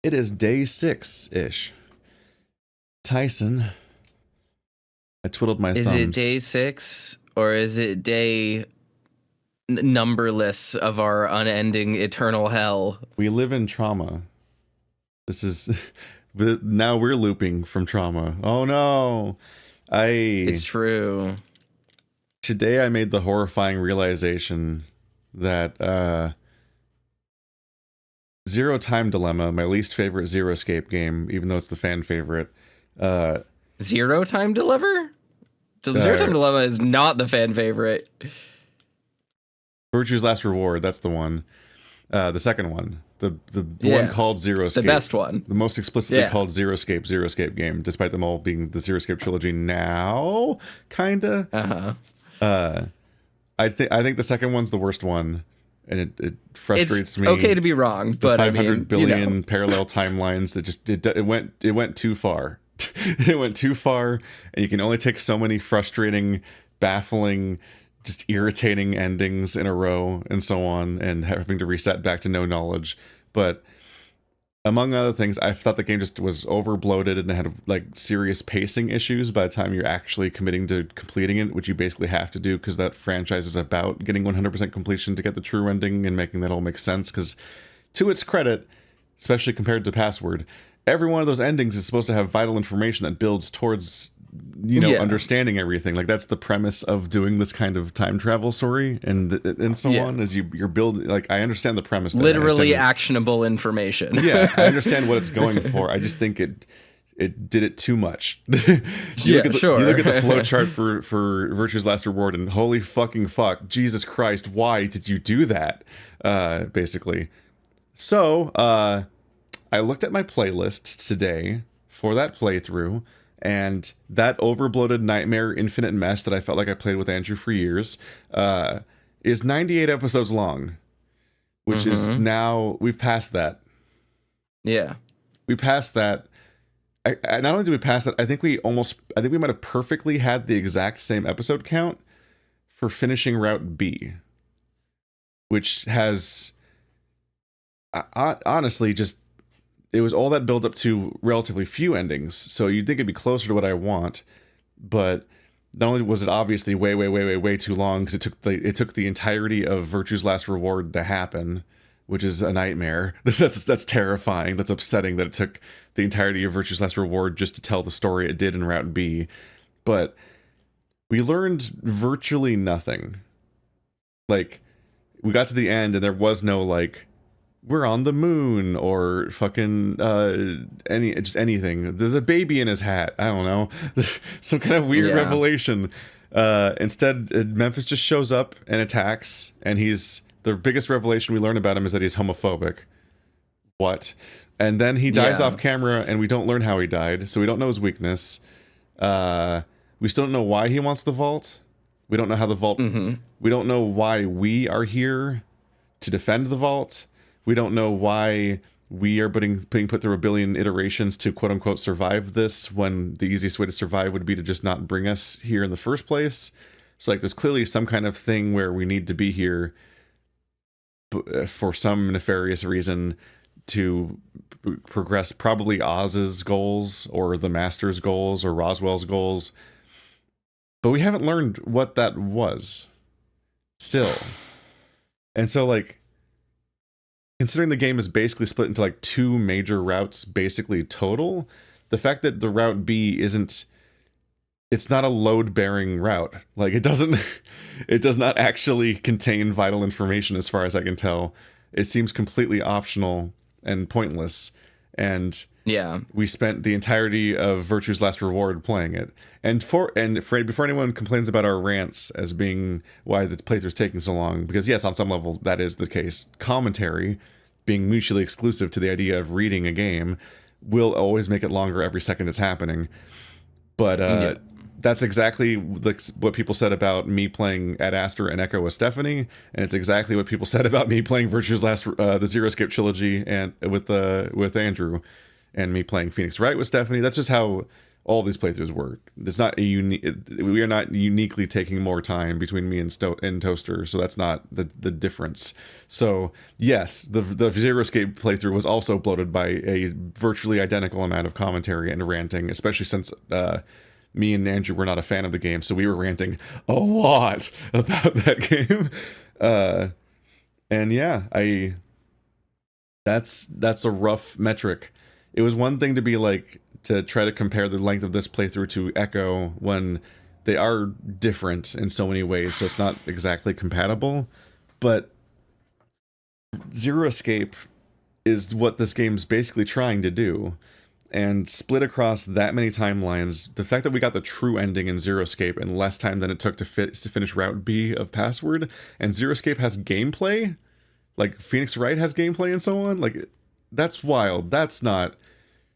It is day 6-ish. Tyson, I twiddled my thumbs. Is it day 6 or is it day numberless of our unending eternal hell? We live in trauma. This is now we're looping from trauma. Oh no. It's true. Today I made the horrifying realization that Zero Time Dilemma, my least favorite Zero Escape game, even though it's the fan favorite. Zero Time Dilemma? The Zero Time Dilemma is not the fan favorite. Virtue's Last Reward, that's the one. The second one. The one called Zero Escape. The best one. The most explicitly called Zero Escape game, despite them all being the Zero Escape trilogy now, kinda. I think the second one's the worst one, and it frustrates me. It's okay to be wrong, but 500 billion parallel timelines that just it went too far. It went too far, and you can only take so many frustrating, baffling, just irritating endings in a row, and so on, and having to reset back to no knowledge. But among other things, I thought the game just was over bloated and had like serious pacing issues by the time you're actually committing to completing it, which you basically have to do because that franchise is about getting 100% completion to get the true ending and making that all make sense. Because to its credit, especially compared to Password, every one of those endings is supposed to have vital information that builds towards understanding everything. Like that's the premise of doing this kind of time travel story and so on, as you're building. Like I understand the premise, literally actionable information. Yeah, I understand what it's going for. I just think it did it too much. You look at the flow chart for Virtue's Last Reward, and holy fucking fuck, Jesus Christ, why did you do that? Basically. So I looked at my playlist today for that playthrough. And that overbloated nightmare infinite mess that I felt like I played with Andrew for years is 98 episodes long, which is now, we've passed that. Yeah. We passed that. I not only did we pass that, I think we might have perfectly had the exact same episode count for finishing Route B, which has honestly just, it was all that build up to relatively few endings, so you'd think it'd be closer to what I want, but not only was it obviously way too long, because it took the entirety of Virtue's Last Reward to happen, which is a nightmare. That's terrifying. That's upsetting that it took the entirety of Virtue's Last Reward just to tell the story it did in Route B. But we learned virtually nothing. Like, we got to the end and there was no like, we're on the moon, or fucking anything. There's a baby in his hat. I don't know. Some kind of weird revelation. Instead, Memphis just shows up and attacks, and the biggest revelation we learn about him is that he's homophobic. What? And then he dies off camera, and we don't learn how he died, so we don't know his weakness. We still don't know why he wants the vault. We don't know how the vault... We don't know why we are here to defend the vault. We don't know why we are being put through a billion iterations to quote-unquote survive this, when the easiest way to survive would be to just not bring us here in the first place. So like there's clearly some kind of thing where we need to be here for some nefarious reason to progress probably Oz's goals or the Master's goals or Roswell's goals. But we haven't learned what that was still. And so like, considering the game is basically split into like 2 major routes basically total, the fact that the Route B it's not a load-bearing route. Like it does not actually contain vital information as far as I can tell. It seems completely optional and pointless. And we spent the entirety of Virtue's Last Reward playing it. And before anyone complains about our rants as being why the playthrough is taking so long, because yes, on some level that is the case. Commentary, being mutually exclusive to the idea of reading a game, will always make it longer every second it's happening. But that's exactly what people said about me playing Ad Astra and Echo with Stephanie, and it's exactly what people said about me playing Virtue's Last the Zero Escape trilogy and with Andrew, and me playing Phoenix Wright with Stephanie. That's just how all these playthroughs work. It's not a unique. We are not uniquely taking more time between me and Toaster, so that's not the difference. So yes, the Zero Escape playthrough was also bloated by a virtually identical amount of commentary and ranting, especially since me and Andrew were not a fan of the game, so we were ranting a lot about that game. And yeah, that's a rough metric. It was one thing to be like, to try to compare the length of this playthrough to Echo when they are different in so many ways, so it's not exactly compatible. But Zero Escape is what this game's basically trying to do. And split across that many timelines, the fact that we got the true ending in Zero Escape in less time than it took to finish Route B of Password, and Zero Escape has gameplay, like Phoenix Wright has gameplay and so on, like, that's wild. That's not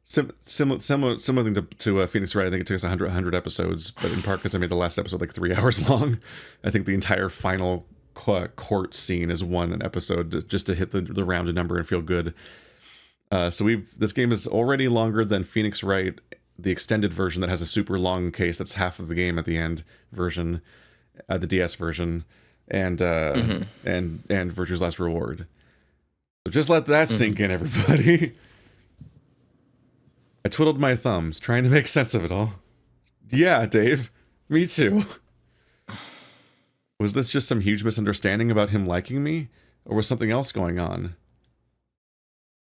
similar thing to Phoenix Wright. I think it took us 100 episodes, but in part because I made the last episode like 3 hours long. I think the entire final court scene is one episode just to hit the rounded number and feel good. So this game is already longer than Phoenix Wright, the extended version that has a super long case that's half of the game at the end version, the DS version, and Virtue's Last Reward. So just let that sink in, everybody. I twiddled my thumbs, trying to make sense of it all. Yeah, Dave. Me too. Was this just some huge misunderstanding about him liking me? Or was something else going on?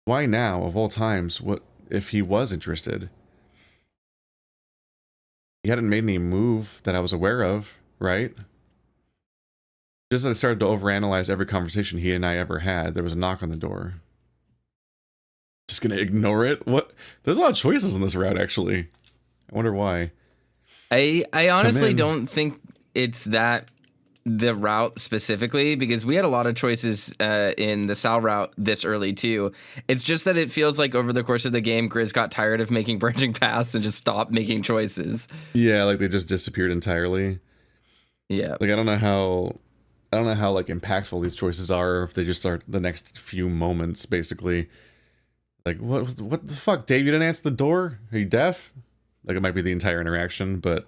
Why now, of all times, what if he was interested? He hadn't made any move that I was aware of, right? Just as I started to overanalyze every conversation he and I ever had, there was a knock on the door. Just gonna ignore it? What? There's a lot of choices in this route, actually. I wonder why. I honestly don't think it's that the route specifically, because we had a lot of choices in the Sal route this early too. It's just that it feels like over the course of the game, Grizz got tired of making branching paths and just stopped making choices. Yeah, like they just disappeared entirely. Yeah. Like I don't know how like impactful these choices are if they just start the next few moments, basically. Like, what the fuck, Dave? You didn't answer the door? Are you deaf? Like, it might be the entire interaction, but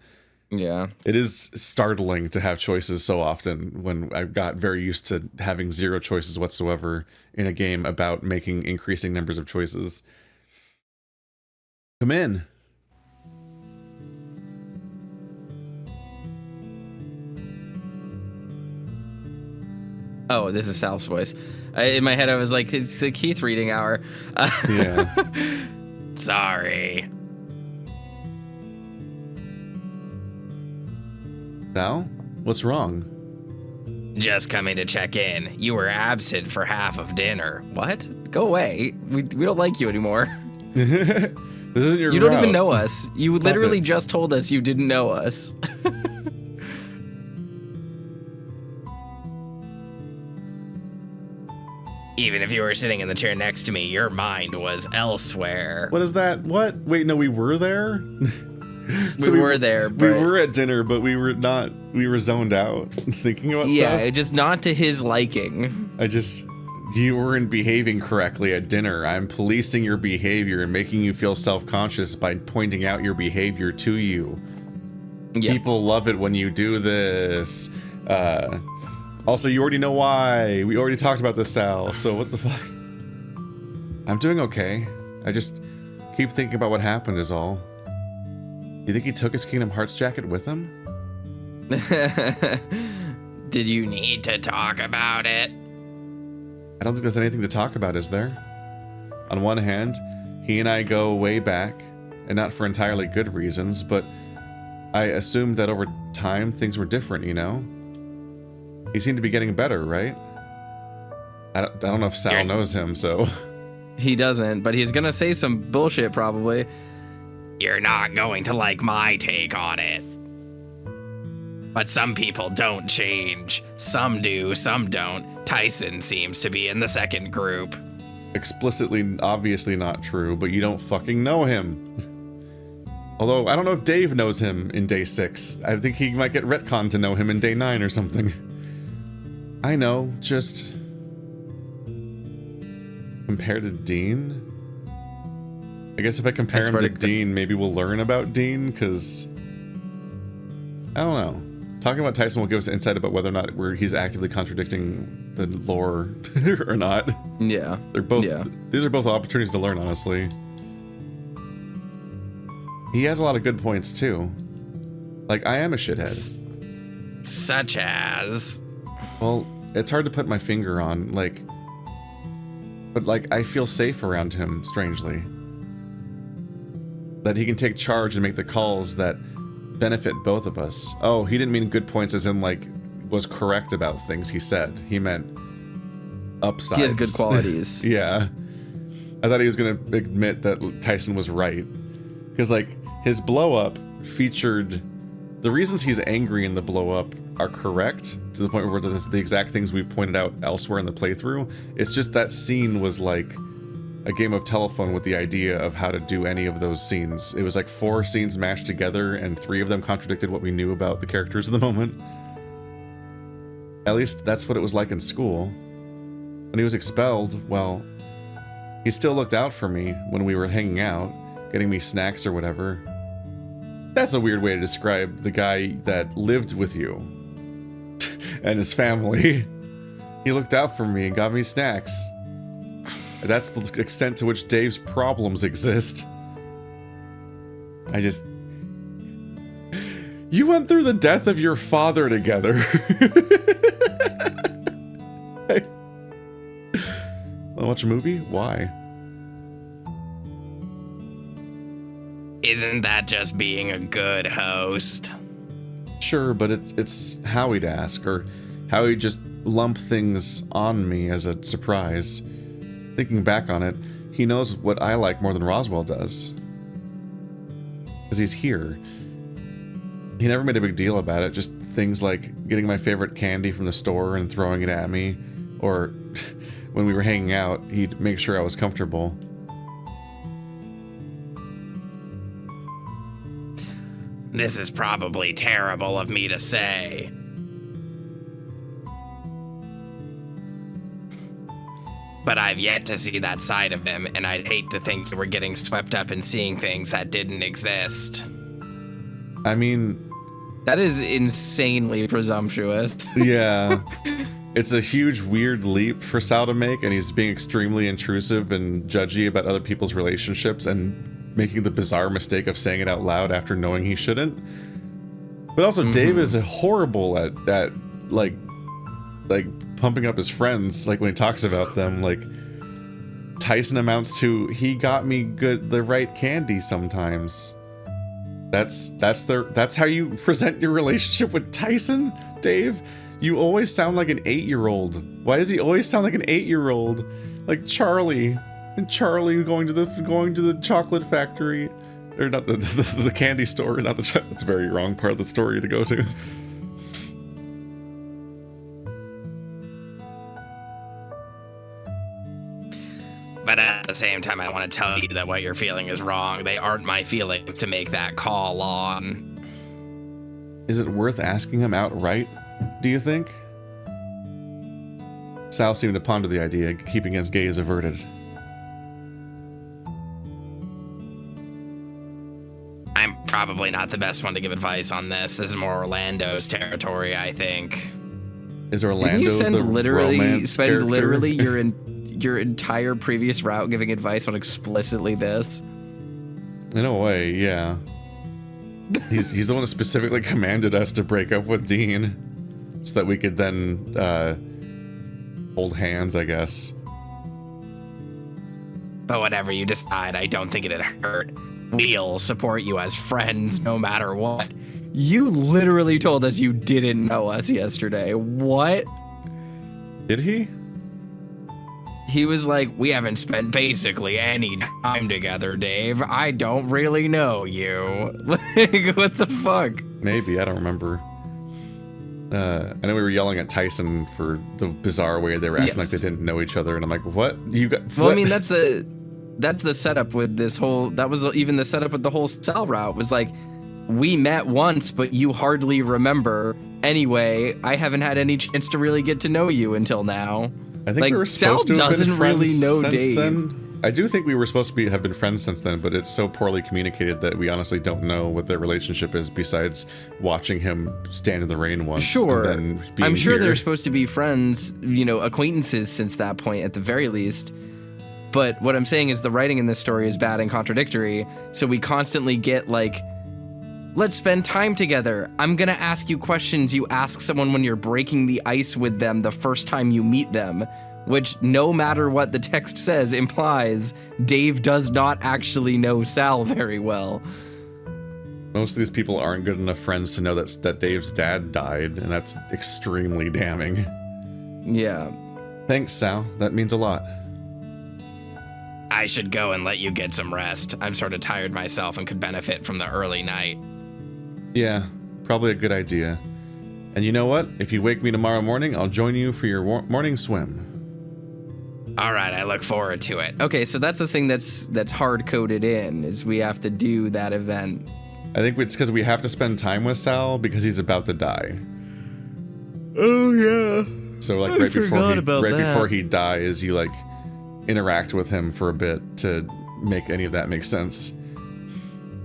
yeah, it is startling to have choices so often when I got very used to having 0 choices whatsoever in a game about making increasing numbers of choices. Come in. Oh, this is Sal's voice. In my head, I was like, it's the Keith reading hour. Yeah. Sorry. Sal? What's wrong? Just coming to check in. You were absent for half of dinner. What? Go away. We don't like you anymore. This isn't your You route. don't even know us. You Stop literally it. just told us you didn't know us. Even if you were sitting in the chair next to me, your mind was elsewhere. What is that? What? Wait, no, we were there? We were there, but... We were at dinner, but we were not... We were zoned out thinking about stuff. Yeah, just not to his liking. You weren't behaving correctly at dinner. I'm policing your behavior and making you feel self-conscious by pointing out your behavior to you. Yeah. People love it when you do this. Also, you already know why. We already talked about this, Sal, so what the fuck? I'm doing okay. I just keep thinking about what happened is all. You think he took his Kingdom Hearts jacket with him? Did you need to talk about it? I don't think there's anything to talk about, is there? On one hand, he and I go way back, and not for entirely good reasons, but I assumed that over time things were different, you know? He seemed to be getting better, right? I don't know if Sal knows him, so... He doesn't, but he's gonna say some bullshit probably. You're not going to like my take on it. But some people don't change. Some do, some don't. Tyson seems to be in the second group. Explicitly, obviously not true, but you don't fucking know him. Although, I don't know if Dave knows him in day 6. I think he might get retconned to know him in day 9 or something. I know, just... Compared to Dean? I guess if I compare him to Dean, maybe we'll learn about Dean, because I don't know. Talking about Tyson will give us insight about whether or not he's actively contradicting the lore or not. Yeah. They're both. Yeah. These are both opportunities to learn, honestly. He has a lot of good points too. Like, I am a shithead. Such as. Well, it's hard to put my finger on, like, but like I feel safe around him, strangely. That he can take charge and make the calls that benefit both of us. Oh, he didn't mean good points as in like was correct about things he said. He meant upsides. He has good qualities. Yeah. I thought he was going to admit that Tyson was right. Because like his blow up featured the reasons he's angry in the blow up are correct to the point where the exact things we pointed out elsewhere in the playthrough. It's just that scene was like a game of telephone with the idea of how to do any of those scenes. It was like 4 scenes mashed together, and 3 of them contradicted what we knew about the characters of the moment. At least that's what it was like in school. When he was expelled, well, he still looked out for me when we were hanging out, getting me snacks or whatever. That's a weird way to describe the guy that lived with you and his family. He looked out for me and got me snacks. That's the extent to which Dave's problems exist. You went through the death of your father together. Hey. Wanna watch a movie? Why? Isn't that just being a good host? Sure, but it's how he'd ask, or how he'd just lump things on me as a surprise. Thinking back on it, he knows what I like more than Roswell does. Because he's here. He never made a big deal about it, just things like getting my favorite candy from the store and throwing it at me, or when we were hanging out, he'd make sure I was comfortable. This is probably terrible of me to say. But I've yet to see that side of him, and I'd hate to think that we're getting swept up in seeing things that didn't exist. I mean... That is insanely presumptuous. Yeah. It's a huge, weird leap for Sal to make, and he's being extremely intrusive and judgy about other people's relationships and making the bizarre mistake of saying it out loud after knowing he shouldn't. But also, Dave is horrible at like pumping up his friends, like when he talks about them. Like Tyson amounts to, he got me the right candy sometimes. That's how you present your relationship with Tyson, Dave? You always sound like an 8-year-old. Why does he always sound like an 8-year-old? Like Charlie. And Charlie going to the chocolate factory. Or not the candy store, not the that's a very wrong part of the story to go to. But at the same time, I want to tell you that what you're feeling is wrong. They aren't my feelings to make that call on. Is it worth asking him outright, do you think? Sal seemed to ponder the idea, keeping his gaze averted. I'm probably not the best one to give advice on this. This is more Orlando's territory, I think. Is Orlando Didn't you spend character? literally your entire previous route giving advice on explicitly this? In a way, yeah. He's the one that specifically commanded us to break up with Dean, so that we could then hold hands, I guess. But whatever you decide, I don't think it'd hurt. We'll support you as friends no matter what. You literally told us you didn't know us yesterday. What? Did he? He was like, we haven't spent basically any time together, Dave. I don't really know you. Like, what the fuck? Maybe, I don't remember. I know we were yelling at Tyson for the bizarre way they were acting like they didn't know each other, and I'm like, what? You got? What? Well, I mean, that's the setup with this whole. That was even the setup with the whole Sal route. Was like, we met once, but you hardly remember. Anyway, I haven't had any chance to really get to know you until now. I think like, we were supposed Sal to have been doesn't really friends know since Dave. Then. I do think we were supposed to have been friends since then, but it's so poorly communicated that we honestly don't know what their relationship is besides watching him stand in the rain once. Sure. And then being I'm sure here. they're supposed to be friends, acquaintances since that point at the very least. But what I'm saying is the writing in this story is bad and contradictory. So we constantly get like, let's spend time together. I'm going to ask you questions you ask someone when you're breaking the ice with them the first time you meet them. Which, no matter what the text says, implies Dave does not actually know Sal very well. Most of these people aren't good enough friends to know that Dave's dad died, and that's extremely damning. Yeah. Thanks, Sal. That means a lot. I should go and let you get some rest. I'm sort of tired myself and could benefit from the early night. Yeah, probably a good idea. And you know what? If you wake me tomorrow morning, I'll join you for your morning swim. All right, I look forward to it. Okay, so that's the thing that's hard-coded in, is we have to do that event. I think it's because we have to spend time with Sal because he's about to die. Oh, yeah. So, like, right before he dies, you, like, interact with him for a bit to make any of that make sense.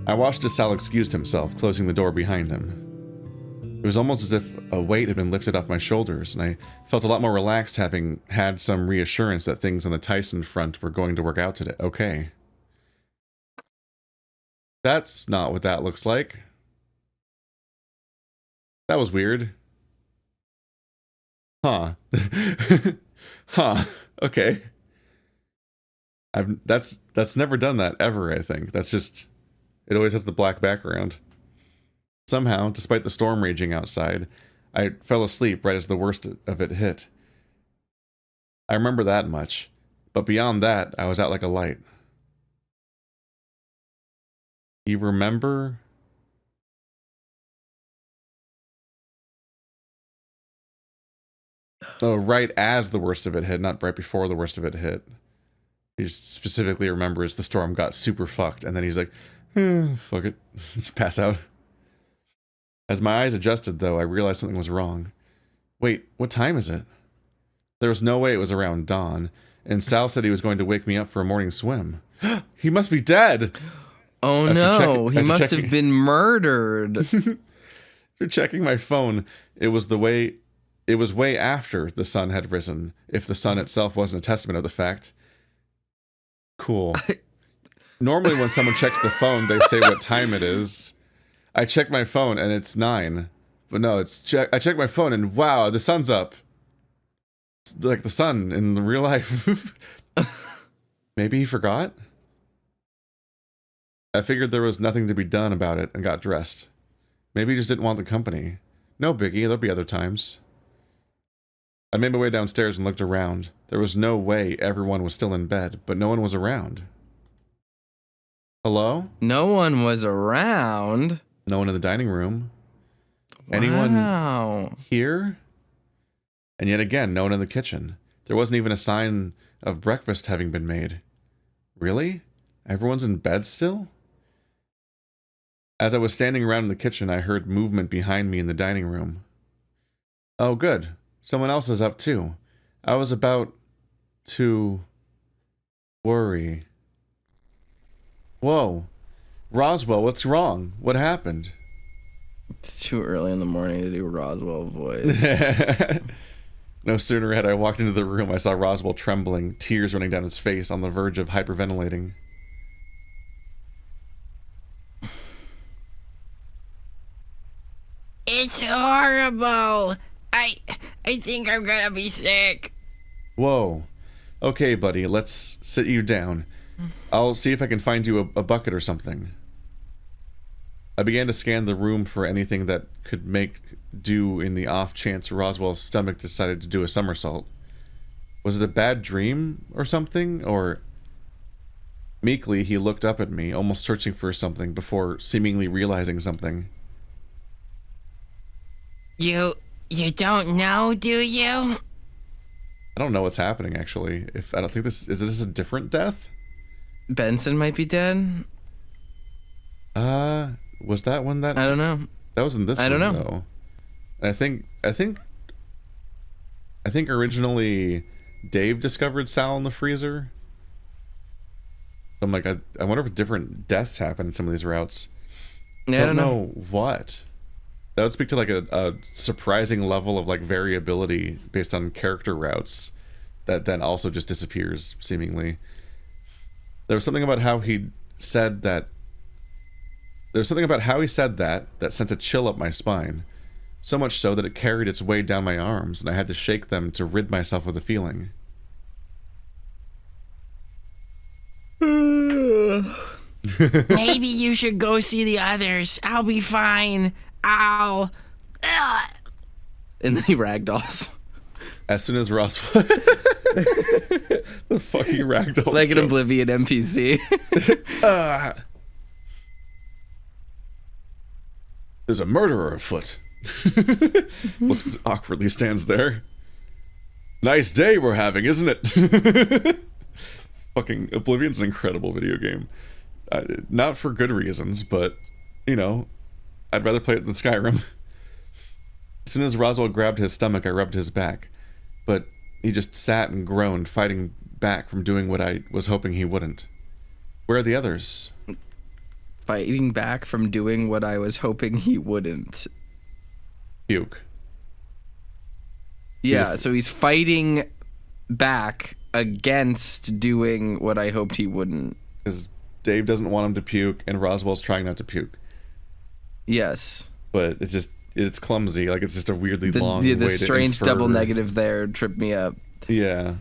I watched as Sal excused himself, closing the door behind him. It was almost as if a weight had been lifted off my shoulders, and I felt a lot more relaxed having had some reassurance that things on the Tyson front were going to work out today. Okay. That's not what that looks like. That was weird. Huh. Huh. Okay. That's never done that ever, I think. That's just, it always has the black background. Somehow, despite the storm raging outside, I fell asleep right as the worst of it hit. I remember that much, but beyond that, I was out like a light. You remember? Oh, right as the worst of it hit, not right before the worst of it hit. He just specifically remembers the storm got super fucked, and then he's like, fuck it, just pass out. As my eyes adjusted, though, I realized something was wrong. Wait, what time is it? There was no way it was around dawn, and Sal said he was going to wake me up for a morning swim. He must be dead! Oh no, he must have been murdered. After checking my phone, it was way after the sun had risen, if the sun itself wasn't a testament of the fact. Cool. Normally when someone checks the phone, they say what time it is. I checked my phone and it's 9. But no, I checked my phone and wow, the sun's up. It's like the sun in the real life. Maybe he forgot? I figured there was nothing to be done about it and got dressed. Maybe he just didn't want the company. No biggie, there'll be other times. I made my way downstairs and looked around. There was no way everyone was still in bed, but no one was around. Hello? No one was around? No one in the dining room. Wow. Anyone here? And yet again, no one in the kitchen. There wasn't even a sign of breakfast having been made. Really? Everyone's in bed still? As I was standing around in the kitchen, I heard movement behind me in the dining room. Oh, good. Someone else is up too. I was about to worry. Whoa. Roswell, what's wrong? What happened? It's too early in the morning to do Roswell voice. No sooner had I walked into the room, I saw Roswell trembling, tears running down his face, on the verge of hyperventilating. It's horrible. I think I'm gonna be sick. Whoa. Okay, buddy, let's sit you down. I'll see if I can find you a bucket or something. I began to scan the room for anything that could make do in the off chance Roswell's stomach decided to do a somersault. Was it a bad dream or something? Or... Meekly, he looked up at me, almost searching for something before seemingly realizing something. You don't know, do you? I don't know what's happening, actually. I don't think is this a different death? Benson might be dead? Was that one that... I don't know. That was in this one, I don't know. Though. I think originally Dave discovered Sal in the freezer. I'm like, I wonder if different deaths happen in some of these routes. Yeah, I don't know what. That would speak to like a surprising level of like variability based on character routes that then also just disappears seemingly. There was something about how he said that. There's something about how he said that sent a chill up my spine. So much so that it carried its weight down my arms, and I had to shake them to rid myself of the feeling. Maybe you should go see the others. I'll be fine. Ugh. And then he ragdolls. As soon as Roswell... the fucking ragdoll. Like an Oblivion NPC. There's a murderer afoot. Looks awkwardly stands there. Nice day we're having, isn't it? Fucking Oblivion's an incredible video game. Not for good reasons, but, you know, I'd rather play it than Skyrim. As soon as Roswell grabbed his stomach, I rubbed his back. But he just sat and groaned, fighting back from doing what I was hoping he wouldn't. Where are the others? Fighting back from doing what I was hoping he wouldn't. Puke. Yeah, so he's fighting back against doing what I hoped he wouldn't. Because Dave doesn't want him to puke, and Roswell's trying not to puke. Yes. But it's clumsy. Like, it's just a weirdly long way to the strange infer. double negative there tripped me up. Yeah.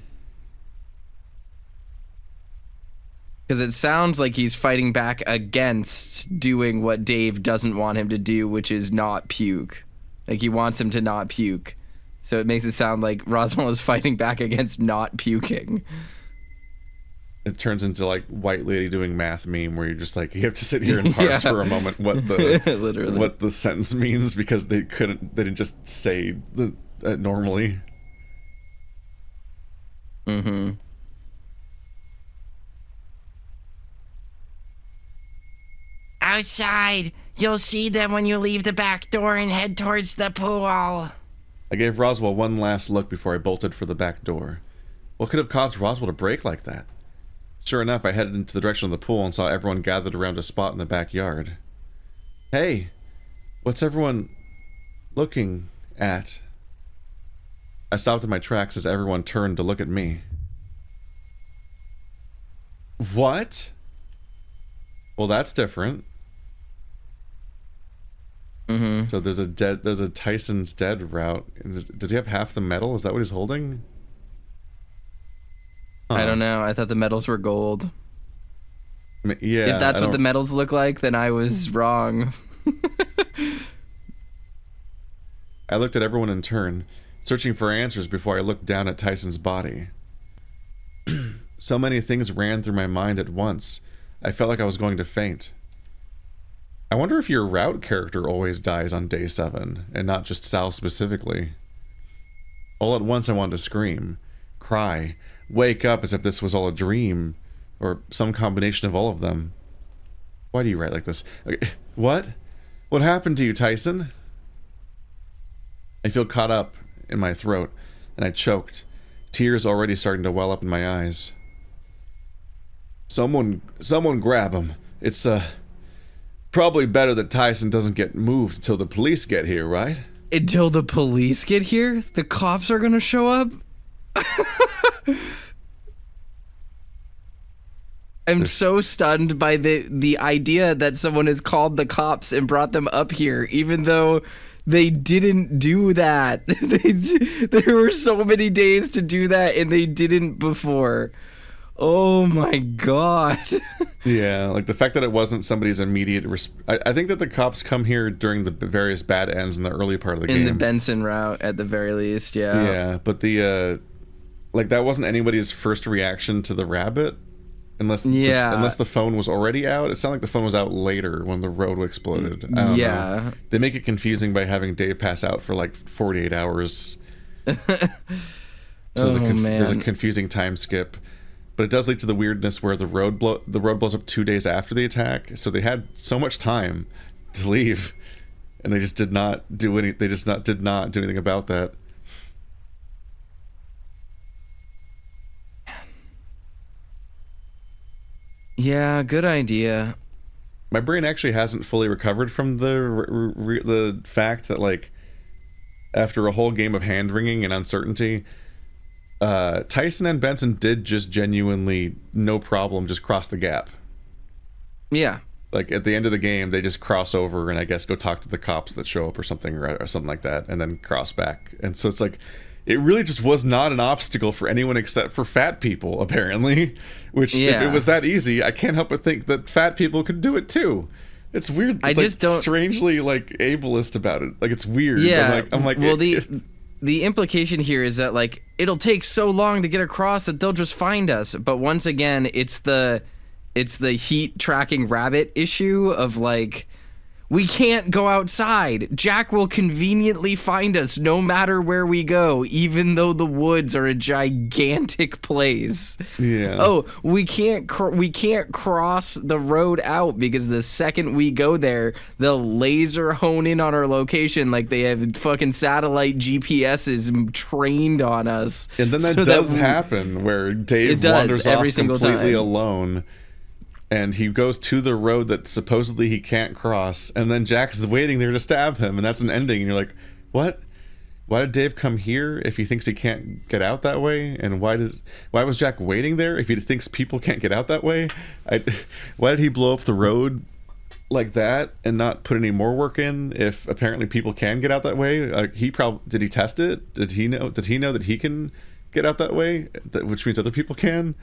Because it sounds like he's fighting back against doing what Dave doesn't want him to do, which is not puke. Like, he wants him to not puke. So it makes it sound like Roswell is fighting back against not puking. It turns into like white lady doing math meme where you're just like, you have to sit here and parse for a moment what the literally what the sentence means because they didn't just say the normally. Mm-hmm. Outside. You'll see them when you leave the back door and head towards the pool. I gave Roswell one last look before I bolted for the back door. What could have caused Roswell to break like that? Sure enough, I headed into the direction of the pool and saw everyone gathered around a spot in the backyard. Hey, what's everyone looking at? I stopped in my tracks as everyone turned to look at me. What? Well, that's different. Mm-hmm. So there's a Tyson's dead route. Does he have half the metal? Is that what he's holding? I don't know. I thought the medals were gold. Yeah. If that's what the medals look like, then I was wrong. I looked at everyone in turn, searching for answers before I looked down at Tyson's body. So many things ran through my mind at once. I felt like I was going to faint. I wonder if your route character always dies on day 7, and not just Sal specifically. All at once I wanted to scream, cry, wake up as if this was all a dream, or some combination of all of them. Why do you write like this? Okay. What? What happened to you, Tyson? I feel caught up in my throat, and I choked, tears already starting to well up in my eyes. Someone grab him. It's, probably better that Tyson doesn't get moved until the police get here, right? Until the police get here? The cops are gonna show up? I'm so stunned by the idea that someone has called the cops and brought them up here, even though they didn't do that. There were so many days to do that, and they didn't before. Oh my god. Yeah, like the fact that it wasn't somebody's immediate... I think that the cops come here during the various bad ends in the early part of the game. In the Benson route, at the very least, yeah. Yeah, but the... like, that wasn't anybody's first reaction to the rabbit. Unless the phone was already out. It sounded like the phone was out later when the road exploded. I don't know. They make it confusing by having Dave pass out for like 48 hours. So there's a confusing time skip. But it does lead to the weirdness where the road blows up 2 days after the attack. So they had so much time to leave, and they just did not do any. They just did not do anything about that. Yeah, good idea. My brain actually hasn't fully recovered from the fact that, like, after a whole game of hand-wringing and uncertainty, Tyson and Benson did just genuinely, no problem, just cross the gap. Yeah. Like, at the end of the game, they just cross over and I guess go talk to the cops that show up or something like that, and then cross back. And so it's like, it really just was not an obstacle for anyone except for fat people, apparently. Which, if it was that easy, I can't help but think that fat people could do it too. It's weird. It's I just don't... strangely, like, ableist about it. Like, it's weird. Yeah. I'm like well, the implication here is that, like, it'll take so long to get across that they'll just find us. But once again, it's the heat tracking rabbit issue of, like, we can't go outside. Jack will conveniently find us no matter where we go, even though the woods are a gigantic place. Yeah. Oh, we can't cross the road out because the second we go there, they'll laser hone in on our location like they have fucking satellite GPSs trained on us. And then that does happen where Dave wanders off completely alone. And he goes to the road that supposedly he can't cross, and then Jack's waiting there to stab him, and that's an ending. And you're like, what? Why did Dave come here if he thinks he can't get out that way? And why was Jack waiting there if he thinks people can't get out that way? Why did he blow up the road like that and not put any more work in if apparently people can get out that way? Did he test it? Did he know that he can get out that way, which means other people can?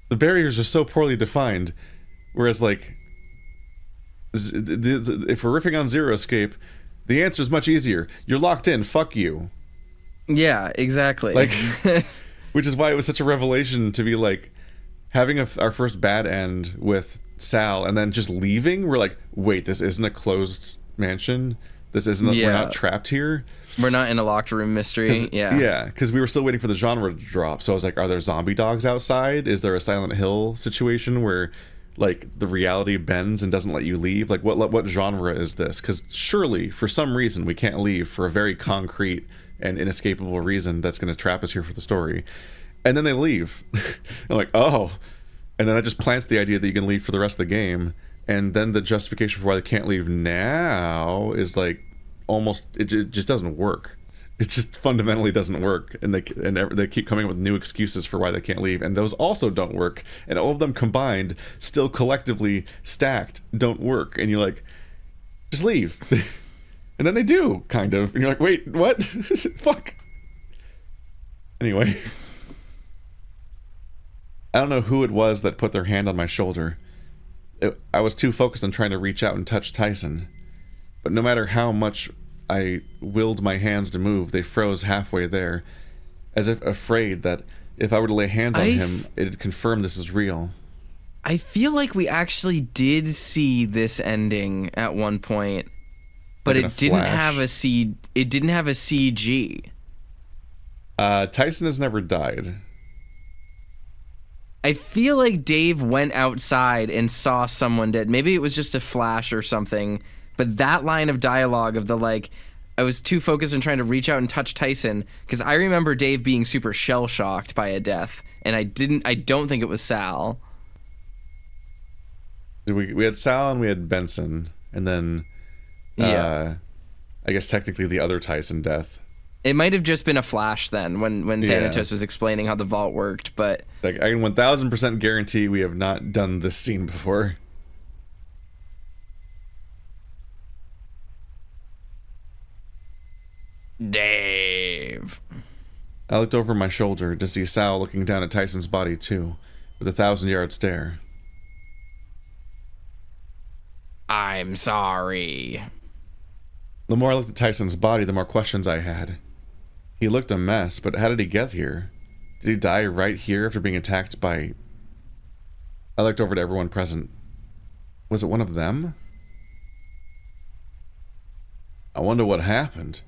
The barriers are so poorly defined, whereas, like, if we're riffing on Zero Escape, the answer is much easier. You're locked in. Fuck you. Yeah, exactly. Like, which is why it was such a revelation to be like having our first bad end with Sal and then just leaving. We're like, wait, this isn't a closed mansion. This isn't. We're not trapped here. We're not in a locked room mystery. Yeah, because we were still waiting for the genre to drop. So I was like, are there zombie dogs outside? Is there a Silent Hill situation where, like, the reality bends and doesn't let you leave? Like, what genre is this? Because surely, for some reason, we can't leave for a very concrete and inescapable reason that's going to trap us here for the story. And then they leave. I'm like, oh. And then that just plants the idea that you can leave for the rest of the game. And then the justification for why they can't leave now is like almost it just doesn't work. It just fundamentally doesn't work, and they keep coming up with new excuses for why they can't leave, and those also don't work. And all of them combined, still collectively stacked, don't work. And you're like, just leave. And then they do, kind of, and you're like, wait, what? Fuck. Anyway, I don't know who it was that put their hand on my shoulder. I was too focused on trying to reach out and touch Tyson. But no matter how much I willed my hands to move, they froze halfway there, as if afraid that if I were to lay hands on him, it'd confirm this is real. I feel like we actually did see this ending at one point, but it didn't have a CG. Tyson has never died. I feel like Dave went outside and saw someone dead. Maybe it was just a flash or something. But that line of dialogue of the, like, I was too focused on trying to reach out and touch Tyson, because I remember Dave being super shell-shocked by a death, and I don't think it was Sal. We had Sal and we had Benson, and then I guess technically the other Tyson death. It might have just been a flash then when Thanatos was explaining how the vault worked, but like, I can 1000% guarantee we have not done this scene before. Dave. I looked over my shoulder to see Sal looking down at Tyson's body too, with a 1,000-yard stare. I'm sorry. The more I looked at Tyson's body, the more questions I had. He looked a mess, but how did he get here? Did he die right here after being attacked by... I looked over to everyone present. Was it one of them? I wonder what happened.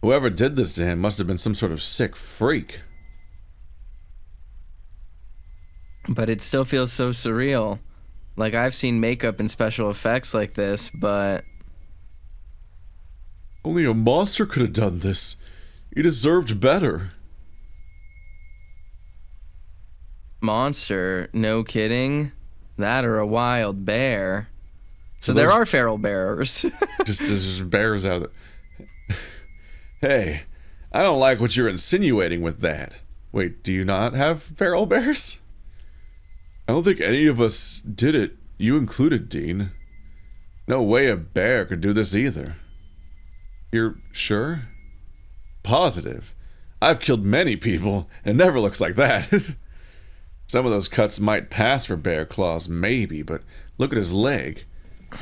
Whoever did this to him must have been some sort of sick freak. But it still feels so surreal. Like, I've seen makeup and special effects like this, but... Only a monster could have done this. He deserved better. monster. No kidding. That or a wild bear. So there are feral bears. There's just bears out there. Hey, I don't like what you're insinuating with that. Wait, do you not have feral bears? I don't think any of us did it. You included, Dean. No way a bear could do this either. You're sure? Positive. I've killed many people, and it never looks like that. Some of those cuts might pass for bear claws, maybe, but look at his leg.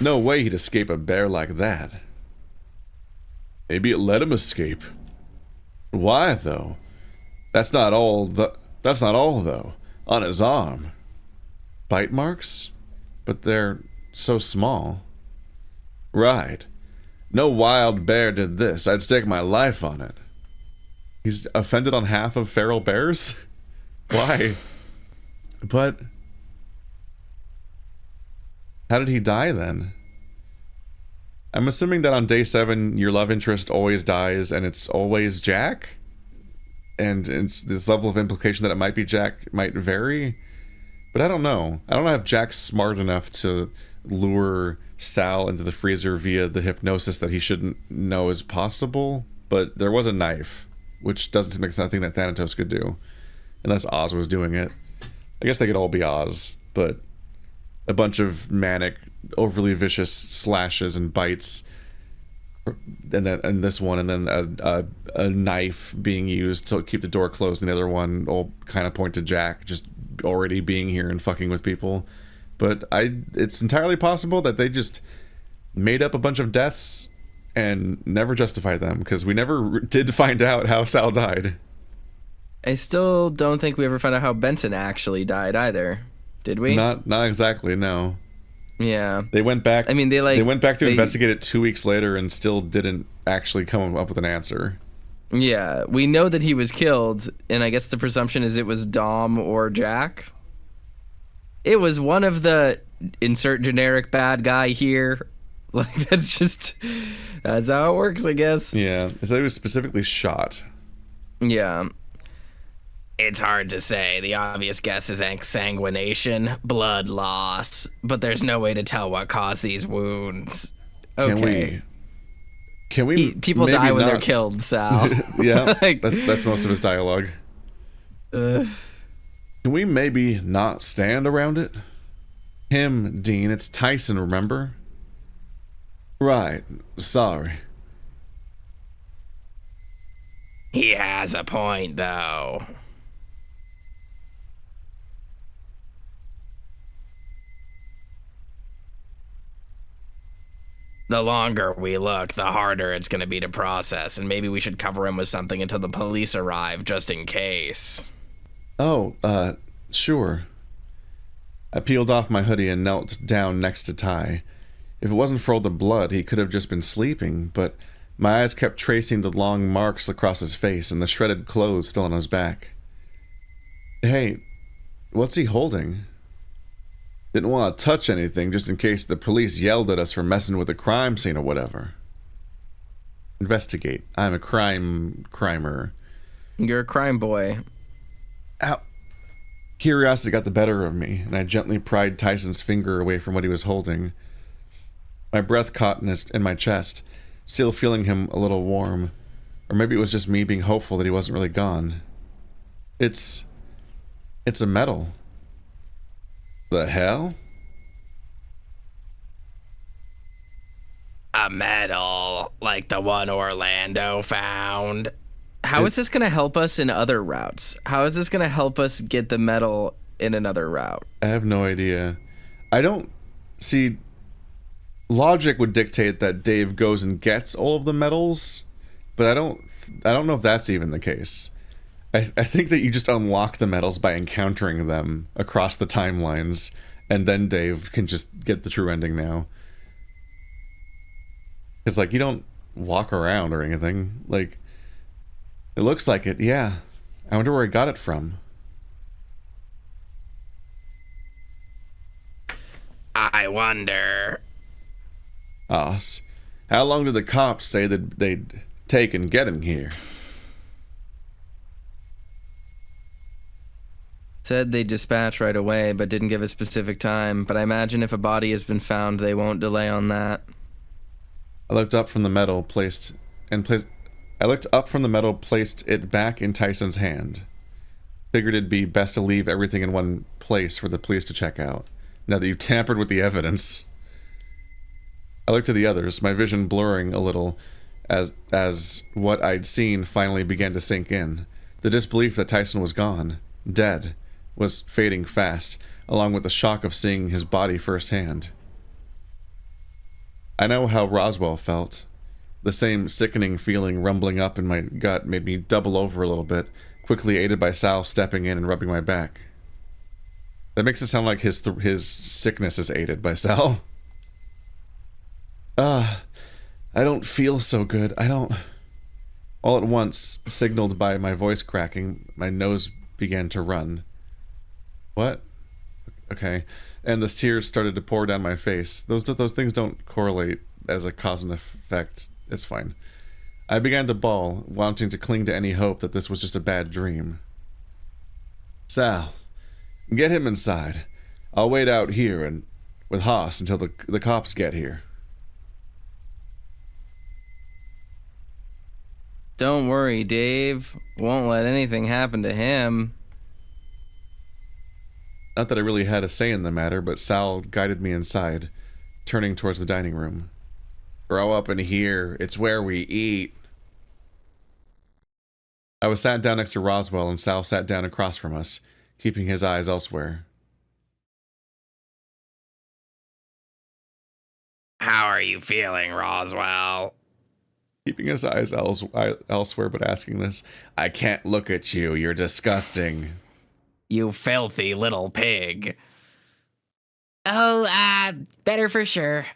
No way he'd escape a bear like that. Maybe it let him escape. Why, though? That's not all, though. On his arm. Bite marks? But they're so small. Right. No wild bear did this. I'd stake my life on it. He's offended on half of feral bears? Why? But how did he die then? I'm assuming that on day 7 your love interest always dies and it's always Jack? And it's this level of implication that it might be Jack might vary? But I don't know. I don't know if Jack's smart enough to lure Sal into the freezer via the hypnosis that he shouldn't know is possible. But there was a knife, which doesn't seem like something that Thanatos could do. Unless Oz was doing it. I guess they could all be Oz, but a bunch of manic, overly vicious slashes and bites, and this one, and then a knife being used to keep the door closed, and the other one all kind of point to Jack just already being here and fucking with people. But it's entirely possible that they just made up a bunch of deaths and never justified them, because we never did find out how Sal died. I still don't think we ever found out how Benson actually died either. Did we? Not exactly, no. Yeah. They went back. I mean, they went back to investigate it 2 weeks later and still didn't actually come up with an answer. Yeah, we know that he was killed, and I guess the presumption is it was Dom or Jack. It was one of the insert generic bad guy here. Like, that's how it works, I guess. Yeah, so he was specifically shot. Yeah. It's hard to say. The obvious guess is exsanguination, blood loss, but there's no way to tell what caused these wounds. Okay. Can we people die when they're killed, Sal. Yeah, that's most of his dialogue. Can we maybe not stand around it? Him, Dean, it's Tyson, remember? Right, sorry. He has a point, though. The longer we look, the harder it's going to be to process, and maybe we should cover him with something until the police arrive, just in case. Oh, sure. I peeled off my hoodie and knelt down next to Ty. If it wasn't for all the blood, he could have just been sleeping, but my eyes kept tracing the long marks across his face and the shredded clothes still on his back. Hey, what's he holding? Didn't want to touch anything just in case the police yelled at us for messing with the crime scene or whatever. Investigate. I'm a crimer. You're a crime boy. Ow. Curiosity got the better of me, and I gently pried Tyson's finger away from what he was holding. My breath caught in my chest, still feeling him a little warm. Or maybe it was just me being hopeful that he wasn't really gone. It's a medal. The hell? A medal, like the one Orlando found. How is this going to help us in other routes? How is this going to help us get the medal in another route? I have no idea. I don't see... Logic would dictate that Dave goes and gets all of the medals, but I don't know if that's even the case. I think that you just unlock the medals by encountering them across the timelines, and then Dave can just get the true ending now. Because, like, you don't walk around or anything. Like, it looks like it, yeah. I wonder where he got it from. I wonder. Oz, how long did the cops say that they'd take and get him here? Said they dispatch right away, but didn't give a specific time. But I imagine if a body has been found, they won't delay on that. I looked up from the metal, placed it back in Tyson's hand. Figured it'd be best to leave everything in one place for the police to check out, now that you've tampered with the evidence. I looked to the others, my vision blurring a little as what I'd seen finally began to sink in. The disbelief that Tyson was gone, dead, was fading fast, along with the shock of seeing his body firsthand. I know how Roswell felt. The same sickening feeling rumbling up in my gut made me double over a little bit, quickly aided by Sal stepping in and rubbing my back. That makes it sound like his sickness is aided by Sal. I don't feel so good. I don't... All at once, signaled by my voice cracking, my nose began to run. What? Okay. And the tears started to pour down my face. Those things don't correlate as a cause and effect. It's fine. I began to bawl, wanting to cling to any hope that this was just a bad dream. Sal, get him inside. I'll wait out here and with Haas until the cops get here. Don't worry, Dave. Won't let anything happen to him. Not that I really had a say in the matter, but Sal guided me inside, turning towards the dining room. Grow up in here. It's where we eat. I was sat down next to Roswell, and Sal sat down across from us, keeping his eyes elsewhere. How are you feeling, Roswell? Keeping his eyes elsewhere, but asking this. I can't look at you. You're disgusting. You filthy little pig. Oh, better for sure.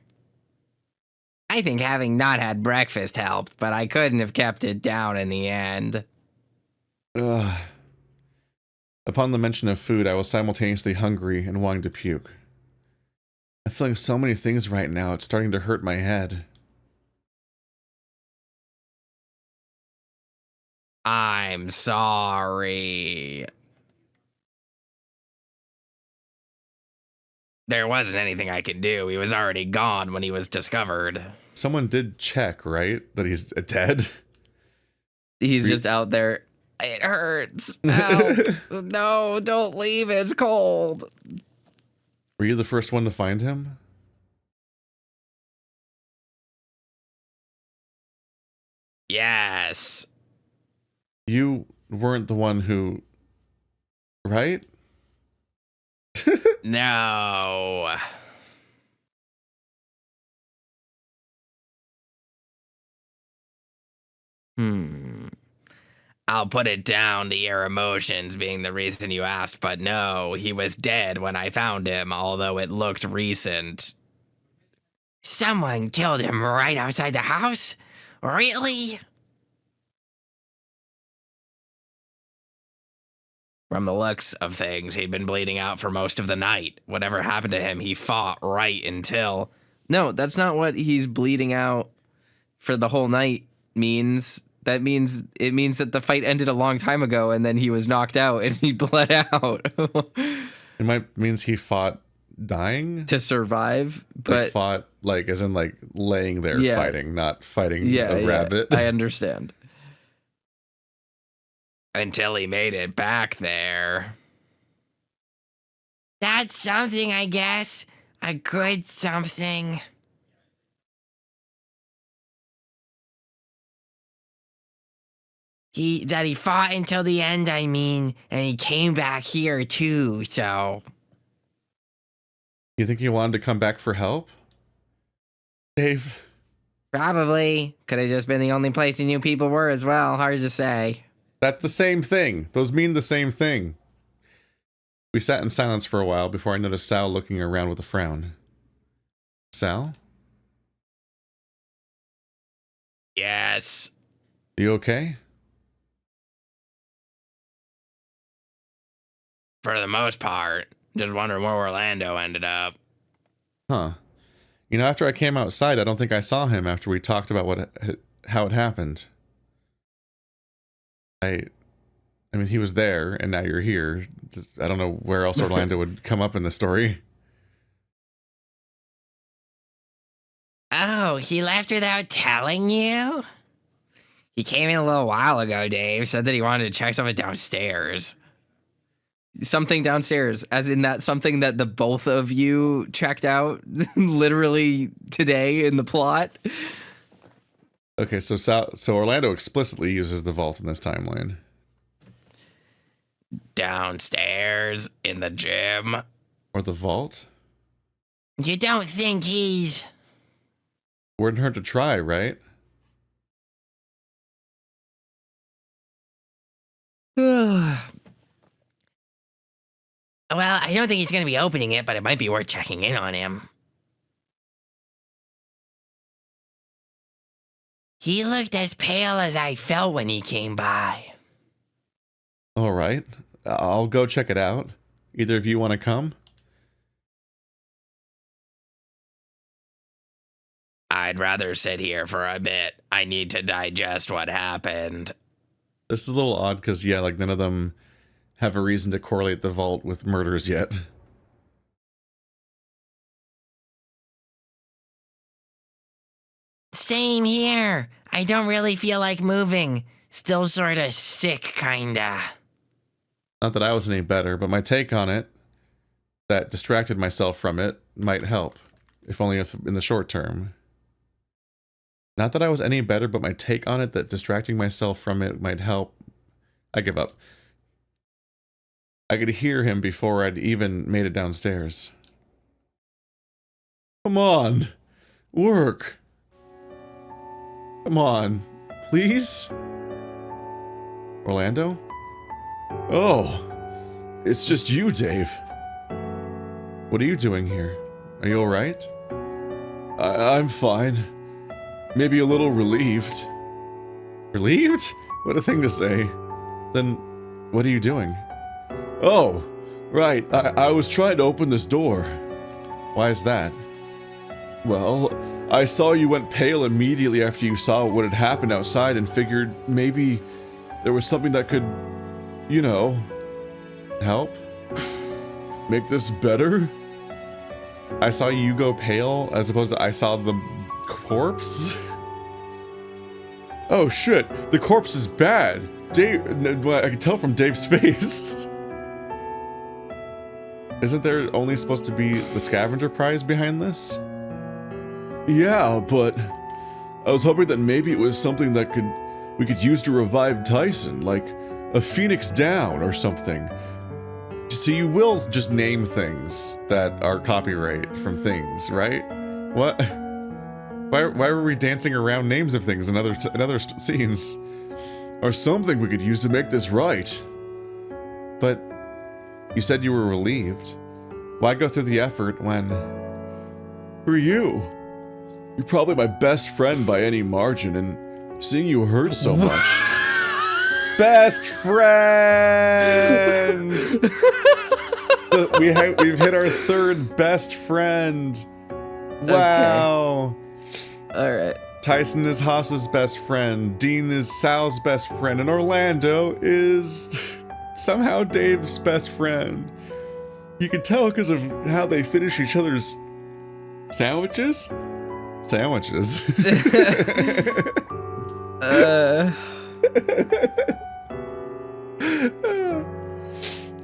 I think having not had breakfast helped, but I couldn't have kept it down in the end. Ugh. Upon the mention of food, I was simultaneously hungry and wanting to puke. I'm feeling so many things right now, it's starting to hurt my head. I'm sorry. There wasn't anything I could do. He was already gone when he was discovered. Someone did check, right? That he's dead? He's just out there. It hurts. Help. No, don't leave. It's cold. Were you the first one to find him? Yes. You weren't the one who... Right? No. I'll put it down to your emotions being the reason you asked, but no, he was dead when I found him, although it looked recent. Someone killed him right outside the house? Really? From the looks of things, he'd been bleeding out for most of the night. Whatever happened to him, he fought right until... No, that's not what he's bleeding out for the whole night means. It means that the fight ended a long time ago and then he was knocked out and he bled out. It means he fought dying? To survive, but... Like fought, like, as in, like, laying there fighting, not fighting a rabbit. I understand. Until he made it back there. That's something, I guess. A good something. That he fought until the end, I mean, and he came back here too, so... You think he wanted to come back for help? Dave? Probably. Could have just been the only place he knew people were as well. Hard to say. That's the same thing. Those mean the same thing. We sat in silence for a while before I noticed Sal looking around with a frown. Sal? Yes. You okay? For the most part. Just wondering where Orlando ended up. Huh. You know, after I came outside, I don't think I saw him after we talked about how it happened. I mean, he was there, and now you're here. I don't know where else Orlando would come up in the story. Oh, he left without telling you? He came in a little while ago, Dave. Said that he wanted to check something downstairs. Something downstairs, as in that something that the both of you checked out literally today in the plot. Okay, so Orlando explicitly uses the vault in this timeline. Downstairs in the gym. Or the vault? You don't think he's... Wouldn't hurt to try, right? Well, I don't think he's going to be opening it, but it might be worth checking in on him. He looked as pale as I felt when he came by. All right. I'll go check it out. Either of you want to come? I'd rather sit here for a bit. I need to digest what happened. This is a little odd because, yeah, like none of them have a reason to correlate the vault with murders yet. Same here. I don't really feel like moving. Still sort of sick, kinda. Not that I was any better, but my take on it that distracted myself from it might help, if only in the short term. Not that I was any better, but my take on it that distracting myself from it might help. I give up. I could hear him before I'd even made it downstairs. Come on. Work. Come on. Please? Orlando? Oh. It's just you, Dave. What are you doing here? Are you alright? I'm fine. Maybe a little relieved. Relieved? What a thing to say. Then, what are you doing? Oh, right. I was trying to open this door. Why is that? Well, I saw you went pale immediately after you saw what had happened outside and figured maybe there was something that could, you know, help? Make this better? I saw you go pale as opposed to I saw the corpse? Oh shit, the corpse is bad. Dave, I can tell from Dave's face. Isn't there only supposed to be the scavenger prize behind this? Yeah, but I was hoping that maybe it was something that we could use to revive Tyson, like a phoenix down or something. So you will just name things that are copyright from things, right? What? Why were we dancing around names of things in other scenes? Or something we could use to make this right. But you said you were relieved. Why go through the effort when... For you. You're probably my best friend by any margin, and seeing you hurt so much. Best friend! We've hit our third best friend. Wow. Okay. All right. Tyson is Haas's best friend. Dean is Sal's best friend, and Orlando is somehow Dave's best friend. You can tell because of how they finish each other's sandwiches. Sandwiches.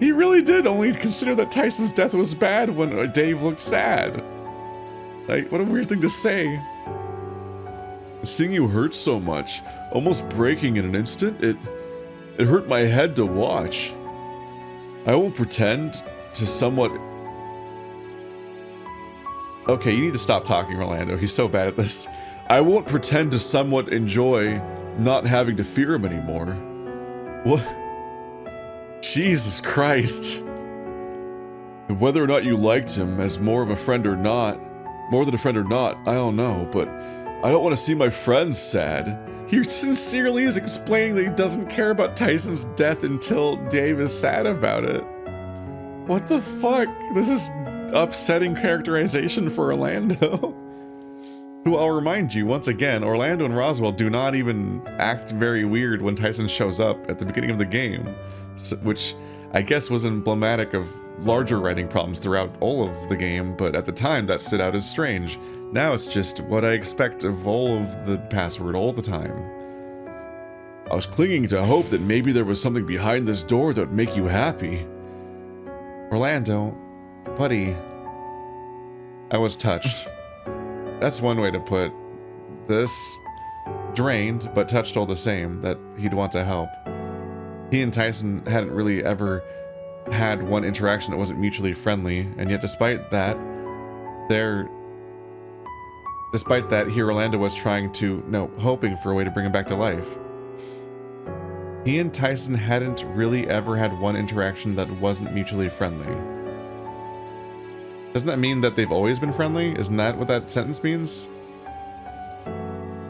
He really did only consider that Tyson's death was bad when Dave looked sad. Like, what a weird thing to say. Seeing you hurt so much, almost breaking in an instant, it hurt my head to watch. I won't pretend to somewhat... Okay, you need to stop talking, Orlando. He's so bad at this. I won't pretend to somewhat enjoy not having to fear him anymore. What? Jesus Christ. Whether or not you liked him as more of a friend or not, more than a friend or not, I don't know, but I don't want to see my friends sad. He sincerely is explaining that he doesn't care about Tyson's death until Dave is sad about it. What the fuck? This is upsetting characterization for Orlando. who I'll remind you once again, Orlando and Roswell do not even act very weird when Tyson shows up at the beginning of the game, which I guess was emblematic of larger writing problems throughout all of the game, but at the time that stood out as strange. Now it's just what I expect of all of the password all the time. I was clinging to hope that maybe there was something behind this door that would make you happy. Orlando, buddy, I was touched. That's one way to put this. Drained, but touched all the same, that he'd want to help. He and Tyson hadn't really ever had one interaction that wasn't mutually friendly, and yet despite that, here Orlando was hoping for a way to bring him back to life. He and Tyson hadn't really ever had one interaction that wasn't mutually friendly. Doesn't that mean that they've always been friendly? Isn't that what that sentence means?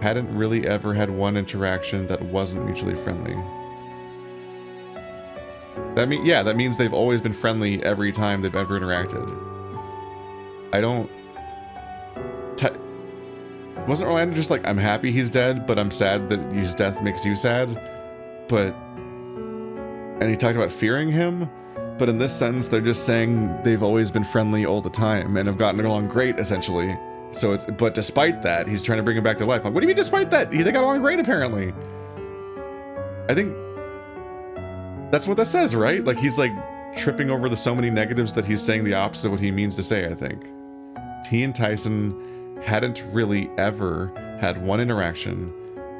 Hadn't really ever had one interaction that wasn't mutually friendly. That means they've always been friendly every time they've ever interacted. Wasn't Orlando just like, I'm happy he's dead, but I'm sad that his death makes you sad? And he talked about fearing him, but in this sentence, they're just saying they've always been friendly all the time and have gotten along great, essentially. But despite that, he's trying to bring him back to life. Like, what do you mean despite that? They got along great, apparently. I think that's what that says, right? Like, he's like tripping over the so many negatives that he's saying the opposite of what he means to say, I think. He and Tyson hadn't really ever had one interaction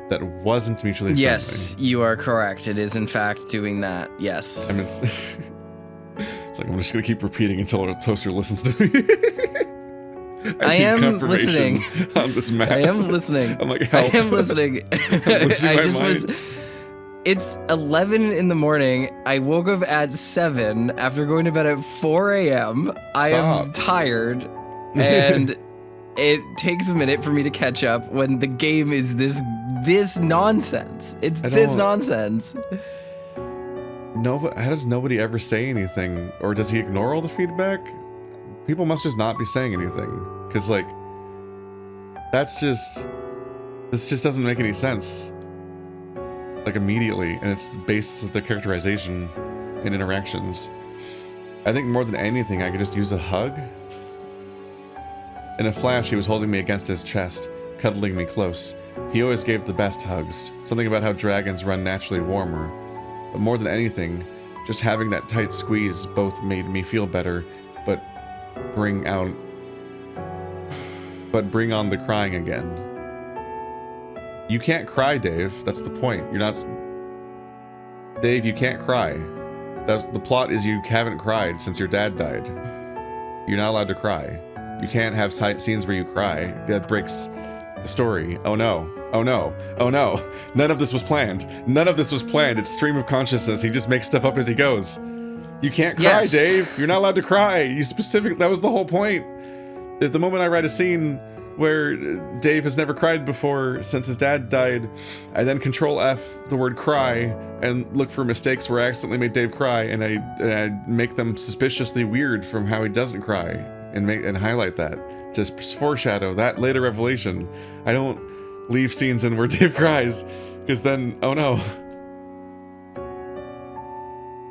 that wasn't mutually friendly. Yes, you are correct. It is in fact doing that. Yes. I mean, it's like, I'm just gonna keep repeating until a toaster listens to me. I am listening on this math. I am listening. I'm like, help. I am listening. It's 11 in the morning. I woke up at 7 after going to bed at 4 a.m. I am tired, and it takes a minute for me to catch up when the game is this nonsense. It's this nonsense. No, but how does nobody ever say anything? Or does he ignore all the feedback? People must just not be saying anything. Because, like, this just doesn't make any sense. Like, immediately. And it's the basis of the characterization and interactions. I think more than anything, I could just use a hug. In a flash, he was holding me against his chest, cuddling me close. He always gave the best hugs. Something about how dragons run naturally warmer. But more than anything, just having that tight squeeze both made me feel better, but bring on the crying again. You can't cry, Dave. That's the point. Dave, you can't cry. The plot is you haven't cried since your dad died. You're not allowed to cry. You can't have scenes where you cry. That breaks the story. Oh no. Oh no. Oh no. None of this was planned. None of this was planned. It's stream of consciousness. He just makes stuff up as he goes. You can't cry, yes. Dave. You're not allowed to cry. That was the whole point. At the moment I write a scene where Dave has never cried before since his dad died, I then Control F the word cry and look for mistakes where I accidentally made Dave cry, and I make them suspiciously weird from how he doesn't cry, and highlight that to foreshadow that later revelation. I don't leave scenes in where Dave cries, because then, oh no.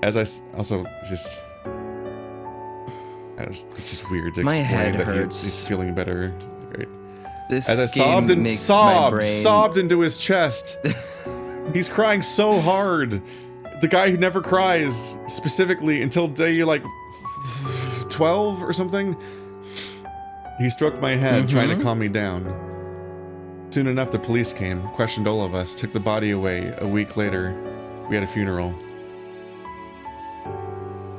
As I also just, it's just weird to explain that he's feeling better. Great. As I sobbed into his chest. He's crying so hard. The guy who never cries, specifically until day like 12 or something. He stroked my head, trying to calm me down. Soon enough, the police came, questioned all of us, took the body away. A week later, we had a funeral.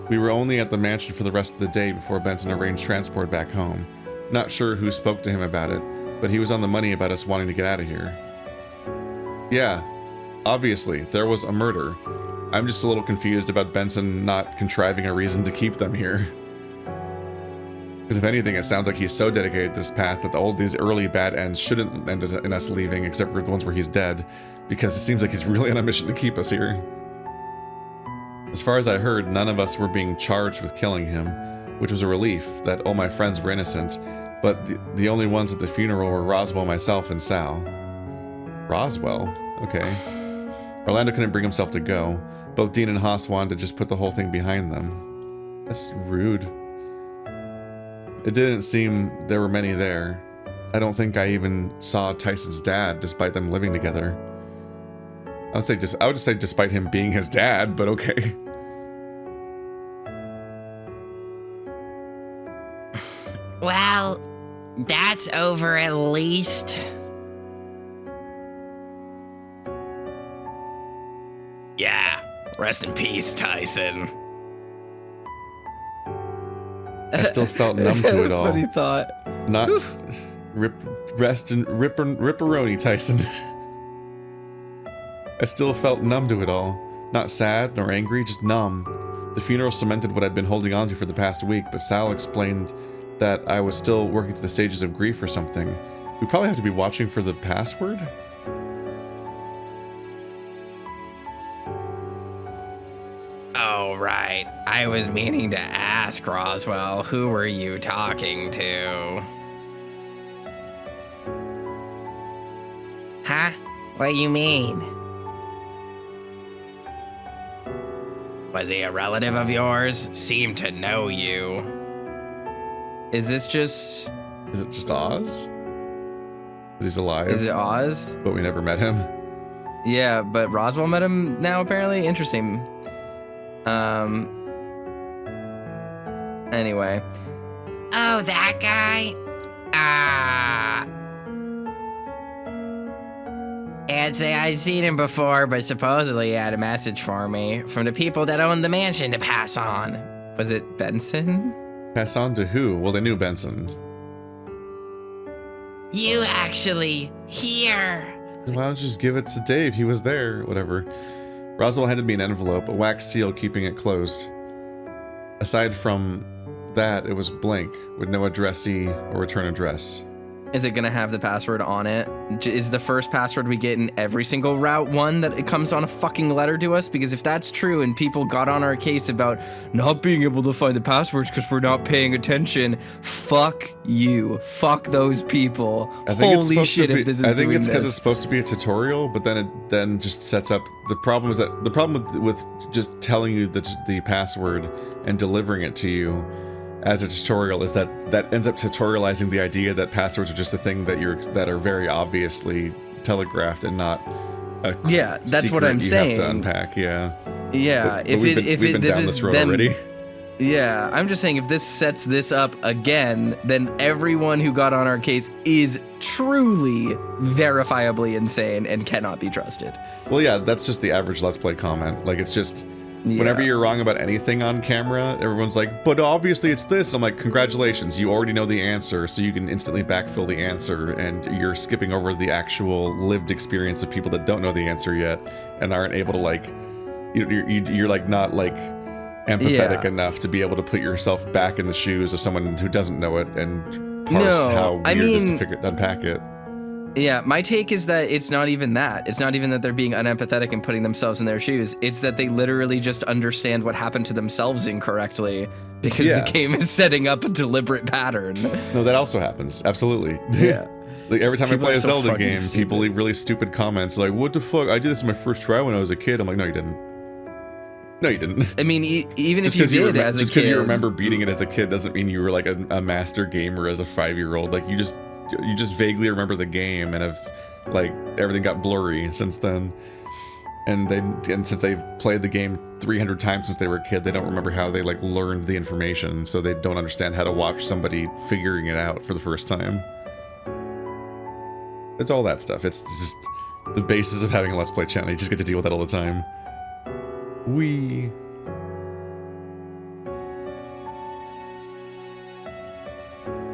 We were only at the mansion for the rest of the day before Benson arranged transport back home. Not sure who spoke to him about it, but he was on the money about us wanting to get out of here. Yeah, obviously, there was a murder. I'm just a little confused about Benson not contriving a reason to keep them here. Because if anything, it sounds like he's so dedicated to this path that all these early bad ends shouldn't end in us leaving, except for the ones where he's dead, because it seems like he's really on a mission to keep us here. As far as I heard, none of us were being charged with killing him, which was a relief that all my friends were innocent, But the only ones at the funeral were Roswell, myself, and Sal. Roswell? Okay. Orlando couldn't bring himself to go. Both Dean and Haas wanted to just put the whole thing behind them. That's rude. It didn't seem there were many there. I don't think I even saw Tyson's dad, despite them living together. I would just say despite him being his dad, but okay. Well, that's over at least. Yeah, rest in peace, Tyson. I still felt numb to it all. Funny thought. Not ripperoni, Tyson. I still felt numb to it all. Not sad nor angry, just numb. The funeral cemented what I'd been holding on to for the past week, but Sal explained that I was still working through the stages of grief or something. We probably have to be watching for the password? Oh, right. I was meaning to ask Roswell, who were you talking to? Huh? What do you mean? Was he a relative of yours? Seemed to know you. Is this just... Is it just Oz? He's alive. Is it Oz? But we never met him. Yeah, but Roswell met him now, apparently. Interesting. Anyway. Oh, that guy? I'd say I'd seen him before, but supposedly he had a message for me from the people that own the mansion to pass on. Was it Benson? Pass on to who? Well, they knew Benson. You actually here. Why don't you just give it to Dave? He was there. Whatever. Roswell handed me an envelope, a wax seal keeping it closed. Aside from that, it was blank, with no addressee or return address. Is it gonna have the password on it? Is the first password we get in every single route one that it comes on a fucking letter to us? Because if that's true and people got on our case about not being able to find the passwords because we're not paying attention, fuck you. Fuck those people. I think Holy shit! If this is I think doing it's because this. it's supposed to be a tutorial, but then it just sets up the problem. Is that the problem with just telling you the password and delivering it to you as a tutorial is that ends up tutorializing the idea that passwords are just a thing that are very obviously telegraphed and not a Yeah, that's what secret I'm you saying. have to unpack. Yeah. Yeah, But we've been this down is this road them. already. Yeah, I'm just saying if this sets this up again, then everyone who got on our case is truly verifiably insane and cannot be trusted. Well, yeah, that's just the average Let's Play comment. Like, it's just Yeah. whenever you're wrong about anything on camera, everyone's like, but obviously it's this. I'm like, congratulations, you already know the answer, so you can instantly backfill the answer, and you're skipping over the actual lived experience of people that don't know the answer yet and aren't able to, like, you're like not like empathetic enough to be able to put yourself back in the shoes of someone who doesn't know it and parse how weird it is to unpack it. Yeah, my take is that it's not even that. It's not even that they're being unempathetic and putting themselves in their shoes. It's that they literally just understand what happened to themselves incorrectly because the game is setting up a deliberate pattern. No, that also happens. Absolutely. Yeah. Like every time People I play are a so Zelda fucking game, stupid. people leave really stupid comments like, what the fuck? I did this in my first try when I was a kid. I'm like, no, you didn't. No, you didn't. I mean, even Just if you because did as a kid. just because you remember beating it as a kid doesn't mean you were like a master gamer as a 5-year-old. Like you just vaguely remember the game and have like everything got blurry since then. And since they've played the game 300 times since they were a kid, they don't remember how they like learned the information, so they don't understand how to watch somebody figuring it out for the first time. It's all that stuff. It's just the basis of having a Let's Play channel. You just get to deal with that all the time.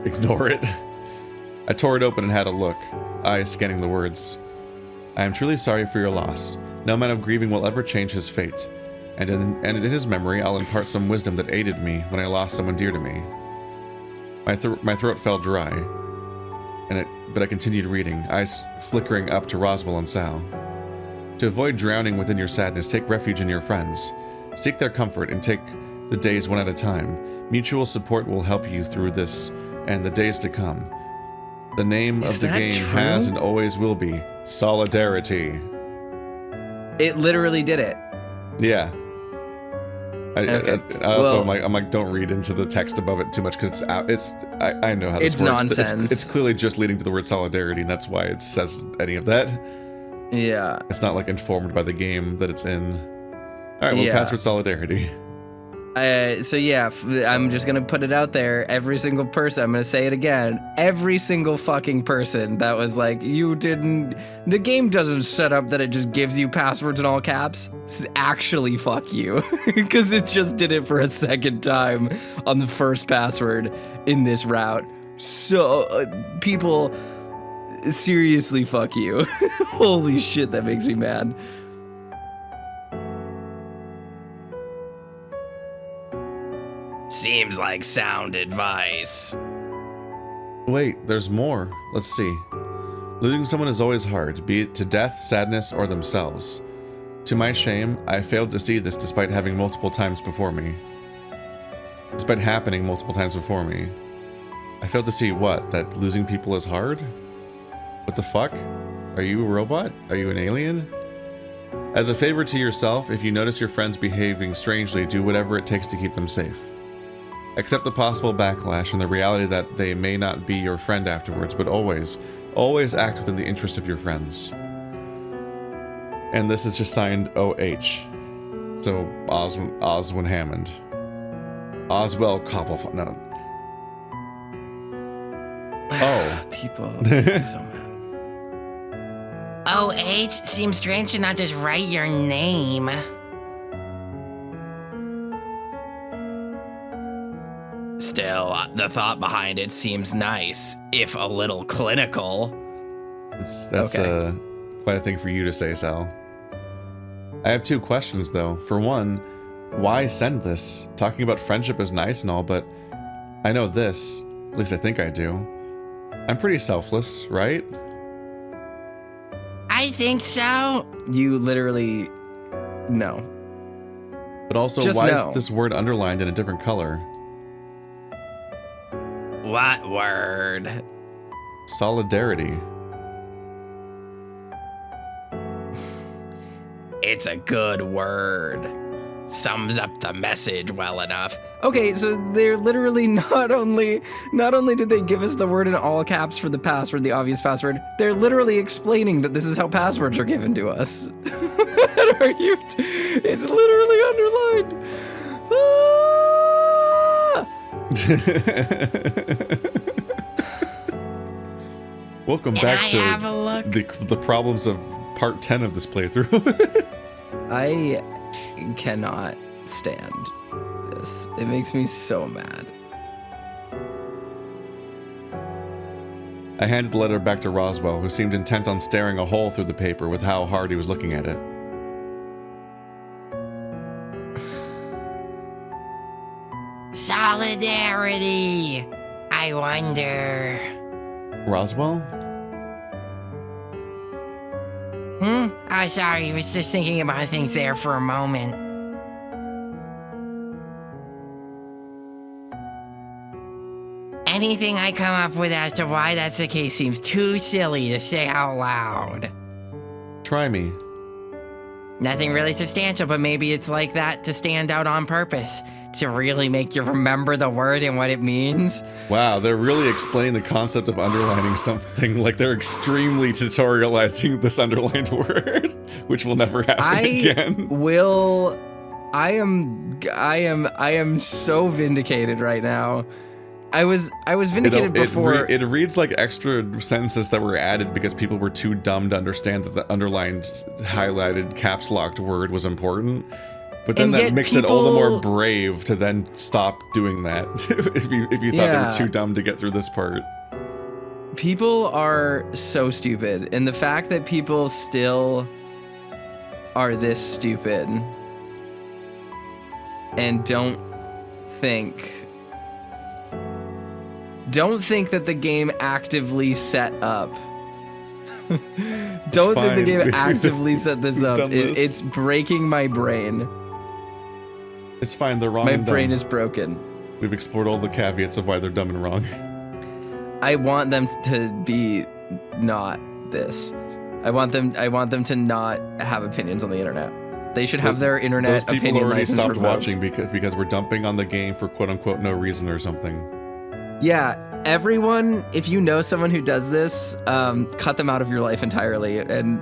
Ignore it. I tore it open and had a look, eyes scanning the words. I am truly sorry for your loss. No amount of grieving will ever change his fate, and in his memory I'll impart some wisdom that aided me when I lost someone dear to me. My throat felt dry, but I continued reading, eyes flickering up to Roswell and Sal. To avoid drowning within your sadness, take refuge in your friends. Seek their comfort and take the days one at a time. Mutual support will help you through this and the days to come. The name Is of the that game true? has and always will be Solidarity. It literally did it. Yeah. Okay. I also Well- I'm like, don't read into the text above it too much because I know how this It's works. nonsense. It's clearly just leading to the word solidarity, and that's why it says any of that. Yeah. It's not like informed by the game that it's in. All right, well, Yeah. password solidarity. So yeah, I'm just gonna put it out there. Every single person, I'm gonna say it again. Every single fucking person that was like, the game doesn't set up that it just gives you passwords in all caps. Actually, fuck you, because it just did it for a second time on the first password in this route. So people, seriously, fuck you. Holy shit, that makes me mad. Seems like sound advice. Wait, there's more. Let's see. Losing someone is always hard, be it to death, sadness, or themselves. To my shame, I failed to see this despite having multiple times before me. Despite happening multiple times before me. I failed to see what? That losing people is hard? What the fuck? Are you a robot? Are you an alien? As a favor to yourself, if you notice your friends behaving strangely, do whatever it takes to keep them safe. Accept the possible backlash and the reality that they may not be your friend afterwards, but always act within the interest of your friends. And this is just signed OH. So, Oswin Hammond. Oswell Koppel. No. Oh. People make me so mad. OH, seems strange to not just write your name. Still, the thought behind it seems nice, if a little clinical. That's Okay. quite a thing for you to say, Sal. I have two questions, though. For one, why send this? Talking about friendship is nice and all, but I know this, at least I think I do. I'm pretty selfless, right? I think so. You literally, no. But also, Just why no. is this word underlined in a different color? What word? Solidarity. It's a good word. Sums up the message well enough. Okay, so they're literally not only did they give us the word in all caps for the password, the obvious password, they're literally explaining that this is how passwords are given to us. What are you? It's literally underlined. Welcome Can back I have a look? to the problems of part 10 of this playthrough. I cannot stand this. It makes me so mad. I handed the letter back to Roswell, who seemed intent on staring a hole through the paper with how hard he was looking at it. Solidarity. I wonder. Roswell? Oh, sorry. I was just thinking about things there for a moment. Anything I come up with as to why that's the case seems too silly to say out loud. Try me. Nothing really substantial, but maybe it's like that to stand out on purpose, to really make you remember the word and what it means. Wow, they're really explaining the concept of underlining something. Like they're extremely tutorializing this underlined word, which will never happen again. I am so vindicated right now. I was vindicated before. It reads like extra sentences that were added because people were too dumb to understand that the underlined, highlighted, caps locked word was important. But then And that yet makes it all the more people- brave to then stop doing that. if you thought they Yeah. were too dumb to get through this part. People are so stupid, and the fact that people still are this stupid and don't think that the game actively set up. Don't think the fine. game actively set this We've up. done this. It's breaking my brain. It's fine, they're wrong My and dumb. brain is broken. We've explored all the caveats of why they're dumb and wrong. I want them to be not this. I want them to not have opinions on the internet. They should have their internet Those people opinion already license stopped revoked. watching because we're dumping on the game for quote unquote no reason or something. Yeah, everyone, if you know someone who does this, cut them out of your life entirely and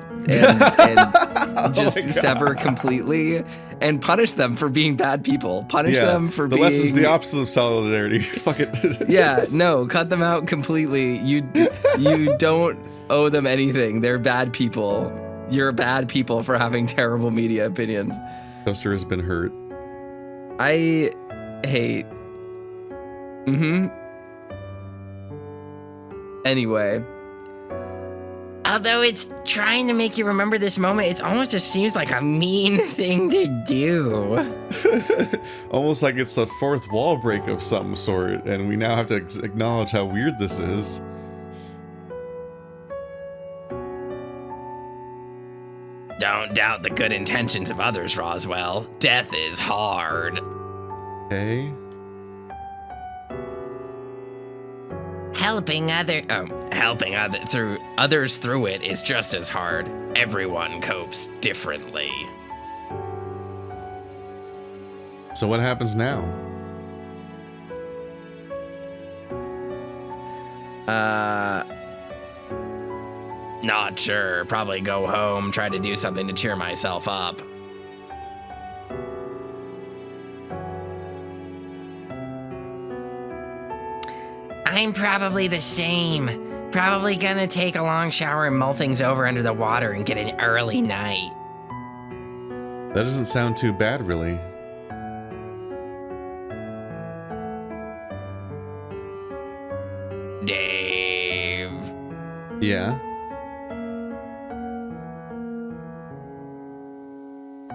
just sever completely and punish them for being bad people. Punish them for being... The lesson's the opposite of solidarity. Fuck it. Yeah, no, cut them out completely. You don't owe them anything. They're bad people. You're bad people for having terrible media opinions. Toaster has been hurt. I hate... Anyway. Although it's trying to make you remember this moment, it almost just seems like a mean thing to do. Almost like it's a fourth wall break of some sort, and we now have to acknowledge how weird this is. Don't doubt the good intentions of others, Roswell. Death is hard. Okay. Helping others through it is just as hard. Everyone copes differently. So what happens now? Not sure. Probably go home, try to do something to cheer myself up. I'm probably the same. Probably gonna take a long shower and mull things over under the water and get an early night. That doesn't sound too bad, really. Dave. Yeah.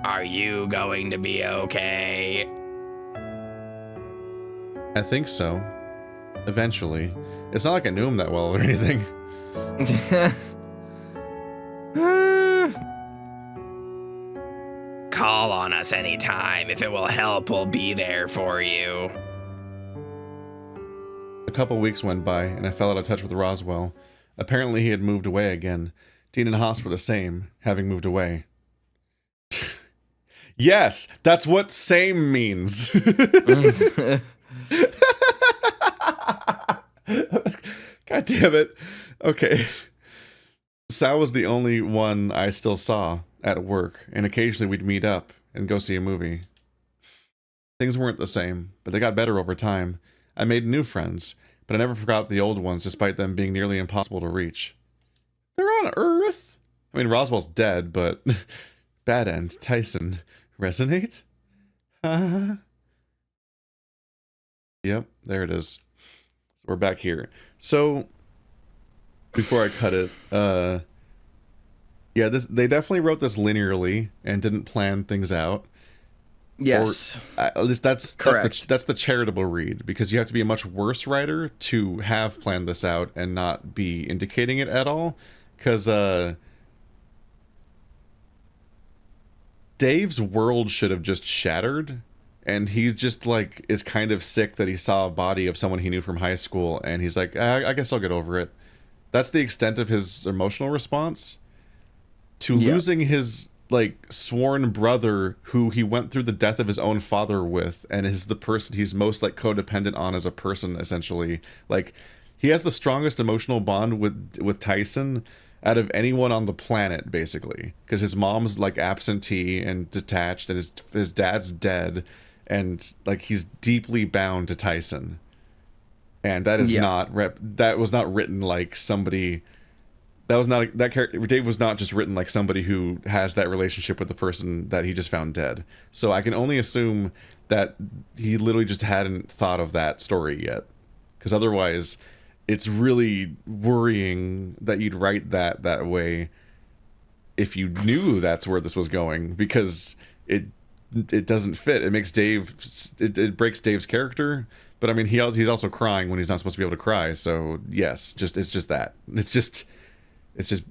Are you going to be okay? I think so. Eventually. It's not like I knew him that well or anything. Call on us anytime. If it will help, we'll be there for you. A couple weeks went by, and I fell out of touch with Roswell. Apparently he had moved away again. Dean and Haas were the same, having moved away. Yes, that's what same means. God damn it. Okay. Sal was the only one I still saw at work, and occasionally we'd meet up and go see a movie. Things weren't the same, but they got better over time. I made new friends, but I never forgot the old ones despite them being nearly impossible to reach. They're on Earth! I mean, Roswell's dead, but... Bad end, Tyson. Resonate? Yep, there it is. So we're back here. So, before I cut it, yeah, they definitely wrote this linearly and didn't plan things out. Yes. Or, at least that's correct. That's the charitable read, because you have to be a much worse writer to have planned this out and not be indicating it at all. Because Dave's world should have just shattered, and he just like is kind of sick that he saw a body of someone he knew from high school, and he's like, I guess I'll get over it. That's the extent of his emotional response to losing his like sworn brother, who he went through the death of his own father with, and is the person he's most like codependent on as a person, essentially. Like, he has the strongest emotional bond with Tyson out of anyone on the planet, basically, because his mom's like absentee and detached, and his dad's dead, and like he's deeply bound to Tyson. And that is that was not written like somebody. That was not that character. Dave was not just written like somebody who has that relationship with the person that he just found dead. So I can only assume that he literally just hadn't thought of that story yet, because otherwise, it's really worrying that you'd write that way if you knew that's where this was going, because it doesn't fit. It makes Dave, it breaks Dave's character. But I mean, he's also crying when he's not supposed to be able to cry. So yes, it's just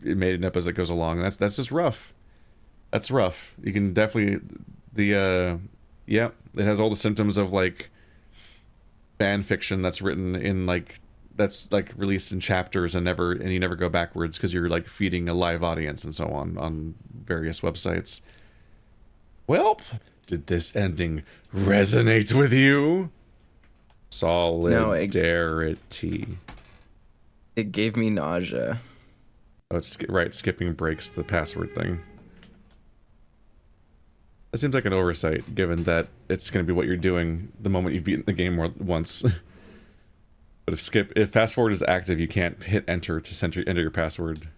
it made it up as it goes along. And that's just rough. That's rough. You can definitely it has all the symptoms of like fan fiction that's written in like that's like released in chapters and you never go backwards because you're like feeding a live audience and so on various websites. Well, did this ending resonate with you? Solidarity. It gave me nausea. Oh, it's right. Skipping breaks the password thing. That seems like an oversight, given that it's going to be what you're doing the moment you've beaten the game once. But if fast forward is active, you can't hit enter to enter your password.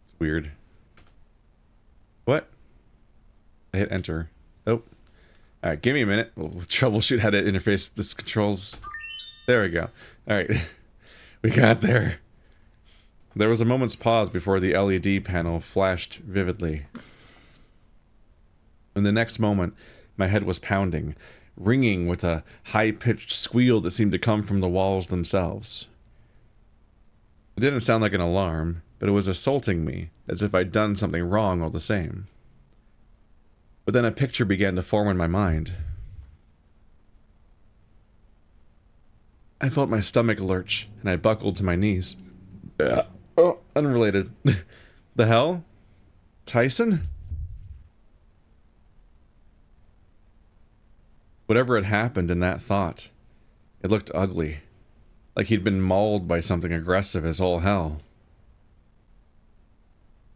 It's weird. What? I hit enter. Oh. Alright, give me a minute. We'll troubleshoot how to interface this controls. There we go. Alright. We got there. There was a moment's pause before the LED panel flashed vividly. In the next moment, my head was pounding, ringing with a high-pitched squeal that seemed to come from the walls themselves. It didn't sound like an alarm, but it was assaulting me, as if I'd done something wrong all the same. But then a picture began to form in my mind. I felt my stomach lurch, and I buckled to my knees. Oh, unrelated. The hell? Tyson? Whatever had happened in that thought, it looked ugly. Like he'd been mauled by something aggressive as all hell.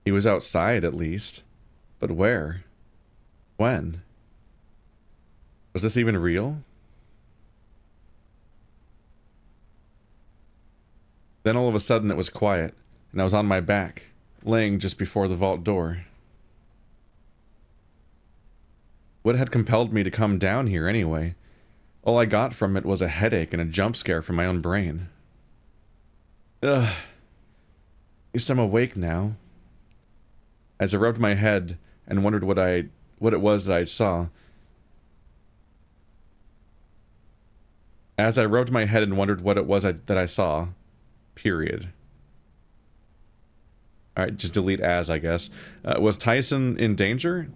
He was outside, at least. But where? When? Was this even real? Then all of a sudden it was quiet, and I was on my back, laying just before the vault door. What had compelled me to come down here anyway? All I got from it was a headache and a jump scare from my own brain. Ugh. At least I'm awake now. As I rubbed my head and wondered what it was that I saw. As I rubbed my head and wondered what it was that I saw. Period. Alright, just delete as, I guess. Was Tyson in danger?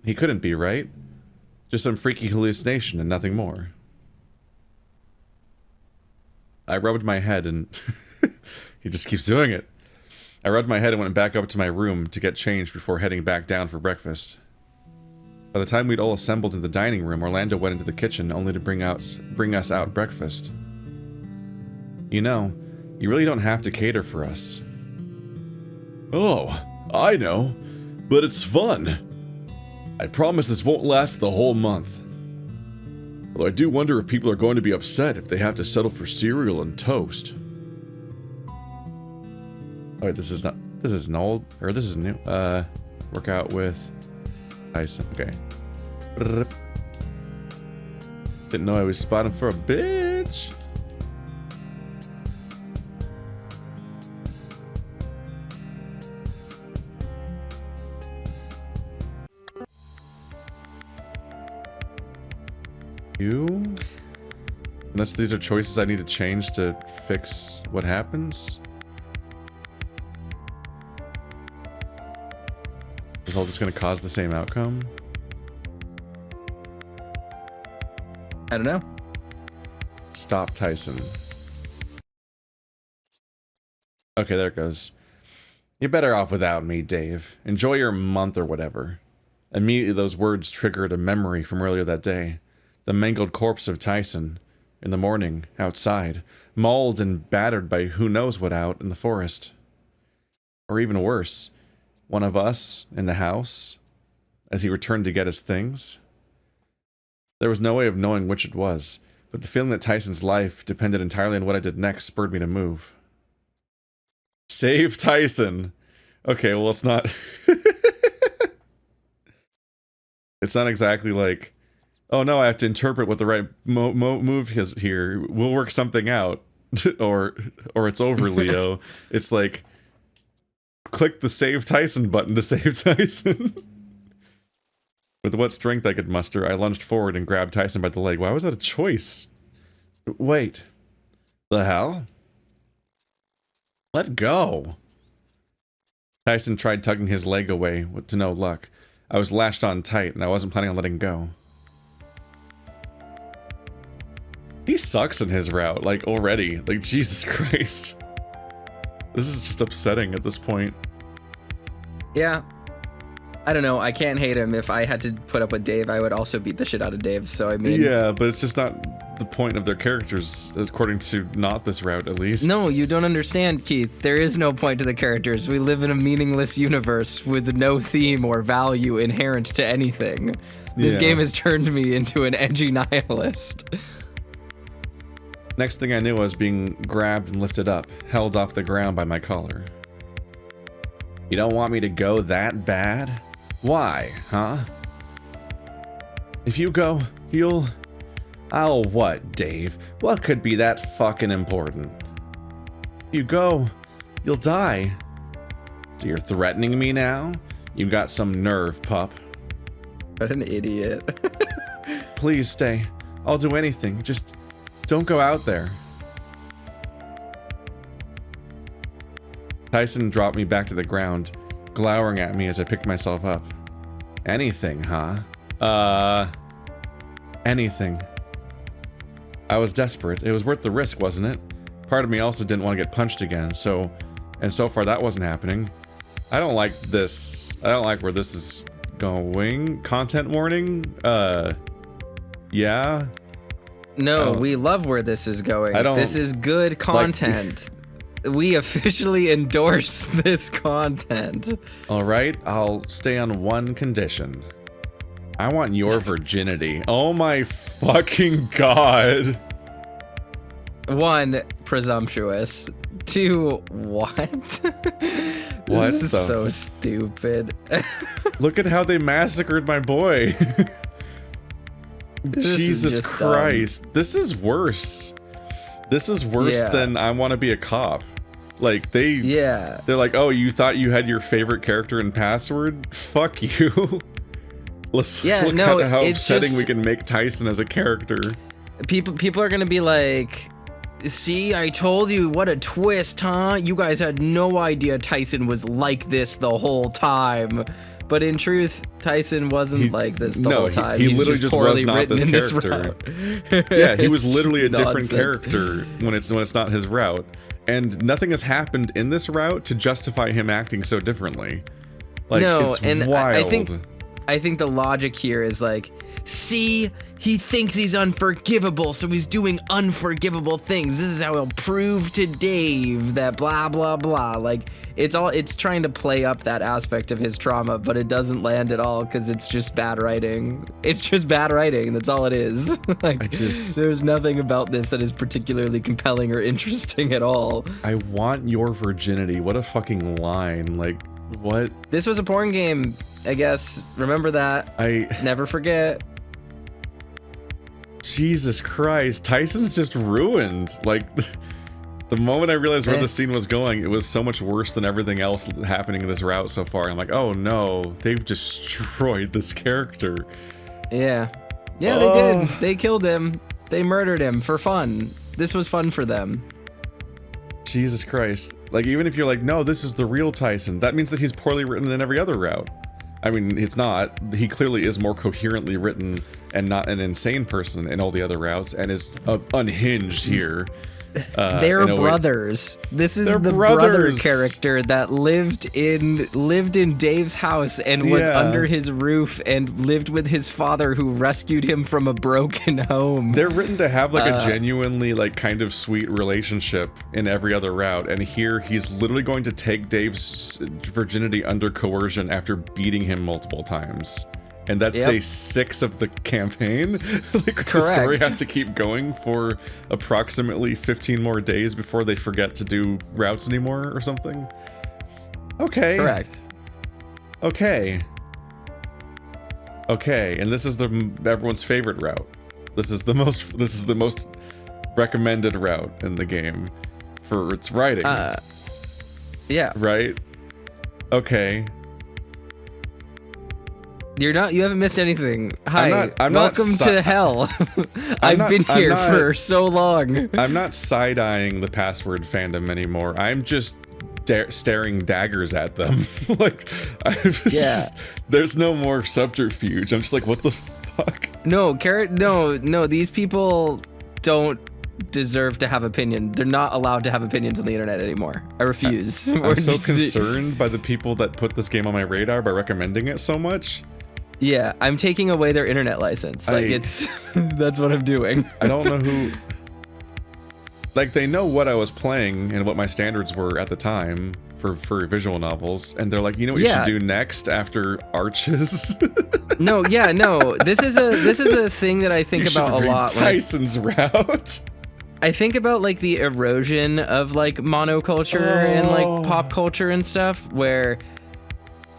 He couldn't be, right? Just some freaky hallucination and nothing more. I rubbed my head and... he just keeps doing it. I rubbed my head and went back up to my room to get changed before heading back down for breakfast. By the time we'd all assembled in the dining room, Orlando went into the kitchen only to bring us out breakfast. You know, you really don't have to cater for us. Oh, I know, but it's fun. I promise this won't last the whole month. Although I do wonder if people are going to be upset if they have to settle for cereal and toast. Alright, this is new. Work out with Tyson. Okay. Didn't know I was spotting for a bitch. Unless these are choices I need to change to fix what happens. Is all just going to cause the same outcome? I don't know. Stop Tyson. Okay, there it goes. You're better off without me, Dave. Enjoy your month or whatever. Immediately those words triggered a memory from earlier that day. The mangled corpse of Tyson. In the morning, outside. Mauled and battered by who knows what out in the forest. Or even worse, one of us in the house as he returned to get his things. There was no way of knowing which it was, but the feeling that Tyson's life depended entirely on what I did next spurred me to move. Save Tyson! Okay, well it's not... It's not exactly like... Oh no, I have to interpret what the right move is here. We'll work something out. or it's over, Leo. It's like... Click the Save Tyson button to save Tyson. With what strength I could muster, I lunged forward and grabbed Tyson by the leg. Why was that a choice? Wait. The hell? Let go. Tyson tried tugging his leg away, to no luck. I was lashed on tight, and I wasn't planning on letting go. He sucks in his route, like, already. Like, Jesus Christ. This is just upsetting at this point. Yeah. I don't know. I can't hate him. If I had to put up with Dave, I would also beat the shit out of Dave. So, I mean... Yeah, but it's just not the point of their characters, according to not this route, at least. No, you don't understand, Keith. There is no point to the characters. We live in a meaningless universe with no theme or value inherent to anything. This game has turned me into an edgy nihilist. Next thing I knew, I was being grabbed and lifted up, held off the ground by my collar. You don't want me to go that bad? Why, huh? If you go, you'll... I'll what, Dave? What could be that fucking important? If you go, you'll die. So you're threatening me now? You got some nerve, pup. What an idiot. Please stay. I'll do anything. Just don't go out there. Tyson dropped me back to the ground, glowering at me as I picked myself up. Anything, huh? Anything. I was desperate. It was worth the risk, wasn't it? Part of me also didn't want to get punched again, and so far that wasn't happening. I don't like this. I don't like where this is going. Content warning? Yeah? No, we love where this is going. This is good content. We officially endorse this content. All right, I'll stay on one condition. I want your virginity. Oh my fucking god. 1, presumptuous. 2, what? What this is so stupid. Look at how they massacred my boy. Jesus Christ. Dumb. This is worse. This is worse than I Want to Be a Cop. Like, they're like, oh, you thought you had your favorite character in Password? Fuck you. Let's look at how upsetting we can make Tyson as a character. People are gonna be like, see, I told you, what a twist, huh? You guys had no idea Tyson was like this the whole time. But in truth, Tyson wasn't like this the whole time. He literally just was not this character. Yeah, he was literally a different character when it's not his route. And nothing has happened in this route to justify him acting so differently. Like, it's wild. I think the logic here is like, see, he thinks he's unforgivable, so he's doing unforgivable things. This is how he'll prove to Dave that blah, blah, blah. Like, it's trying to play up that aspect of his trauma, but it doesn't land at all because it's just bad writing. It's just bad writing. That's all it is. Like, there's nothing about this that is particularly compelling or interesting at all. I want your virginity. What a fucking line. Like, what? This was a porn game, I guess. Remember that. Never forget. Jesus Christ. Tyson's just ruined. Like, the moment I realized where the scene was going, it was so much worse than everything else happening in this route so far. I'm like, oh no, they've destroyed this character. Yeah. Yeah, they did. They killed him. They murdered him for fun. This was fun for them. Jesus Christ. Like, even if you're like, no, this is the real Tyson, that means that he's poorly written in every other route. I mean, it's not. He clearly is more coherently written and not an insane person in all the other routes, and is unhinged here. They're brothers. This is the brother character that lived in Dave's house and was under his roof and lived with his father, who rescued him from a broken home. They're written to have like a genuinely like kind of sweet relationship in every other route, and here he's literally going to take Dave's virginity under coercion after beating him multiple times. And that's day 6 of the campaign. Like, the story has to keep going for approximately 15 more days before they forget to do routes anymore or something. Okay. Correct. Okay. Okay, and this is everyone's favorite route. This is the most recommended route in the game for its writing. Yeah. Right? Okay. You haven't missed anything. Hi, welcome to hell. I've been here for so long. I'm not side-eyeing the Password fandom anymore. I'm just staring daggers at them. Like, there's no more subterfuge. I'm just like, what the fuck? No, these people don't deserve to have opinion. They're not allowed to have opinions on the internet anymore. I refuse. I'm so concerned by the people that put this game on my radar by recommending it so much. Yeah, I'm taking away their internet license. Like that's what I'm doing. I don't know who. Like, they know what I was playing and what my standards were at the time for visual novels, and they're like, you know what you should do next after Arches? No. This is a thing that I think about a lot. Tyson's route. I think about like the erosion of like monoculture and like pop culture and stuff, where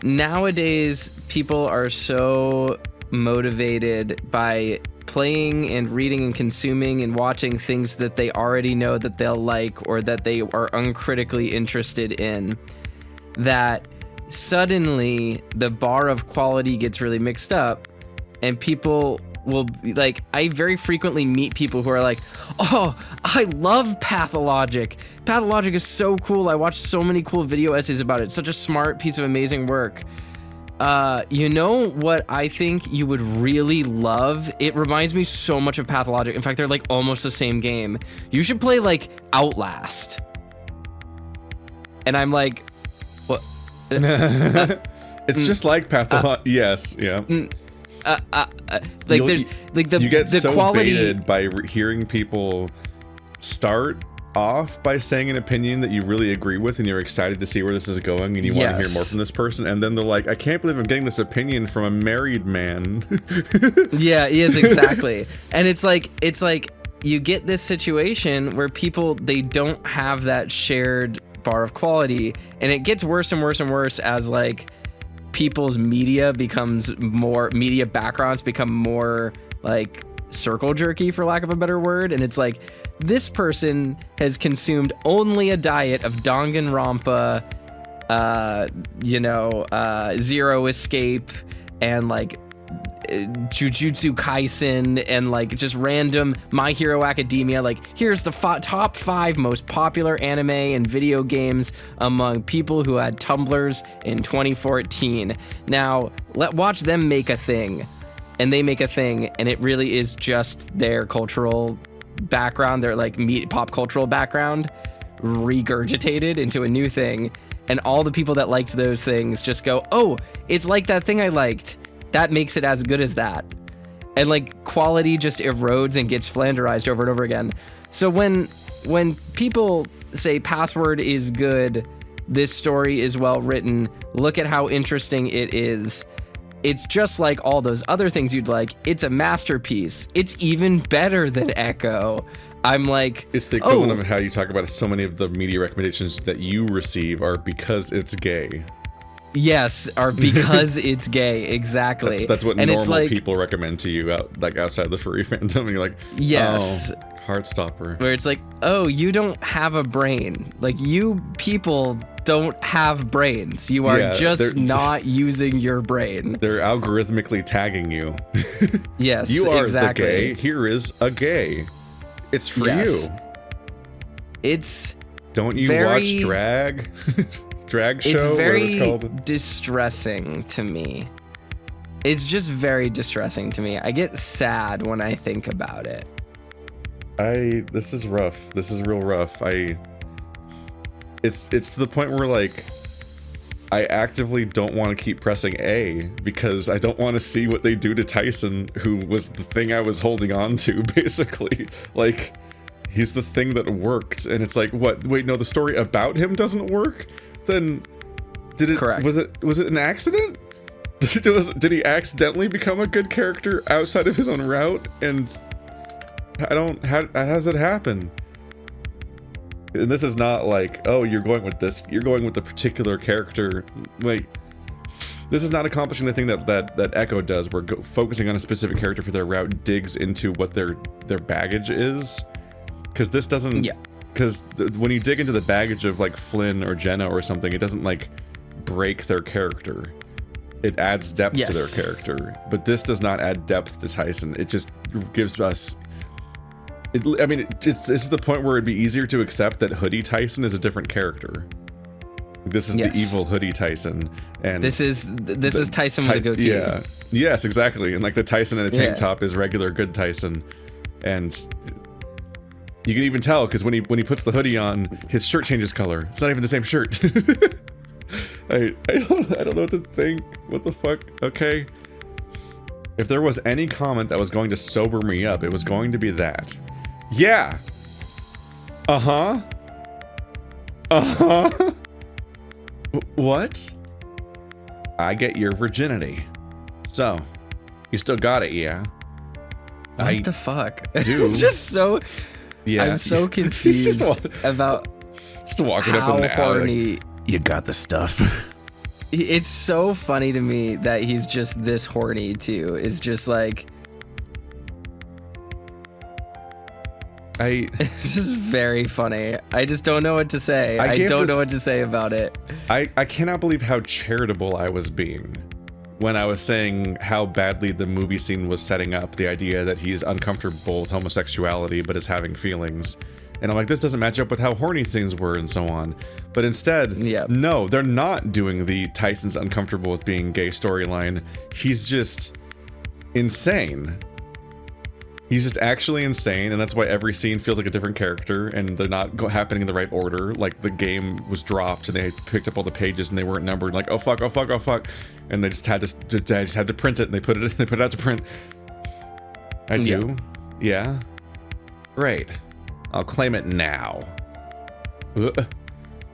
nowadays people are so motivated by playing and reading and consuming and watching things that they already know that they'll like or that they are uncritically interested in, that suddenly the bar of quality gets really mixed up, and people will be like, I very frequently meet people who are like, oh, I love Pathologic. Pathologic is so cool. I watched so many cool video essays about it. It's such a smart piece of amazing work. You know what I think you would really love? It reminds me so much of Pathologic. In fact, they're like almost the same game. You should play like Outlast. And I'm like, what? It's just like Pathologic. Yes, yeah. Like there's like the you get the so quality baited by hearing people start off by saying an opinion that you really agree with, and you're excited to see where this is going, and you want to hear more from this person, and then they're like, I can't believe I'm getting this opinion from a married man. Yeah, yes, exactly. And it's like you get this situation where people, they don't have that shared bar of quality, and it gets worse and worse and worse as like people's media backgrounds become more like circle jerky, for lack of a better word. And it's like, this person has consumed only a diet of Danganronpa, Zero Escape, and like Jujutsu Kaisen, and like just random My Hero Academia. Like, here's the top 5 most popular anime and video games among people who had Tumblrs in 2014. Now, watch them make a thing. And they make a thing, and it really is just their cultural background, their like pop cultural background, regurgitated into a new thing. And all the people that liked those things just go, oh, it's like that thing I liked. That makes it as good as that. And like quality just erodes and gets flanderized over and over again. So when people say Password is good, this story is well written, look at how interesting it is, it's just like all those other things you'd like. It's a masterpiece. It's even better than Echo. I'm like, it's the equivalent of how you talk about so many of the media recommendations that you receive are because it's gay. Yes, or because it's gay. Exactly. That's what normal people recommend to you outside the furry fandom. And you're like, yes, Heartstopper. Where it's like, oh, you don't have a brain. Like, you people don't have brains. You are just not using your brain. They're algorithmically tagging you. Yes, you are exactly. the gay. Here is a gay. It's for you. It's don't you watch drag? Drag show? It's very it's called? distressing to me. It's just very distressing to me. I get sad when I think about it. This is rough. This is real rough. It's to the point where like I actively don't want to keep pressing A because I don't want to see what they do to Tyson, who was the thing I was holding on to, basically. Like, he's the thing that worked, and it's like, what? Wait, no, the story about him doesn't work? Then did it? Correct. Was it an accident? Did he accidentally become a good character outside of his own route? And how does it happen? And this is not like, oh, you're going with this. You're going with the particular character. Like, this is not accomplishing the thing that Echo does, where focusing on a specific character for their route digs into what their baggage is. Because this doesn't. Yeah. Because when you dig into the baggage of like Flynn or Jenna or something, it doesn't like break their character. It adds depth to their character. But this does not add depth to Tyson. It just gives us. This is the point where it'd be easier to accept that Hoodie Tyson is a different character. This is the evil Hoodie Tyson, and this is Tyson with a goatee. Yeah, yes, exactly. And like the Tyson in a tank top is regular good Tyson, and You can even tell because when he puts the hoodie on, his shirt changes color. It's not even the same shirt. I don't know what to think. What the fuck? Okay. If there was any comment that was going to sober me up, it was going to be that. Yeah. Uh-huh. Uh-huh. What? I get your virginity. So, you still got it, yeah? What the fuck? Do. It's just so... Yeah. I'm so confused about just walking how up and horny... you got the stuff. It's so funny to me that he's just this horny, too. It's just like... It's just very funny. I just don't know what to say. I don't know what to say about it. I cannot believe how charitable I was being when I was saying how badly the movie scene was setting up the idea that he's uncomfortable with homosexuality but is having feelings. And I'm like, this doesn't match up with how horny things were and so on. But instead, no, they're not doing the Tyson's uncomfortable with being gay storyline. He's just insane. He's just actually insane, and that's why every scene feels like a different character, and they're not happening in the right order. Like, the game was dropped, and they picked up all the pages, and they weren't numbered. Like, oh fuck, oh fuck, oh fuck, and they just had to print it, and they put it out to print. I do, yeah, great. I'll claim it now. Ugh.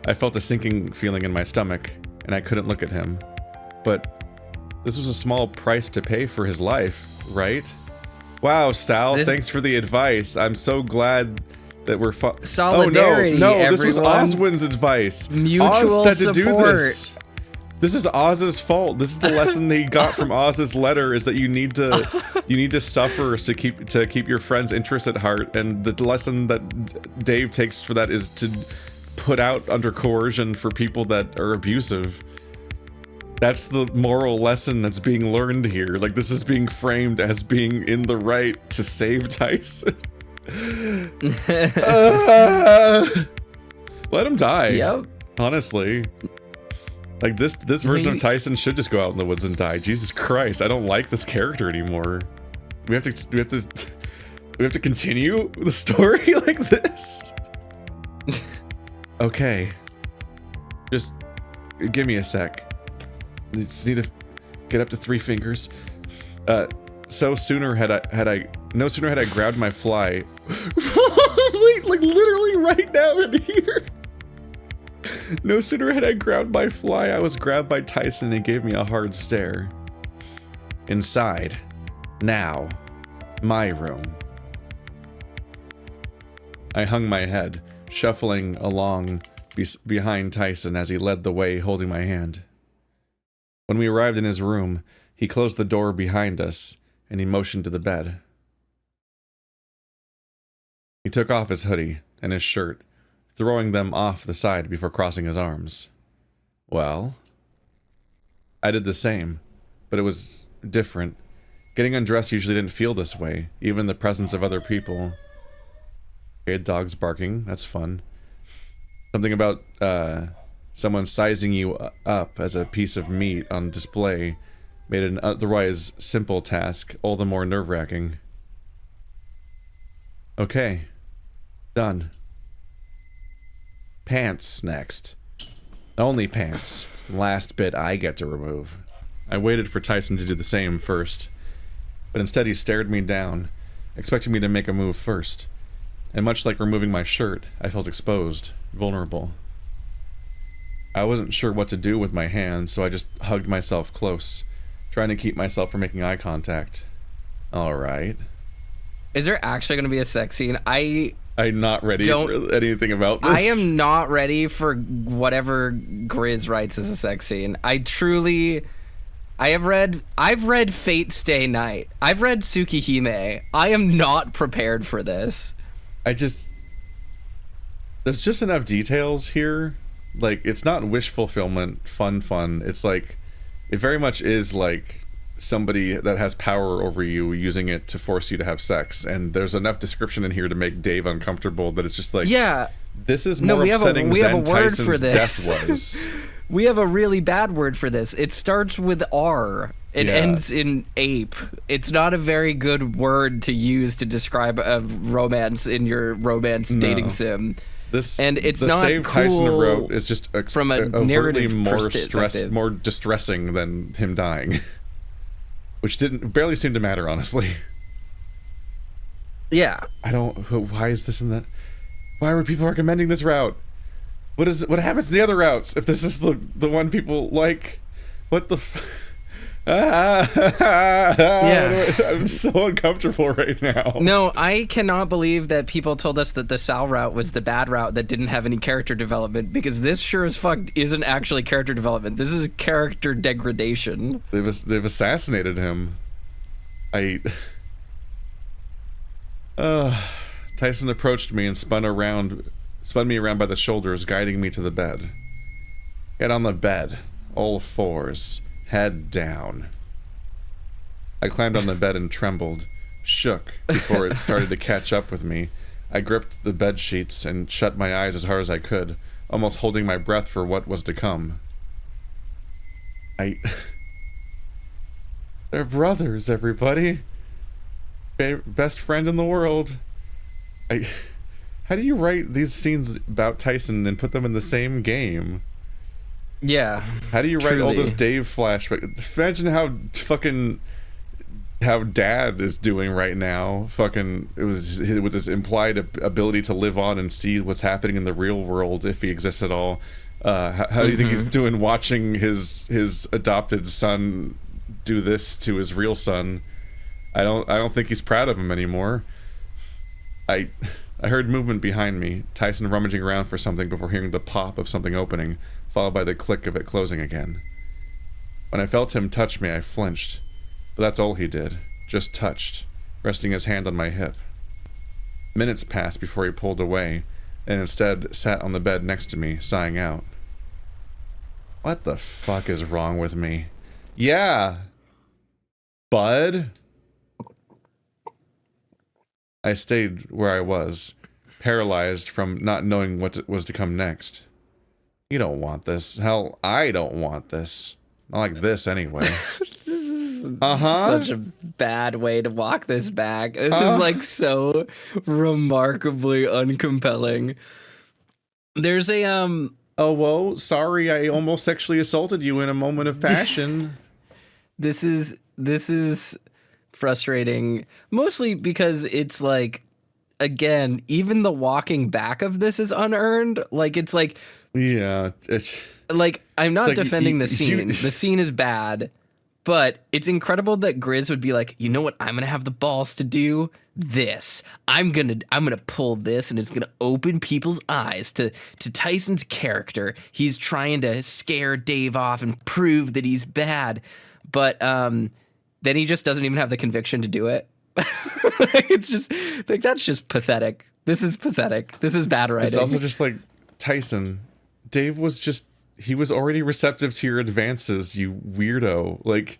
I felt a sinking feeling in my stomach, and I couldn't look at him. But this was a small price to pay for his life, right? Wow, Sal, thanks for the advice. I'm so glad that we're solidarity. Oh, no, this was Oswin's advice. Mutual Oz said support. To do this. This is Oz's fault. This is the lesson that he got from Oz's letter: is that you need to suffer to keep your friend's interests at heart. And the lesson that Dave takes for that is to put out under coercion for people that are abusive. That's the moral lesson that's being learned here. Like, this is being framed as being in the right to save Tyson. Let him die. Yep. Honestly. Like, this version of Tyson should just go out in the woods and die. Jesus Christ, I don't like this character anymore. We have to continue the story like this? Okay. Just give me a sec. I just need to get up to 3 fingers. No sooner had I grabbed my fly. Wait, like literally right now in here. No sooner had I grabbed my fly, I was grabbed by Tyson and gave me a hard stare. Inside, now, my room. I hung my head, shuffling along behind Tyson as he led the way, holding my hand. When we arrived in his room, he closed the door behind us, and he motioned to the bed. He took off his hoodie and his shirt, throwing them off the side before crossing his arms. Well, I did the same, but it was different. Getting undressed usually didn't feel this way, even in the presence of other people. We had dogs barking, that's fun. Something about, someone sizing you up as a piece of meat on display made an otherwise simple task all the more nerve-wracking. Okay. Done. Pants next. Only pants. Last bit I get to remove. I waited for Tyson to do the same first, but instead he stared me down, expecting me to make a move first. And much like removing my shirt, I felt exposed, vulnerable. I wasn't sure what to do with my hands, so I just hugged myself close, trying to keep myself from making eye contact. Alright. Is there actually going to be a sex scene? I'm not ready for anything about this. I am not ready for whatever Grizz writes as a sex scene. I've read Fate Stay Night. I've read Tsukihime. I am not prepared for this. There's just enough details here. Like, it's not wish fulfillment, fun. It's like, it very much is like somebody that has power over you using it to force you to have sex. And there's enough description in here to make Dave uncomfortable that it's just like, yeah, this is more upsetting than Tyson's death was. We have a really bad word for this. It starts with R. It ends in ape. It's not a very good word to use to describe a romance in your romance dating sim. And it's not save cool Tyson wrote is just from a narrative more distressing than him dying, which barely seemed to matter, honestly. Yeah, why is this and that? Why were people recommending this route? What happens to the other routes if this is the one people like? What the yeah. I'm so uncomfortable right now. No, I cannot believe that people told us that the Sal route was the bad route that didn't have any character development, because this sure as fuck isn't actually character development. This is character degradation. They've assassinated him. Tyson approached me and spun me around by the shoulders, guiding me to the bed. Get on the bed, all fours. Head down. I climbed on the bed and trembled, shook before it started to catch up with me. I gripped the bed sheets and shut my eyes as hard as I could, almost holding my breath for what was to come. They're brothers, everybody. Best friend in the world. How do you write these scenes about Tyson and put them in the same game? Yeah. How do you write all those Dave flashbacks? Imagine how Dad is doing right now. Fucking with his implied ability to live on and see what's happening in the real world if he exists at all. How do you think he's doing watching his adopted son do this to his real son? I don't think he's proud of him anymore. I heard movement behind me. Tyson rummaging around for something before hearing the pop of something opening, followed by the click of it closing again. When I felt him touch me, I flinched. But that's all he did. Just touched, resting his hand on my hip. Minutes passed before he pulled away, and instead sat on the bed next to me, sighing out. What the fuck is wrong with me? Yeah! Bud? I stayed where I was, paralyzed from not knowing what was to come next. You don't want this. Hell, I don't want this. Not like this, anyway. This is such a bad way to walk this back. This is like so remarkably uncompelling. There's a Oh, whoa, sorry, I almost sexually assaulted you in a moment of passion. This is frustrating, mostly because it's like, again, even the walking back of this is unearned. Like, it's like, yeah, it's like, I'm not defending the scene. The scene is bad, but it's incredible that Grizz would be like, you know what I'm gonna have the balls to do? This. I'm gonna pull this, and it's gonna open people's eyes to Tyson's character. He's trying to scare Dave off and prove that he's bad, but then he just doesn't even have the conviction to do it. It's just like, that's just pathetic. This is pathetic. This is bad writing. It's also just like, Tyson, Dave he was already receptive to your advances, you weirdo. Like,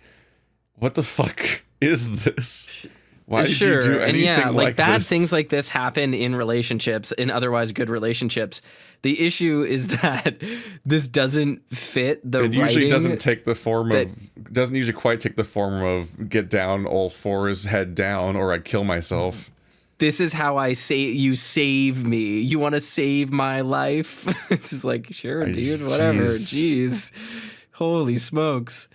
what the fuck is this? Why did you do anything like bad this? Things like this happen in relationships, in otherwise good relationships. The issue is that this doesn't fit the writing. It usually doesn't take the form doesn't usually quite take the form of get down all fours, head down, or I kill myself. This is how I say you save me. You want to save my life? It's just like, sure, dude, whatever. Jeez. Holy smokes.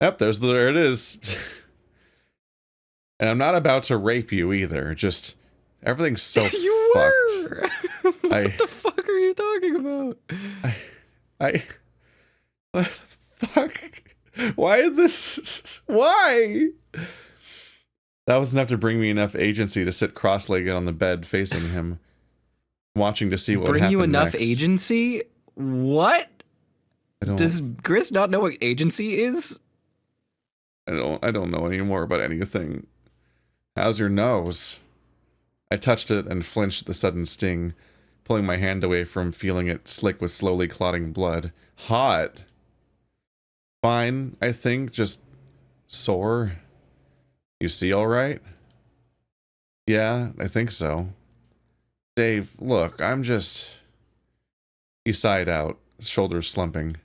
Yep, there it is. And I'm not about to rape you either. Just everything's so you fucked. Were. What the fuck are you talking about? What the fuck? Why is this? Why? That was enough to bring me enough agency to sit cross-legged on the bed facing him, watching to see what would happen next. Bring you enough next. Agency? What? Does Gris not know what agency is? I don't know anymore about anything. How's your nose? I touched it and flinched at the sudden sting, pulling my hand away from feeling it slick with slowly clotting blood. Hot. Fine, I think, just sore. You see all right? Yeah, I think so. Dave, look, I'm just... He sighed out, shoulders slumping.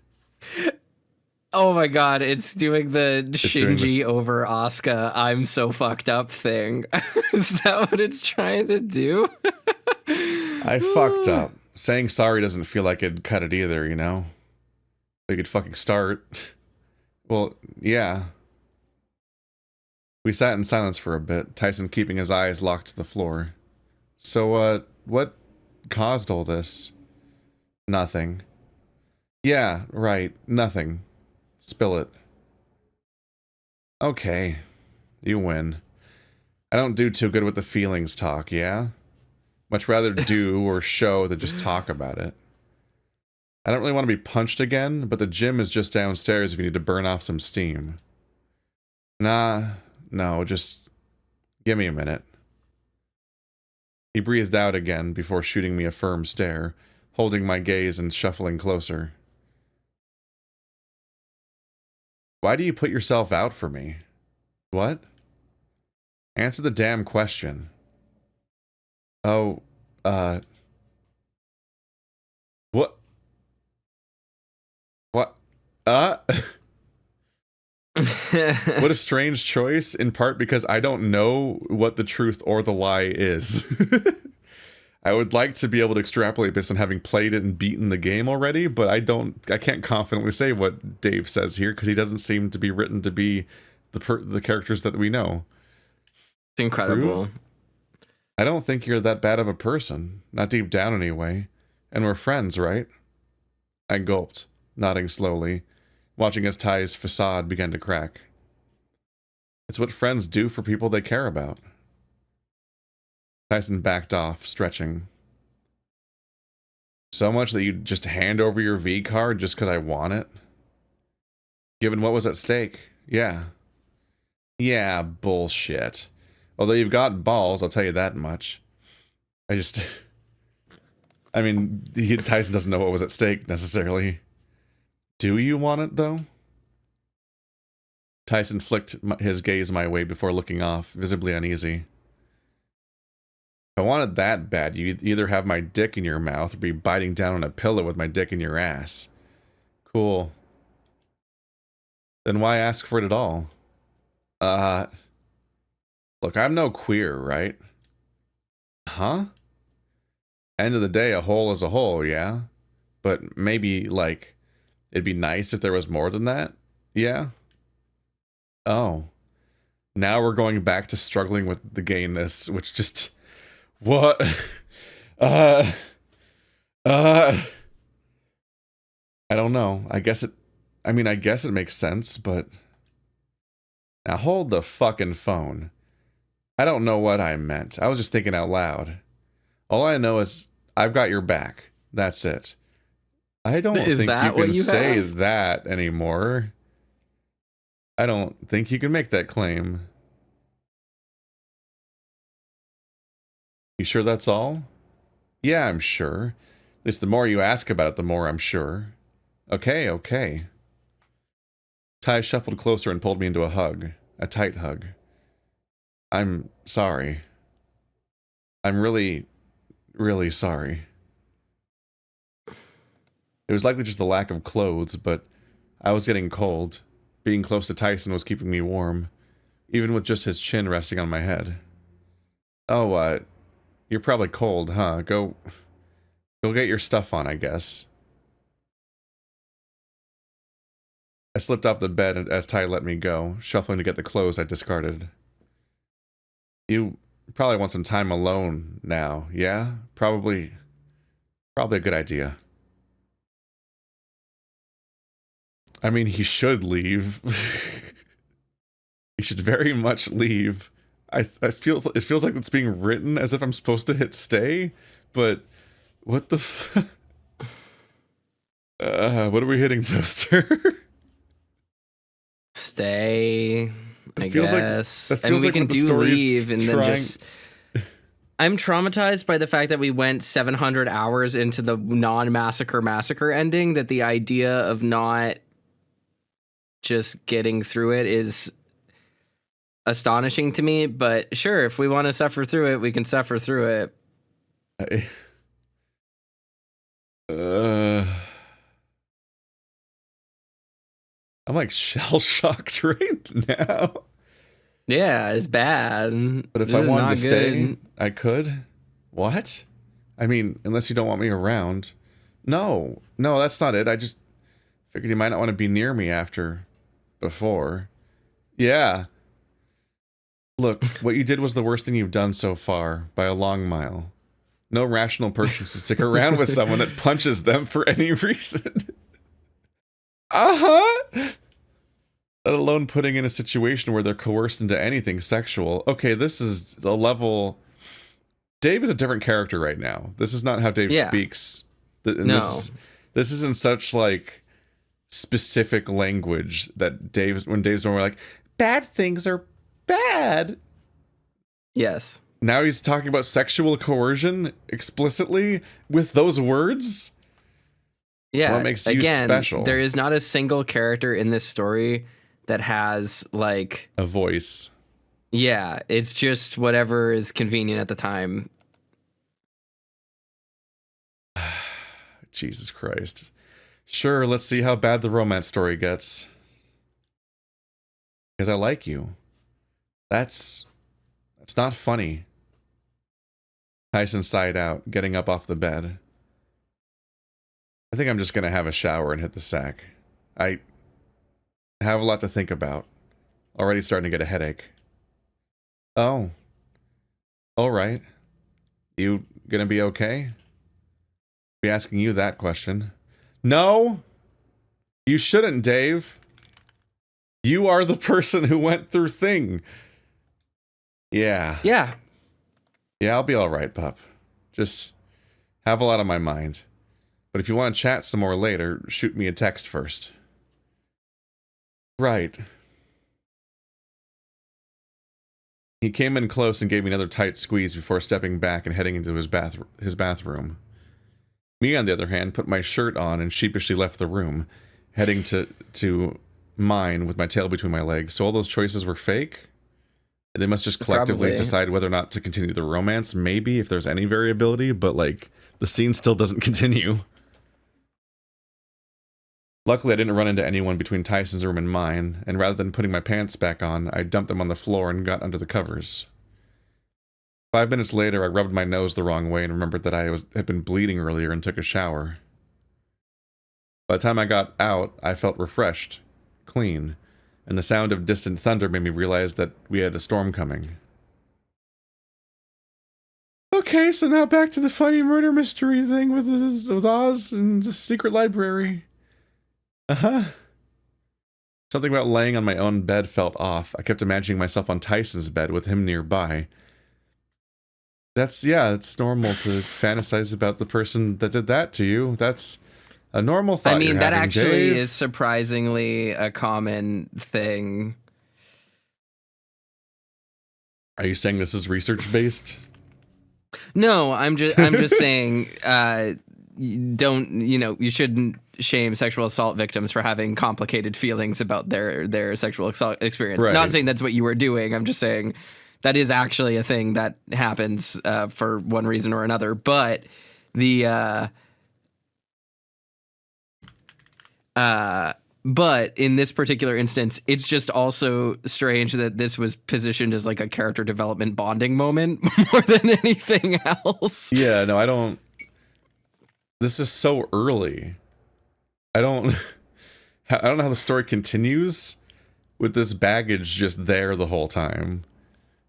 Oh my god, it's doing the doing this. Shinji over Asuka I'm so fucked up thing. Is that what it's trying to do? I fucked up. Saying sorry doesn't feel like it'd cut it either, you know? We could fucking start. Well, yeah. We sat in silence for a bit, Tyson keeping his eyes locked to the floor. So, what caused all this? Nothing. Yeah, right, nothing. Spill it. Okay. You win. I don't do too good with the feelings talk, yeah? Much rather do or show than just talk about it. I don't really want to be punched again, but the gym is just downstairs if you need to burn off some steam. Nah, no, just give me a minute. He breathed out again before shooting me a firm stare, holding my gaze and shuffling closer. Why do you put yourself out for me? What? Answer the damn question. Oh, what? What? What a strange choice, in part because I don't know what the truth or the lie is. I would like to be able to extrapolate based on having played it and beaten the game already, but I can't confidently say what Dave says here because he doesn't seem to be written to be the characters that we know. It's incredible. Prove? I don't think you're that bad of a person, not deep down anyway. And we're friends, right? I gulped, nodding slowly, watching as Ty's facade began to crack. It's what friends do for people they care about. Tyson backed off, stretching. So much that you'd just hand over your V card just because I want it? Given what was at stake, yeah. Yeah, bullshit. Although you've got balls, I'll tell you that much. I mean, Tyson doesn't know what was at stake, necessarily. Do you want it, though? Tyson flicked his gaze my way before looking off, visibly uneasy. If I wanted that bad, you'd either have my dick in your mouth or be biting down on a pillow with my dick in your ass. Cool. Then why ask for it at all? Look, I'm no queer, right? Huh? End of the day, a hole is a hole, yeah? But maybe, like, it'd be nice if there was more than that? Yeah? Oh. Now we're going back to struggling with the gayness, which just... What? I don't know. I guess it makes sense, but... Now hold the fucking phone. I don't know what I meant. I was just thinking out loud. All I know is I've got your back. That's it. I don't think you can say that anymore. I don't think you can make that claim. You sure that's all? Yeah, I'm sure. At least the more you ask about it, the more I'm sure. Okay, okay. Ty shuffled closer and pulled me into a hug. A tight hug. I'm sorry. I'm really, really sorry. It was likely just the lack of clothes, but I was getting cold. Being close to Tyson was keeping me warm, even with just his chin resting on my head. Oh, you're probably cold, huh? Go get your stuff on, I guess. I slipped off the bed as Ty let me go, shuffling to get the clothes I discarded. You probably want some time alone now, yeah? Probably a good idea. I mean, he should leave. He should very much leave. It feels like it's being written as if I'm supposed to hit stay, but what the what are we hitting, Toaster? Stay, I guess. Like, I mean, we like can do leave and then just... I'm traumatized by the fact that we went 700 hours into the non-massacre ending, that the idea of not just getting through it is astonishing to me. But sure, if we want to suffer through it, we can suffer through it. I'm like shell shocked right now. Yeah, it's bad. But if I wanted to stay, I could. What? I mean, unless you don't want me around. No, that's not it. I just figured you might not want to be near me before. Yeah. Look, what you did was the worst thing you've done so far, by a long mile. No rational person should stick around with someone that punches them for any reason. Uh-huh. Let alone putting in a situation where they're coerced into anything sexual. Okay, this is a level... Dave is a different character right now. This is not how Dave speaks. No. This isn't such, like, specific language that when Dave's normally like, bad things are bad. Yes. Now he's talking about sexual coercion explicitly with those words? Yeah. What makes you special? There is not a single character in this story that has, like... a voice. Yeah, it's just whatever is convenient at the time. Jesus Christ. Sure, let's see how bad the romance story gets. Because I like you. That's not funny. Tyson sighed out, getting up off the bed. I think I'm just gonna have a shower and hit the sack. I have a lot to think about. Already starting to get a headache. Oh. Alright. You gonna be okay? Be asking you that question. No! You shouldn't, Dave. You are the person who went through thing. Yeah. Yeah. Yeah, I'll be alright, pup. Just have a lot on my mind. But if you want to chat some more later, shoot me a text first. Right. He came in close and gave me another tight squeeze before stepping back and heading into his bathroom. Me, on the other hand, put my shirt on and sheepishly left the room, heading to mine with my tail between my legs. So all those choices were fake? They must just collectively decide whether or not to continue the romance, maybe, if there's any variability, but, like, the scene still doesn't continue. Luckily, I didn't run into anyone between Tyson's room and mine, and rather than putting my pants back on, I dumped them on the floor and got under the covers. 5 minutes later, I rubbed my nose the wrong way and remembered that I had been bleeding earlier and took a shower. By the time I got out, I felt refreshed, clean, and the sound of distant thunder made me realize that we had a storm coming. Okay, so now back to the funny murder mystery thing with Oz and the secret library. Uh-huh. Something about laying on my own bed felt off. I kept imagining myself on Tyson's bed with him nearby. It's normal to fantasize about the person that did that to you. That's a normal thought. I mean, that having, actually Dave. is surprisingly a common thing. Are you saying this is research-based? No, I'm just saying, you shouldn't shame sexual assault victims for having complicated feelings about their sexual experience. Right. Not saying that's what you were doing. I'm just saying that is actually a thing that happens for one reason or another. But but in this particular instance, it's just also strange that this was positioned as like a character development bonding moment more than anything else. Yeah, no, I don't. This is so early. I don't know how the story continues with this baggage just there the whole time.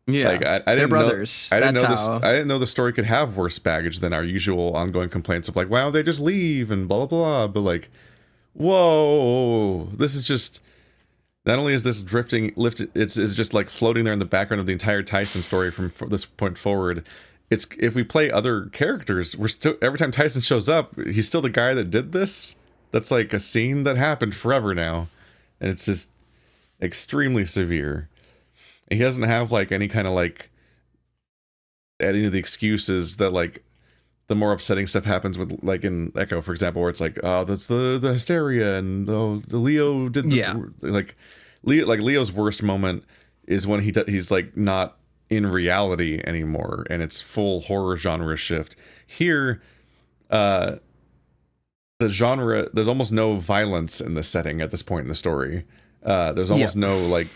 Yeah, like I they're didn't brothers. I didn't know the story could have worse baggage than our usual ongoing complaints of like, why don't they just leave and blah blah blah. But like, whoa, this is just. Not only is this it's just like floating there in the background of the entire Tyson story from this point forward. It's if we play other characters, we're still every time Tyson shows up, he's still the guy that did this. That's like a scene that happened forever now, and it's just extremely severe. And he doesn't have like any kind of like any of the excuses that like the more upsetting stuff happens with, like in Echo, for example, where it's like, oh, that's the hysteria, and the Leo did Leo's worst moment is when he's like not in reality anymore, and it's full horror genre shift. Here, the genre, there's almost no violence in the setting at this point in the story. There's almost no like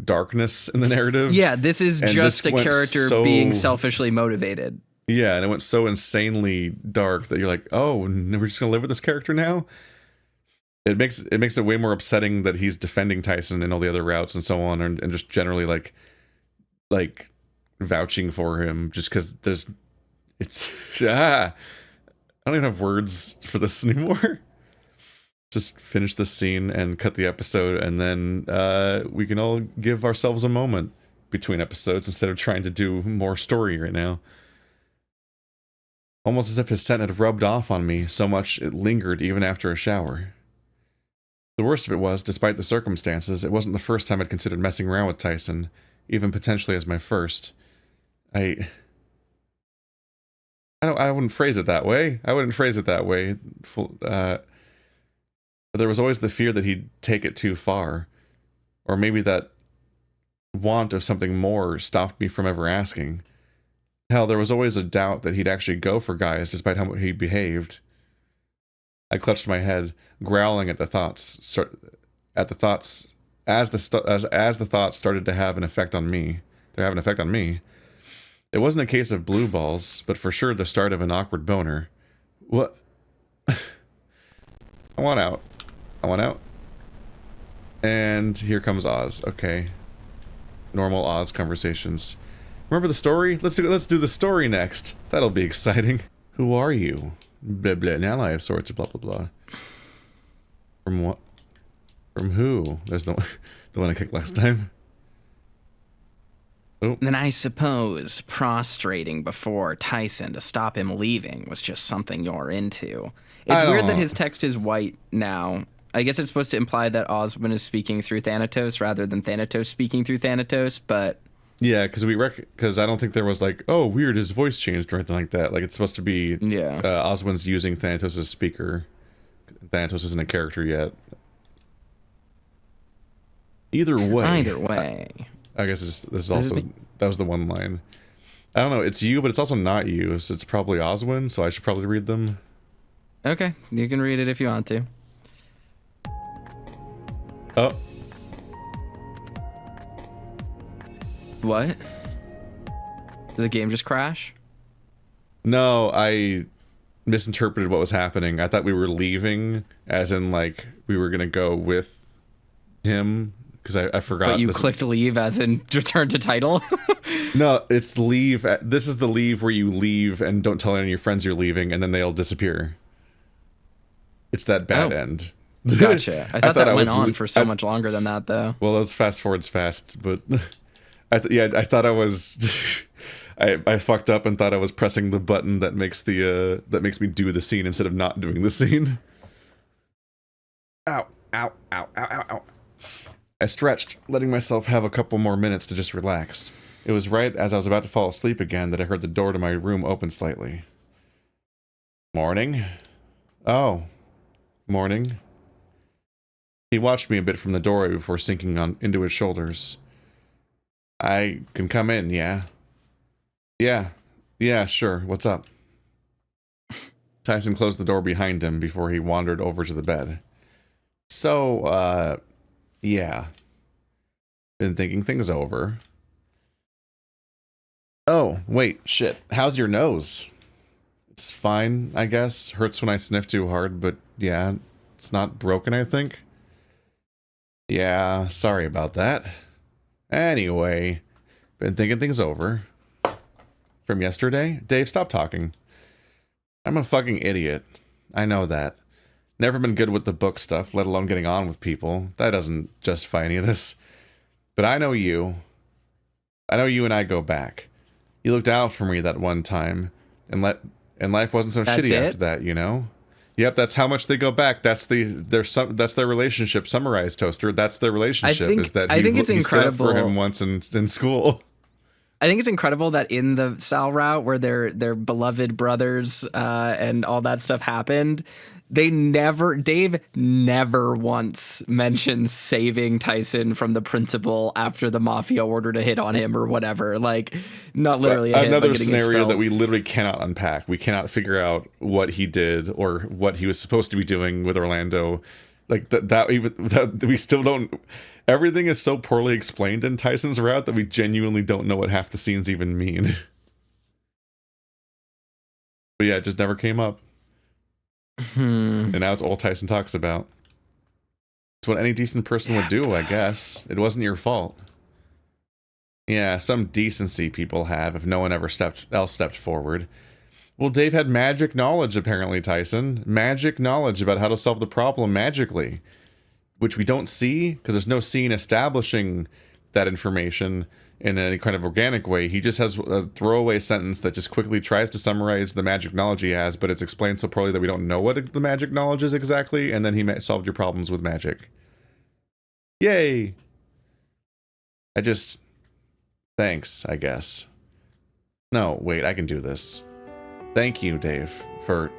darkness in the narrative. Yeah, this is And just this a went character so- being selfishly motivated. Yeah, and it went so insanely dark that you're like, oh, we're just gonna live with this character now. It makes it way more upsetting that he's defending Tyson and all the other routes and so on, and just generally like vouching for him just because I don't even have words for this anymore. Just finish this scene and cut the episode, and then we can all give ourselves a moment between episodes instead of trying to do more story right now. Almost as if his scent had rubbed off on me so much it lingered even after a shower. The worst of it was, despite the circumstances, it wasn't the first time I'd considered messing around with Tyson, even potentially as my first. I wouldn't phrase it that way. But there was always the fear that he'd take it too far. Or maybe that want of something more stopped me from ever asking. Hell, there was always a doubt that he'd actually go for guys despite how he behaved. I clutched my head, growling at the thoughts. As the thoughts started to have an effect on me. They're having an effect on me. It wasn't a case of blue balls, but for sure the start of an awkward boner. What? I want out. And here comes Oz. Okay. Normal Oz conversations. Remember the story? Let's do the story next. That'll be exciting. Who are you? Blah blah. An ally of sorts. Blah blah blah. From what? From who? There's the one I kicked last time. Oh. Then I suppose prostrating before Tyson to stop him leaving was just something you're into. It's weird that his text is white now. I guess it's supposed to imply that Oswin is speaking through Thanatos rather than Thanatos speaking through Thanatos, but... Yeah, because I don't think there was like, oh, weird, his voice changed or anything like that. Like, it's supposed to be Oswin's using Thanatos' speaker. Thanatos isn't a character yet. Either way. I guess that was the one line. I don't know, it's you, but it's also not you, so it's probably Oswin, so I should probably read them. Okay, you can read it if you want to. Oh. What? Did the game just crash? No, I misinterpreted what was happening. I thought we were leaving, as in, like, we were gonna go with him, because I forgot. But you clicked leave as in return to title? No, it's leave. This is the leave where you leave and don't tell any of your friends you're leaving, and then they all disappear. It's that bad end. Gotcha. I thought that went on for so much longer than that, though. Well, those fast forwards fast, but I thought I was. I fucked up and thought I was pressing the button that makes me do the scene instead of not doing the scene. Ow! Ow! Ow! Ow! Ow! Ow! I stretched, letting myself have a couple more minutes to just relax. It was right as I was about to fall asleep again that I heard the door to my room open slightly. Morning. Oh. Morning. He watched me a bit from the doorway before sinking into his shoulders. I can come in, yeah? Yeah, sure. What's up? Tyson closed the door behind him before he wandered over to the bed. So, yeah. Been thinking things over. Oh, wait, shit. How's your nose? It's fine, I guess. Hurts when I sniff too hard, but yeah, it's not broken, I think. Yeah, sorry about that. Anyway, been thinking things over. From yesterday? Dave, stop talking. I'm a fucking idiot. I know that. Never been good with the book stuff, let alone getting on with people. That doesn't justify any of this. But I know you. I know you and I go back. You looked out for me that one time, and life wasn't so shitty after that, you know? Yep, that's how much they go back. That's their relationship summarized, Toaster. That's their relationship. I think it's incredible for him once in school. I think it's incredible that in the Sal route where their beloved brothers and all that stuff happened, Dave never once mentions saving Tyson from the principal after the mafia ordered a hit on him or whatever. Like, not literally a hit, another but getting scenario expelled. that we literally cannot unpack. We cannot figure out what he did or what he was supposed to be doing with Orlando. Like that we still don't. Everything is so poorly explained in Tyson's route that we genuinely don't know what half the scenes even mean. But yeah, it just never came up. And now it's all Tyson talks about. It's what any decent person would do, I guess. It wasn't your fault. Yeah, some decency people have if no one ever stepped forward. Well, Dave had magic knowledge, apparently, Tyson. Magic knowledge about how to solve the problem magically. Which we don't see, because there's no scene establishing that information in any kind of organic way. He just has a throwaway sentence that just quickly tries to summarize the magic knowledge he has, but it's explained so poorly that we don't know what the magic knowledge is exactly, and then he solved your problems with magic. Yay! Thanks, I guess. No, wait, I can do this. Thank you, Dave, for,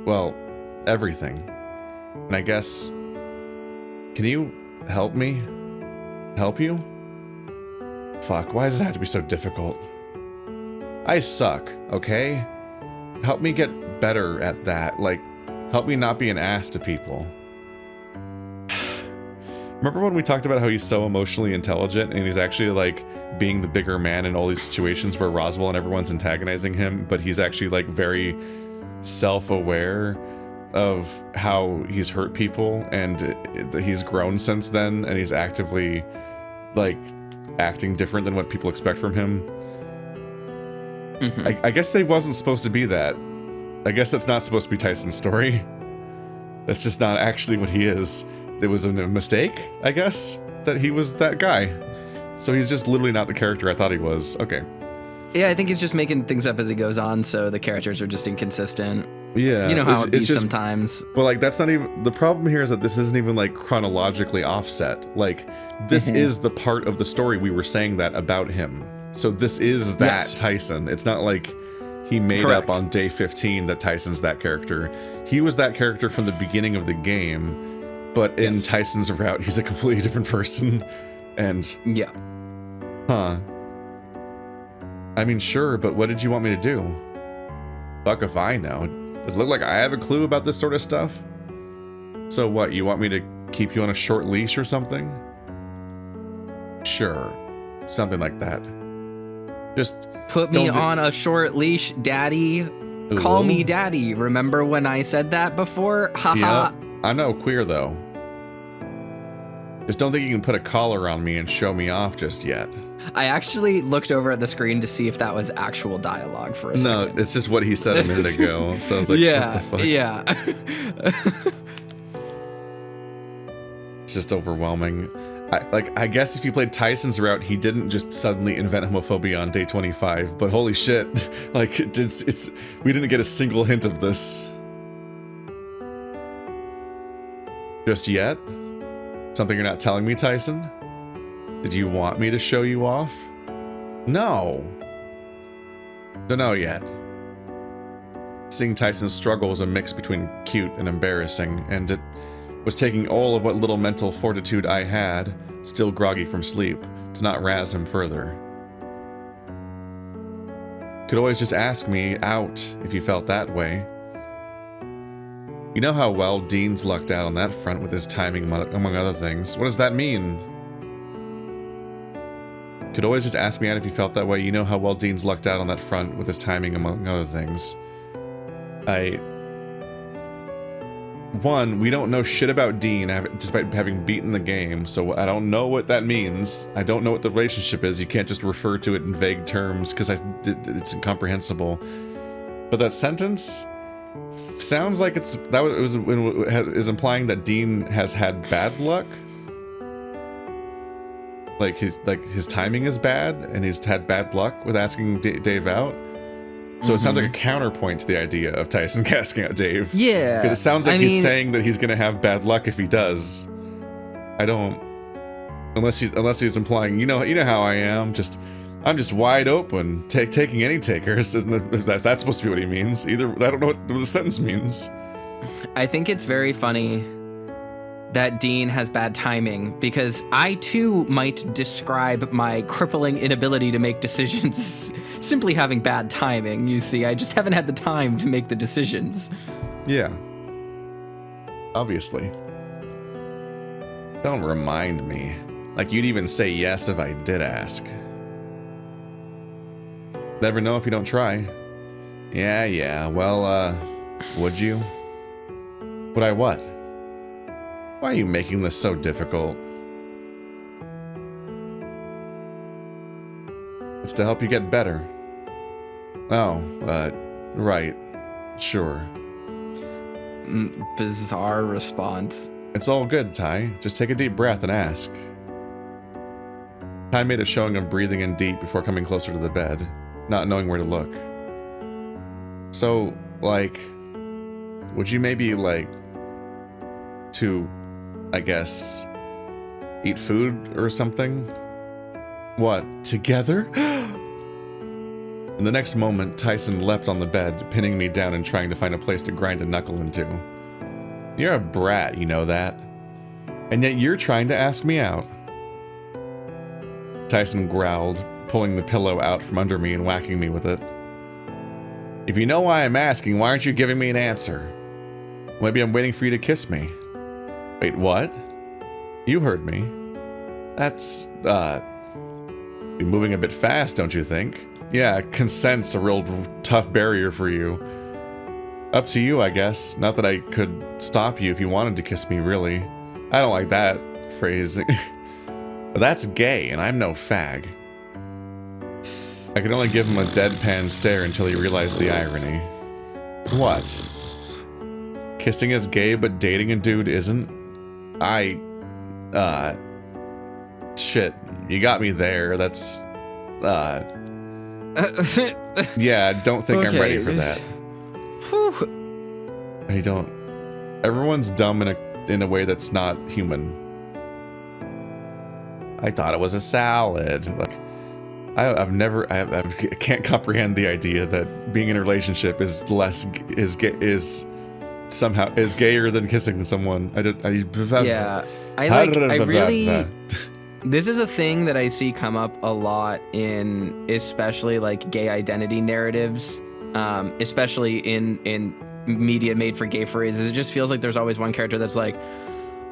well, everything. And I guess, can you help me? Help you? Fuck, why does it have to be so difficult? I suck, okay? Help me get better at that. Like, help me not be an ass to people. Remember when we talked about how he's so emotionally intelligent and he's actually like being the bigger man in all these situations where Roswell and everyone's antagonizing him, but he's actually like very self-aware of how he's hurt people and he's grown since then and he's actively like acting different than what people expect from him. I guess they wasn't supposed to be that. I guess that's not supposed to be Tyson's story. That's just not actually what he is. It was a mistake, I guess, that he was that guy. So he's just literally not the character I thought he was. Okay. Yeah, I think he's just making things up as he goes on, so the characters are just inconsistent. Yeah. You know how it be just, sometimes. But like, that's not even, the problem here is that this isn't even like chronologically offset. Like, this is the part of the story we were saying that about him. So this is that Tyson. It's not like he made up on day 15 that Tyson's that character. He was that character from the beginning of the game. But in Tyson's route, he's a completely different person. And yeah. Huh. I mean, sure, but what did you want me to do? Fuck if I know. Does it look like I have a clue about this sort of stuff? So what, you want me to keep you on a short leash or something? Sure. Something like that. Just put me on a short leash, daddy. Ooh. Call me daddy. Remember when I said that before? Haha. Yeah, I know, queer though. Just don't think you can put a collar on me and show me off just yet. I actually looked over at the screen to see if that was actual dialogue for a second. No, it's just what he said a minute ago. So I was like, yeah, what the fuck? Yeah. It's just overwhelming. I guess if you played Tyson's route, he didn't just suddenly invent homophobia on day 25. But holy shit, like it's we didn't get a single hint of this just yet. Something you're not telling me, Tyson? Did you want me to show you off? No. Don't know yet. Seeing Tyson's struggle was a mix between cute and embarrassing, and it was taking all of what little mental fortitude I had, still groggy from sleep, to not razz him further. Could always just ask me out if you felt that way. You know how well Dean's lucked out on that front with his timing, among other things. What does that mean? Could always just ask me out if you felt that way. You know how well Dean's lucked out on that front with his timing, among other things. One, we don't know shit about Dean, despite having beaten the game, so I don't know what that means. I don't know what the relationship is. You can't just refer to it in vague terms, because it's incomprehensible. But that sentence sounds like is implying that Dean has had bad luck. Like his timing is bad, and he's had bad luck with asking Dave out. So it sounds like a counterpoint to the idea of Tyson asking out Dave. Yeah. Because it sounds like he's saying that he's going to have bad luck if he does. I don't. Unless he's implying, you know how I am. I'm just wide open, taking any takers. Isn't that's supposed to be what he means? Either I don't know what the sentence means. I think it's very funny that Dean has bad timing, because I too might describe my crippling inability to make decisions simply having bad timing. You see, I just haven't had the time to make the decisions. Yeah. Obviously. Don't remind me. Like you'd even say yes if I did ask. Never know if you don't try. Yeah, well, would you? Would I what? Why are you making this so difficult? It's to help you get better. Oh, right. Sure. Bizarre response. It's all good, Ty. Just take a deep breath and ask. Ty made a showing of breathing in deep before coming closer to the bed, not knowing where to look. So, like, would you maybe, like, to, I guess, eat food or something? What, together? In the next moment, Tyson leapt on the bed, pinning me down and trying to find a place to grind a knuckle into. You're a brat, you know that. And yet you're trying to ask me out. Tyson growled, pulling the pillow out from under me and whacking me with it. If you know why I'm asking, why aren't you giving me an answer? Maybe I'm waiting for you to kiss me. Wait, what? You heard me. That's, you're moving a bit fast, don't you think? Yeah, consent's a real tough barrier for you. Up to you, I guess. Not that I could stop you if you wanted to kiss me, really. I don't like that phrasing. But that's gay, and I'm no fag. I could only give him a deadpan stare until he realized the irony. What? Kissing is gay, but dating a dude isn't? Shit, you got me there. That's, yeah, I don't think I'm ready for that. Whew. I don't. Everyone's dumb in a way that's not human. I thought it was a salad. Like, I can't comprehend the idea that being in a relationship is somehow gayer than kissing someone. This is a thing that I see come up a lot in, especially like gay identity narratives, especially in media made for gay furries. It just feels like there's always one character that's like,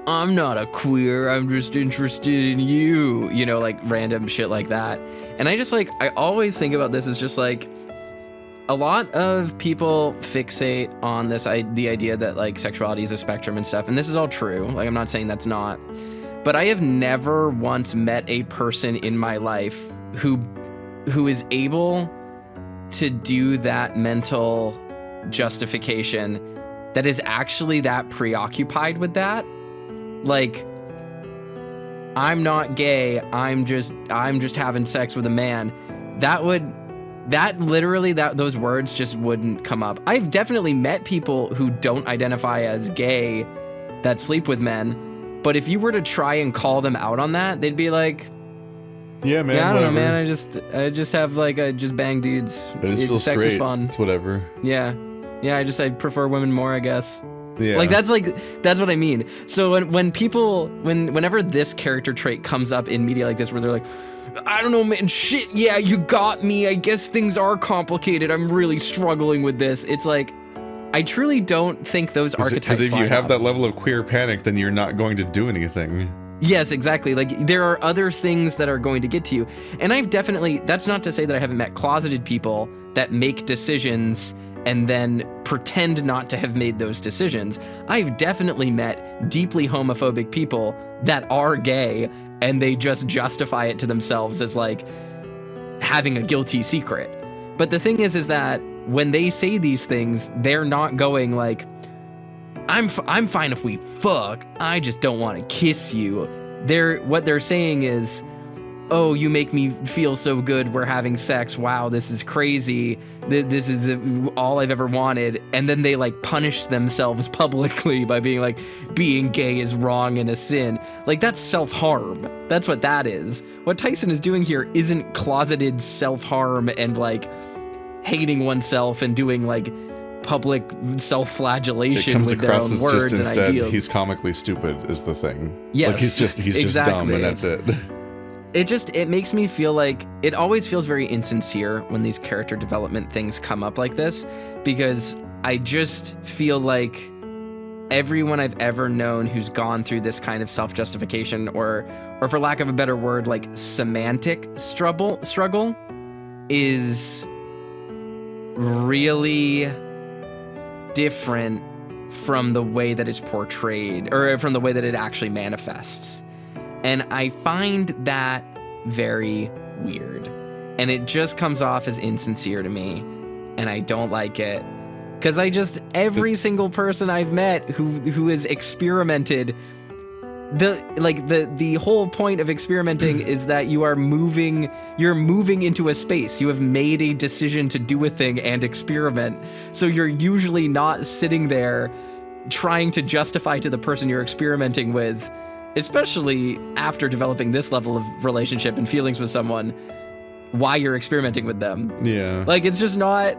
I'm not a queer, I'm just interested in you, you know, like random shit like that. And I just like, I always think about this as just like, a lot of people fixate on this, the idea that like sexuality is a spectrum and stuff. And this is all true. Like, I'm not saying that's not, but I have never once met a person in my life who is able to do that mental justification that is actually that preoccupied with that. Like, I'm not gay, I'm just having sex with a man. Those words just wouldn't come up. I've definitely met people who don't identify as gay that sleep with men, but if you were to try and call them out on that, they'd be like, yeah, man, yeah, I don't whatever. know, man, I just have like, I just bang dudes. I just feel sex straight. is fun. It's whatever. Yeah, I prefer women more, I guess. Yeah. That's what I mean. So whenever this character trait comes up in media like this, where they're like, I don't know, man, shit, yeah, you got me, I guess things are complicated, I'm really struggling with this. It's like, I truly don't think those archetypes Because if you line have up. that level of queer panic, then you're not going to do anything. Yes, exactly. Like, there are other things that are going to get to you. And I've definitely, that's not to say that I haven't met closeted people that make decisions and then pretend not to have made those decisions. I've definitely met deeply homophobic people that are gay, and they just justify it to themselves as like having a guilty secret. But the thing is that when they say these things, they're not going like, I'm fine if we fuck, I just don't want to kiss you. What they're saying is, oh, you make me feel so good, we're having sex, wow, this is crazy, this is all I've ever wanted. And then they like punish themselves publicly by being like, being gay is wrong and a sin. Like, that's self-harm. That's what that is. What Tyson is doing here isn't closeted self-harm and like hating oneself and doing like public self-flagellation It comes with their across own as words just and instead ideals. he's comically stupid is the thing. Yes, like he's just dumb, and that's it. It makes me feel like it always feels very insincere when these character development things come up like this, because I just feel like everyone I've ever known who's gone through this kind of self-justification or for lack of a better word, like semantic struggle is really different from the way that it's portrayed or from the way that it actually manifests. And I find that very weird. And it just comes off as insincere to me. And I don't like it. Because every single person I've met who has experimented, the whole point of experimenting is that you're moving into a space. You have made a decision to do a thing and experiment. So you're usually not sitting there trying to justify to the person you're experimenting with, especially after developing this level of relationship and feelings with someone, why you're experimenting with them. Yeah. Like, it's just not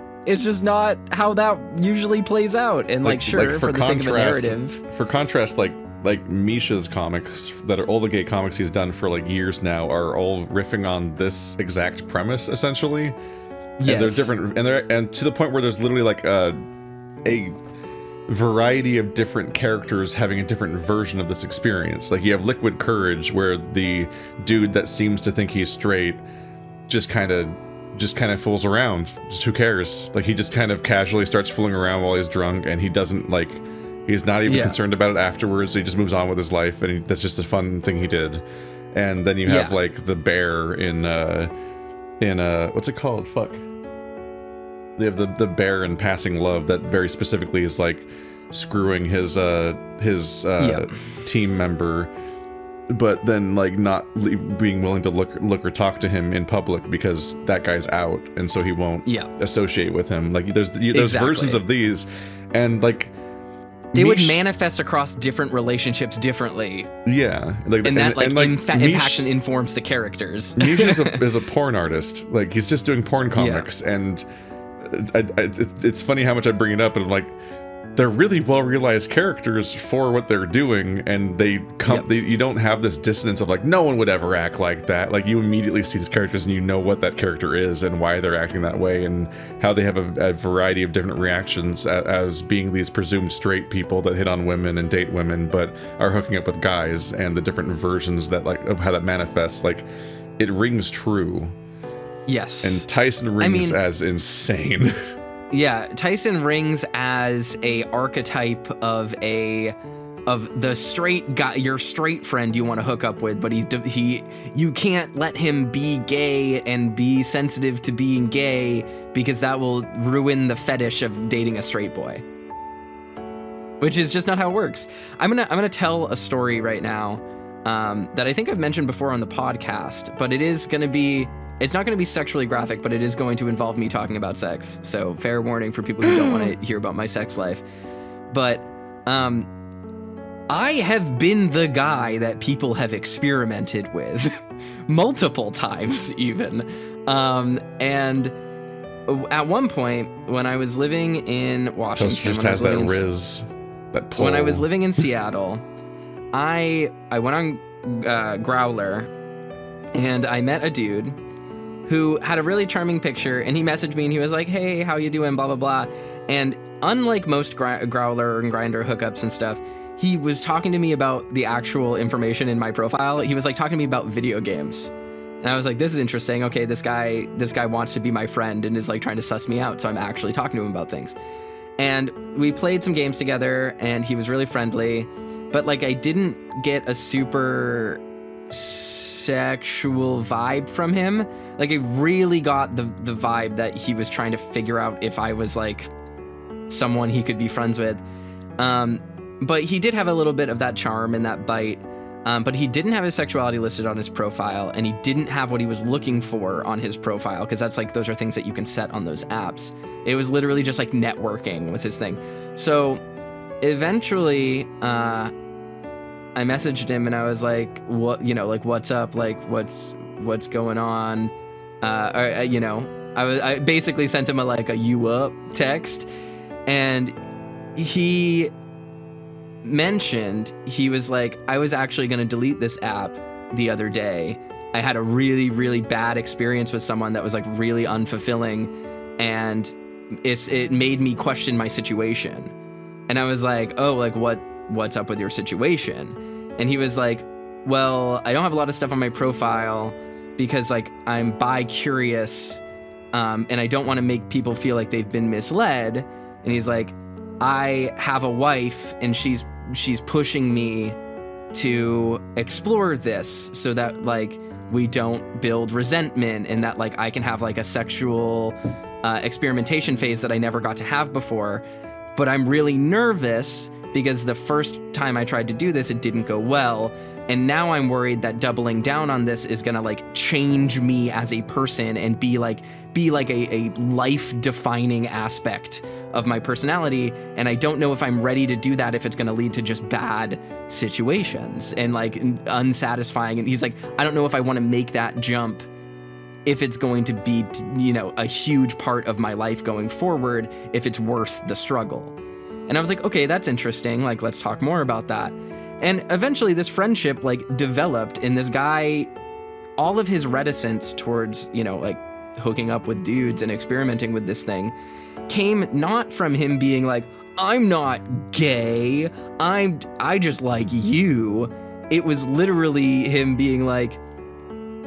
how that usually plays out. And for the sake of a narrative. For contrast, like Misha's comics that are all the gay comics he's done for like years now are all riffing on this exact premise essentially. Yes. And they're different, and to the point where there's literally like a variety of different characters having a different version of this experience. Like you have Liquid Courage, where the dude that seems to think he's straight just kind of fools around. Just who cares? Like he just kind of casually starts fooling around while he's drunk, and he doesn't like. He's not even concerned about it afterwards. So he just moves on with his life, and that's just a fun thing he did. And then you have like the bear in what's it called? Fuck. They have the bear in Passing Love that very specifically is like screwing his team member, but then like not being willing to look or talk to him in public because that guy's out, and so he won't associate with him. Like there's versions of these, and like they would manifest across different relationships differently. Yeah, and that impacts and informs the characters. Mish is a porn artist. Like he's just doing porn comics, and it's funny how much I bring it up, and I'm like, they're really well realized characters for what they're doing, and you don't have this dissonance of like no one would ever act like that. Like you immediately see these characters and you know what that character is and why they're acting that way, and how they have a variety of different reactions as being these presumed straight people that hit on women and date women but are hooking up with guys, and the different versions that like of how that manifests. Like it rings true. Yes. And Tyson rings as insane. Yeah, Tyson rings as a archetype of the straight guy, your straight friend you want to hook up with, but you can't let him be gay and be sensitive to being gay because that will ruin the fetish of dating a straight boy. Which is just not how it works. I'm gonna tell a story right now that I think I've mentioned before on the podcast, but it's not going to be sexually graphic, but it is going to involve me talking about sex. So fair warning for people who don't want to hear about my sex life. But I have been the guy that people have experimented with multiple times even. And at one point when I was living in Washington, Toaster just has that riz, that pull. When I was living in Seattle, I went on Growler, and I met a dude who had a really charming picture, and he messaged me and he was like, hey, how you doing, blah, blah, blah. And unlike most Growler and Grindr hookups and stuff, he was talking to me about the actual information in my profile. He was like talking to me about video games. And I was like, this is interesting. Okay, this guy wants to be my friend and is like trying to suss me out. So I'm actually talking to him about things. And we played some games together, and he was really friendly, but like I didn't get a super sexual vibe from him. Like I really got the vibe that he was trying to figure out if I was like someone he could be friends with. But he did have a little bit of that charm and that bite. But he didn't have his sexuality listed on his profile, and he didn't have what he was looking for on his profile, because that's like, those are things that you can set on those apps. It was literally just like networking was his thing. So eventually, I messaged him and I was like, what, like, what's up? Like, what's going on? I basically sent him a you up text. And he mentioned, he was like, I was actually going to delete this app the other day. I had a really, really bad experience with someone that was like really unfulfilling, and it made me question my situation. And I was like, oh, like what's up with your situation? And he was like, well, I don't have a lot of stuff on my profile because like I'm bi-curious, and I don't want to make people feel like they've been misled. And he's like, I have a wife and she's pushing me to explore this so that like we don't build resentment, and that like I can have like a sexual experimentation phase that I never got to have before. But I'm really nervous because the first time I tried to do this, it didn't go well. And now I'm worried that doubling down on this is gonna like change me as a person and be like a life-defining aspect of my personality. And I don't know if I'm ready to do that, if it's gonna lead to just bad situations and like unsatisfying. And he's like, I don't know if I wanna make that jump if it's going to be, you know, a huge part of my life going forward, if it's worth the struggle. And I was like, okay, that's interesting. Like, let's talk more about that. And eventually this friendship like developed, and this guy, all of his reticence towards, you know, like hooking up with dudes and experimenting with this thing came not from him being like, I'm not gay, I just like you. It was literally him being like,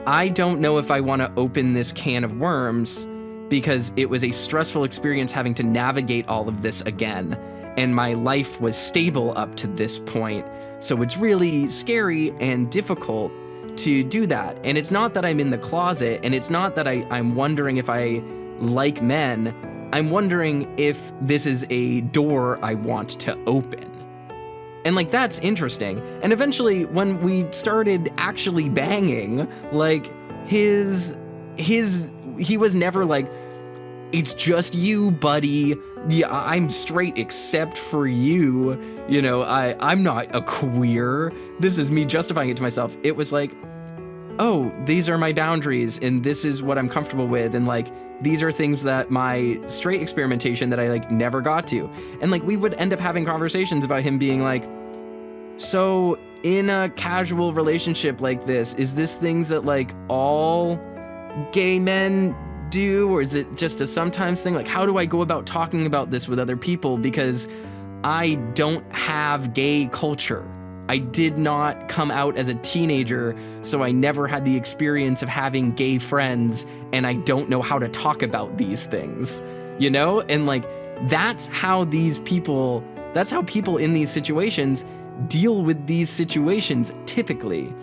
I don't know if I want to open this can of worms because it was a stressful experience having to navigate all of this again. And my life was stable up to this point. So it's really scary and difficult to do that. And it's not that I'm in the closet, and it's not that I'm wondering if I like men. I'm wondering if this is a door I want to open. And like, that's interesting. And eventually when we started actually banging, like he was never like, it's just you, buddy. Yeah, I'm straight except for you. You know, I'm not a queer. This is me justifying it to myself. It was like, oh, these are my boundaries and this is what I'm comfortable with. And like, these are things that my straight experimentation that I like never got to. And like, we would end up having conversations about him being like, so in a casual relationship like this, is this things that like all gay men do, or is it just a sometimes thing? Like, how do I go about talking about this with other people? Because I don't have gay culture. I did not come out as a teenager, so I never had the experience of having gay friends, and I don't know how to talk about these things, you know? And like, that's how people in these situations deal with these situations typically.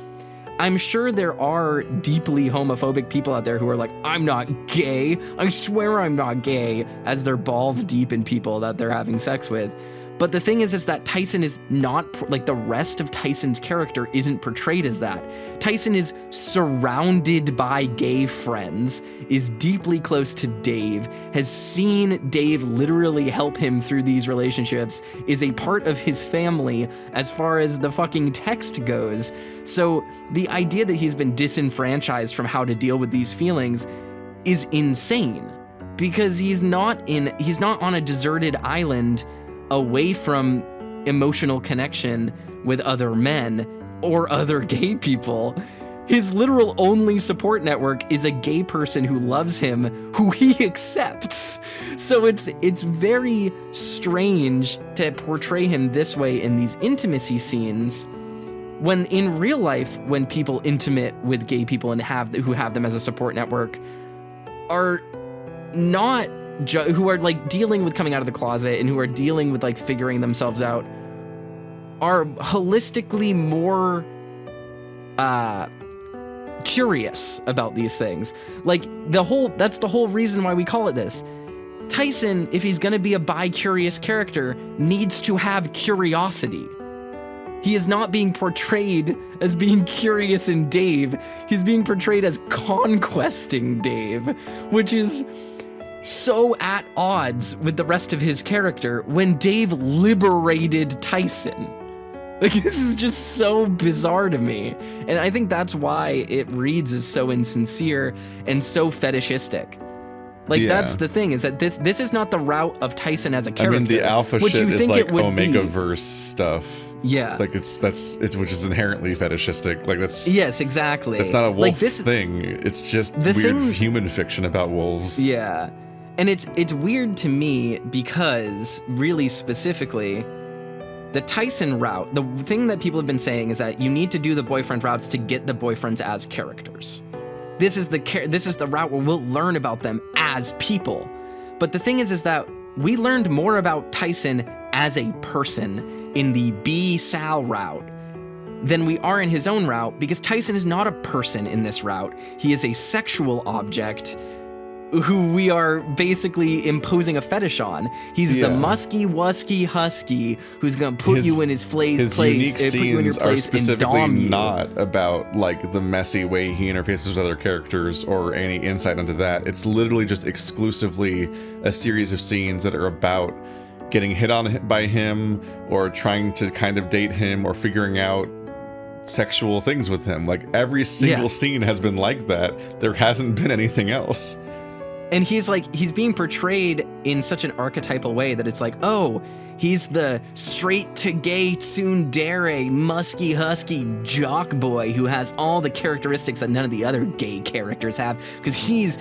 I'm sure there are deeply homophobic people out there who are like, I'm not gay, I swear I'm not gay, as they're balls deep in people that they're having sex with. But the thing is that Tyson is not, like, the rest of Tyson's character isn't portrayed as that. Tyson is surrounded by gay friends, is deeply close to Dave, has seen Dave literally help him through these relationships, is a part of his family as far as the fucking text goes. So the idea that he's been disenfranchised from how to deal with these feelings is insane, because he's not on a deserted island away from emotional connection with other men or other gay people. His literal only support network is a gay person who loves him, who he accepts. So it's very strange to portray him this way in these intimacy scenes, when in real life, when people intimate with gay people and who have them as a support network are not who are like dealing with coming out of the closet and who are dealing with like figuring themselves out, are holistically more curious about these things. Like that's the whole reason why we call it this. Tyson, if he's gonna be a bi-curious character, needs to have curiosity. He is not being portrayed as being curious in Dave. He's being portrayed as conquesting Dave, which is so at odds with the rest of his character when Dave liberated Tyson. Like, this is just so bizarre to me. And I think that's why it reads as so insincere and so fetishistic. Like Yeah. that's the thing, is that this is not the route of Tyson as a character. I mean, the alpha which shit you is think like it would Omega be. verse stuff. Yeah. Like it's which is inherently fetishistic. Like that's Yes, exactly. It's not a wolf like this thing. It's just the weird thing- human fiction about wolves. Yeah. And it's weird to me because really specifically the Tyson route, the thing that people have been saying is that you need to do the boyfriend routes to get the boyfriends as characters. This is the route where we'll learn about them as people. But the thing is that we learned more about Tyson as a person in the B Sal route than we are in his own route, because Tyson is not a person in this route. He is a sexual object who we are basically imposing a fetish on. He's the musky, wusky husky who's gonna put you in his His place, unique put you in your scenes are place specifically and dom you. not about like the messy way he interfaces with other characters or any insight into that. It's literally just exclusively a series of scenes that are about getting hit on by him or trying to kind of date him or figuring out sexual things with him. Like every single scene has been like that. There hasn't been anything else. And he's being portrayed in such an archetypal way that it's like, oh, he's the straight to gay tsundere, musky husky jock boy who has all the characteristics that none of the other gay characters have, because he's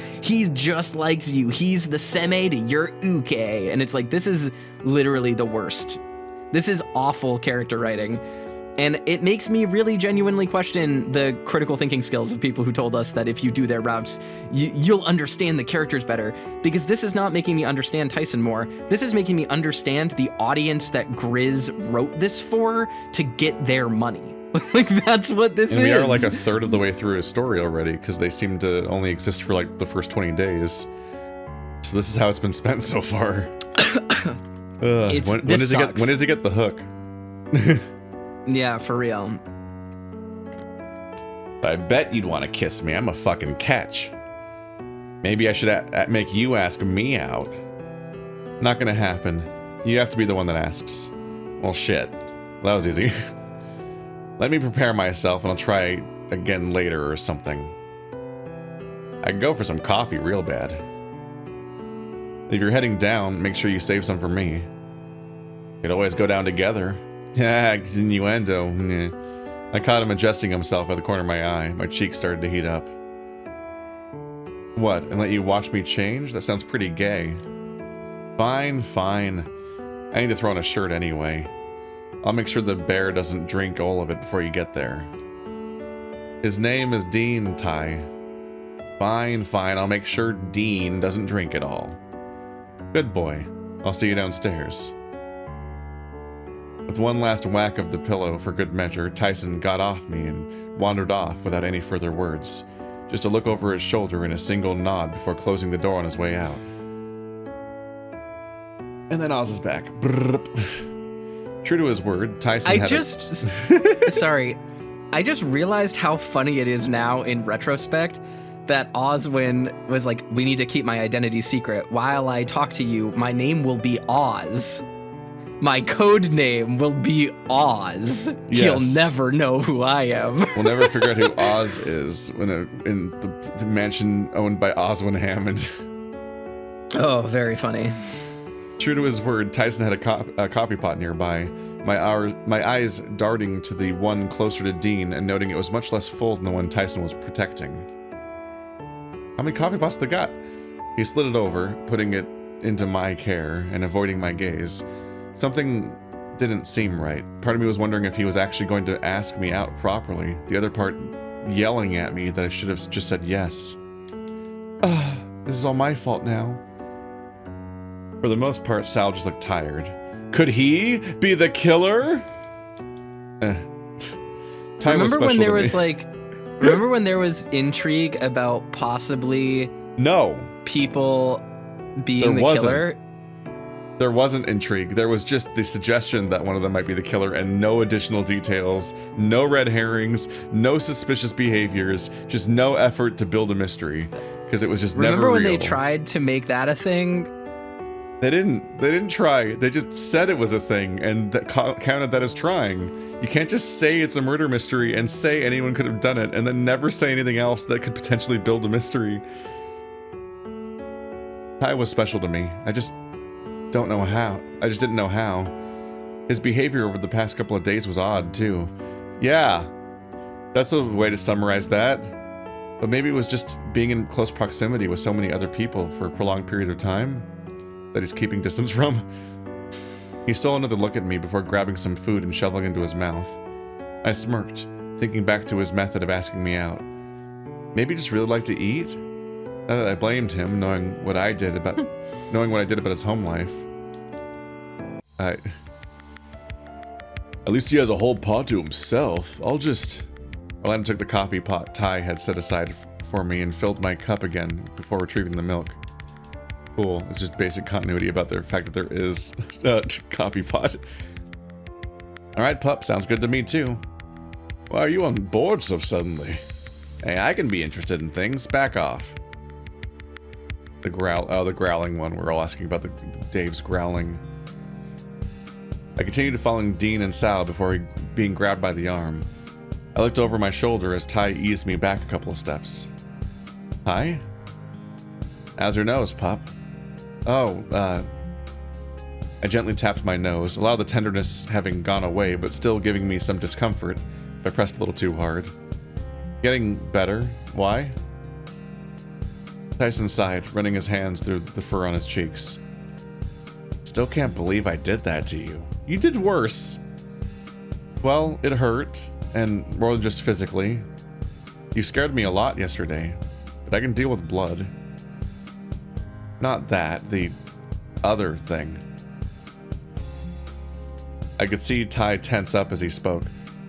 just like you. He's the seme to your uke. And it's like, this is literally the worst. This is awful character writing. And it makes me really genuinely question the critical thinking skills of people who told us that if you do their routes, you'll understand the characters better. Because this is not making me understand Tyson more. This is making me understand the audience that Grizz wrote this for to get their money. Like, that's what this is. And we are like a third of the way through his story already, because they seem to only exist for like the first 20 days. So this is how it's been spent so far. When does he get the hook? Yeah, for real. I bet you'd want to kiss me. I'm a fucking catch. Maybe I should make you ask me out. Not gonna happen. You have to be the one that asks. Well, shit. That was easy. Let me prepare myself and I'll try again later or something. I could go for some coffee real bad. If you're heading down, make sure you save some for me. Could always go down together. Yeah, innuendo. I caught him adjusting himself at the corner of my eye. My cheeks started to heat up. What, and let you watch me change? That sounds pretty gay. Fine. I need to throw on a shirt anyway. I'll make sure the bear doesn't drink all of it before you get there. His name is Dean, Ty. Fine. I'll make sure Dean doesn't drink it all. Good boy. I'll see you downstairs. With one last whack of the pillow for good measure, Tyson got off me and wandered off without any further words, just to look over his shoulder in a single nod before closing the door on his way out. And then Oz is back. True to his word, Tyson Sorry. I just realized how funny it is now in retrospect that Oswin was like, we need to keep my identity secret. While I talk to you, my name will be Oz. My code name will be Oz. Yes. He'll never know who I am. We'll never figure out who Oz is in the mansion owned by Oswin Hammond. Oh, very funny. True to his word, Tyson had a coffee pot nearby, my eyes darting to the one closer to Dean and noting it was much less full than the one Tyson was protecting. How many coffee pots they got? He slid it over, putting it into my care and avoiding my gaze. Something didn't seem right. Part of me was wondering if he was actually going to ask me out properly. The other part yelling at me that I should have just said yes. This is all my fault now. For the most part, Sal just looked tired. Could he be the killer? Time was special to me. Remember when there was intrigue about possibly people being the killer? There wasn't intrigue. There was just the suggestion that one of them might be the killer and no additional details, no red herrings, no suspicious behaviors, just no effort to build a mystery. Because it was just never real. Remember when they tried to make that a thing? They didn't try. They just said it was a thing and that counted that as trying. You can't just say it's a murder mystery and say anyone could have done it and then never say anything else that could potentially build a mystery. Ty was special to me. I just don't know how. I just didn't know how. His behavior over the past couple of days was odd, too. Yeah, that's a way to summarize that. But maybe it was just being in close proximity with so many other people for a prolonged period of time that he's keeping distance from. He stole another look at me before grabbing some food and shoveling into his mouth. I smirked, thinking back to his method of asking me out. Maybe he just really liked to eat? Not that I blamed him, knowing what I did about his home life. At least he has a whole pot to himself. I'll let him took the coffee pot Ty had set aside for me and filled my cup again before retrieving the milk. Cool. It's just basic continuity about the fact that there is a coffee pot. Alright, pup. Sounds good to me, too. Why are you on board so suddenly? Hey, I can be interested in things. Back off. The growling one. We're all asking about Dave's growling. I continued following Dean and Sal before being grabbed by the arm. I looked over my shoulder as Ty eased me back a couple of steps. Ty? How's your nose, pup? Oh, I gently tapped my nose, a lot of the tenderness having gone away, but still giving me some discomfort if I pressed a little too hard. Getting better. Why? Tyson sighed, running his hands through the fur on his cheeks. Still can't believe I did that to you. You did worse. Well, it hurt, and more than just physically. You scared me a lot yesterday, but I can deal with blood. Not that, the other thing. I could see Ty tense up as he spoke,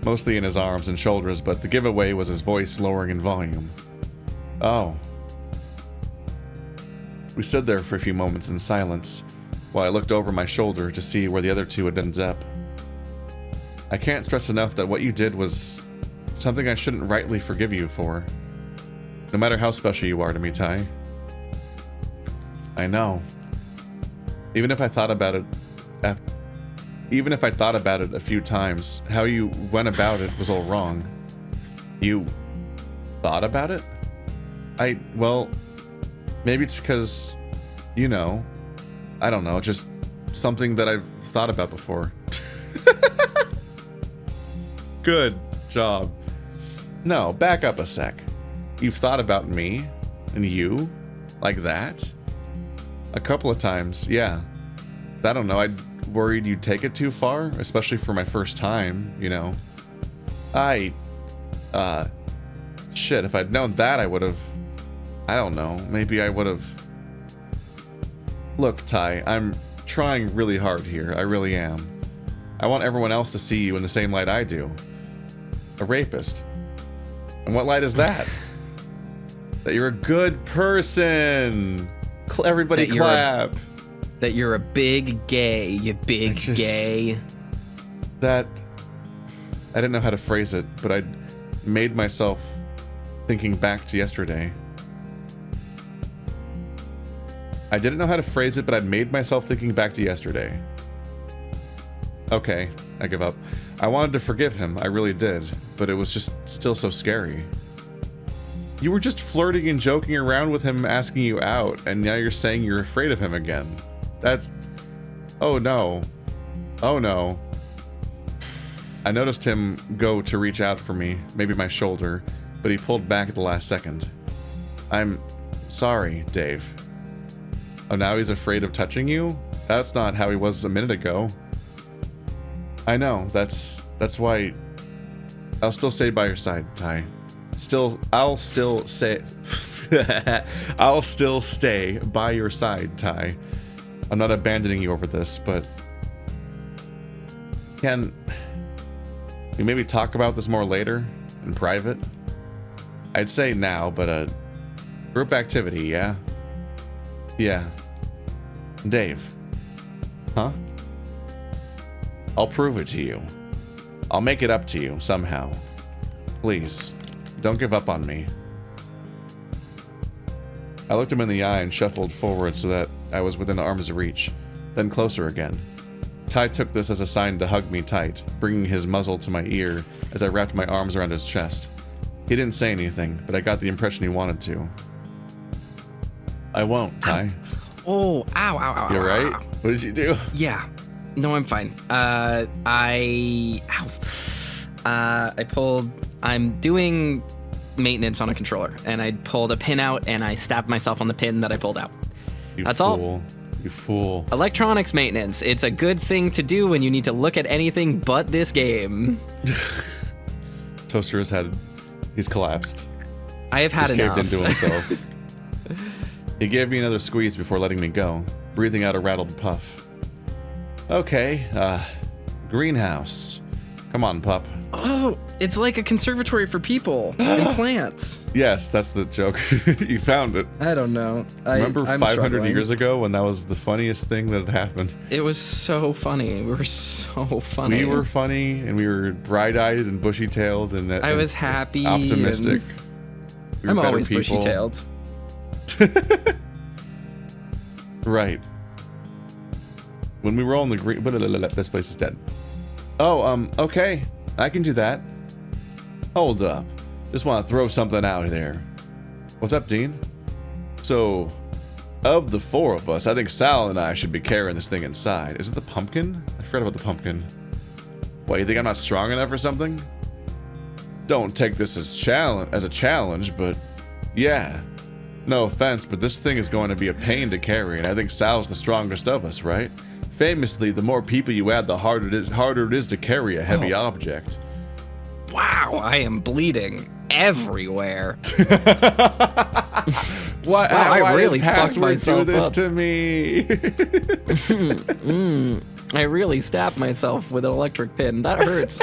mostly in his arms and shoulders, but the giveaway was his voice lowering in volume. Oh. We stood there for a few moments in silence, while I looked over my shoulder to see where the other two had ended up. I can't stress enough that what you did was something I shouldn't rightly forgive you for. No matter how special you are to me, Ty. I know. Even if I thought about it a few times, how you went about it was all wrong. You thought about it? Well, maybe it's because, you know, I don't know, just something that I've thought about before. Good job. No, back up a sec. You've thought about me and you like that? A couple of times, yeah. But I don't know, I worried you'd take it too far, especially for my first time, you know. Shit, if I'd known that, I would've, I don't know, maybe I would've. Look, Ty, I'm trying really hard here, I really am. I want everyone else to see you in the same light I do. A rapist. And what light is that? That you're a good person! Everybody clap! That you're a big gay, you big gay. That... I didn't know how to phrase it, but I made myself thinking back to yesterday. I didn't know how to phrase it, but I'd made myself thinking back to yesterday. Okay, I give up. I wanted to forgive him, I really did, but it was just still so scary. You were just flirting and joking around with him asking you out, and now you're saying you're afraid of him again. That's... Oh no. Oh no. I noticed him go to reach out for me, maybe my shoulder, but he pulled back at the last second. I'm sorry, Dave. Oh, now he's afraid of touching you? That's not how he was a minute ago. I know, that's why I'll still stay by your side, Ty. I'll still stay by your side, Ty. I'm not abandoning you over this, but can we maybe talk about this more later in private? I'd say now, but group activity, yeah? Yeah. Dave. Huh? I'll prove it to you. I'll make it up to you, somehow. Please, don't give up on me. I looked him in the eye and shuffled forward so that I was within arm's reach, then closer again. Ty took this as a sign to hug me tight, bringing his muzzle to my ear as I wrapped my arms around his chest. He didn't say anything, but I got the impression he wanted to. I won't, Ty. Oh, ow, ow, ow. You're ow, right. ow. What did you do? Yeah. No, I'm fine. I'm doing maintenance on a controller, and I pulled a pin out, and I stabbed myself on the pin that I pulled out. That's all. You fool. Electronics maintenance. It's a good thing to do when you need to look at anything but this game. Toaster he's collapsed. I have had He's enough. caved into himself. He gave me another squeeze before letting me go, breathing out a rattled puff. Okay, greenhouse. Come on, pup. Oh, it's like a conservatory for people and plants. Yes, that's the joke. You found it. I don't know. Remember I'm 500 struggling. years ago when that was the funniest thing that had happened? It was so funny. We were so funny. We were funny, and we were bright-eyed and bushy-tailed, and I was happy. optimistic. We were I'm better always people. bushy-tailed. Right. When we were all in the green... This place is dead. Oh, okay. I can do that. Hold up. Just want to throw something out there. What's up, Dean? So, of the four of us, I think Sal and I should be carrying this thing inside. Is it the pumpkin? I forgot about the pumpkin. What, you think I'm not strong enough or something? Don't take this as a challenge, but yeah. No offense, but this thing is going to be a pain to carry, and I think Sal's the strongest of us, right? Famously, the more people you add, the harder it is to carry a heavy object. Wow, I am bleeding everywhere. Why I really did fucked password do myself this up. to me? I really stabbed myself with an electric pin. That hurts.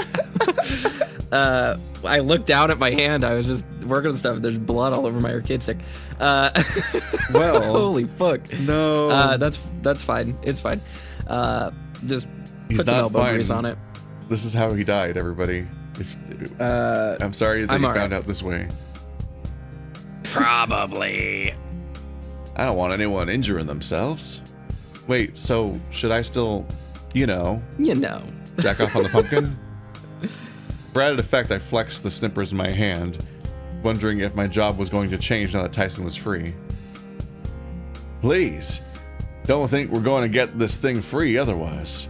I looked down at my hand. I was just working on stuff. There's blood all over my arcade stick. Well, holy fuck. no. That's fine. It's fine. Just He's put some not elbow fine. grease on it. This is how he died, everybody. I'm sorry that you found out this way. Probably. I don't want anyone injuring themselves. Wait, so should I still, You know. jack off on the pumpkin? For added effect, I flexed the snippers in my hand, wondering if my job was going to change now that Tyson was free. Please, don't think we're going to get this thing free otherwise.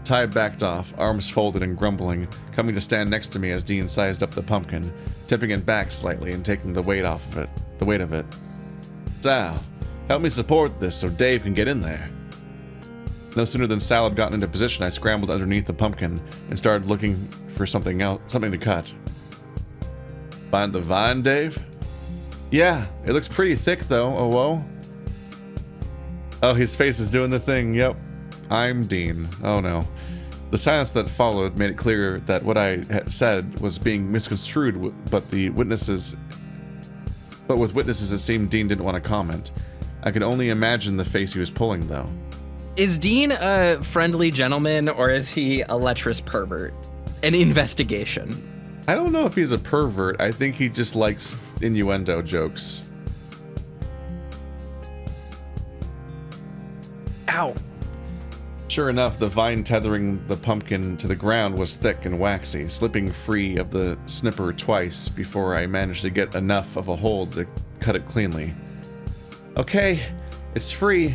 Ty backed off, arms folded and grumbling, coming to stand next to me as Dean sized up the pumpkin, tipping it back slightly and taking the weight of it. Sal, help me support this so Dave can get in there. No sooner than Sal had gotten into position, I scrambled underneath the pumpkin and started looking for something to cut. Find the vine, Dave? Yeah, it looks pretty thick though, oh whoa. Oh, his face is doing the thing, yep. I'm Dean. Oh no. The silence that followed made it clear that what I had said was being misconstrued, but with witnesses it seemed Dean didn't want to comment. I could only imagine the face he was pulling though. Is Dean a friendly gentleman or is he a lecherous pervert? An investigation. I don't know if he's a pervert. I think he just likes innuendo jokes. Ow. Sure enough, the vine tethering the pumpkin to the ground was thick and waxy, slipping free of the snipper twice before I managed to get enough of a hold to cut it cleanly. Okay, it's free.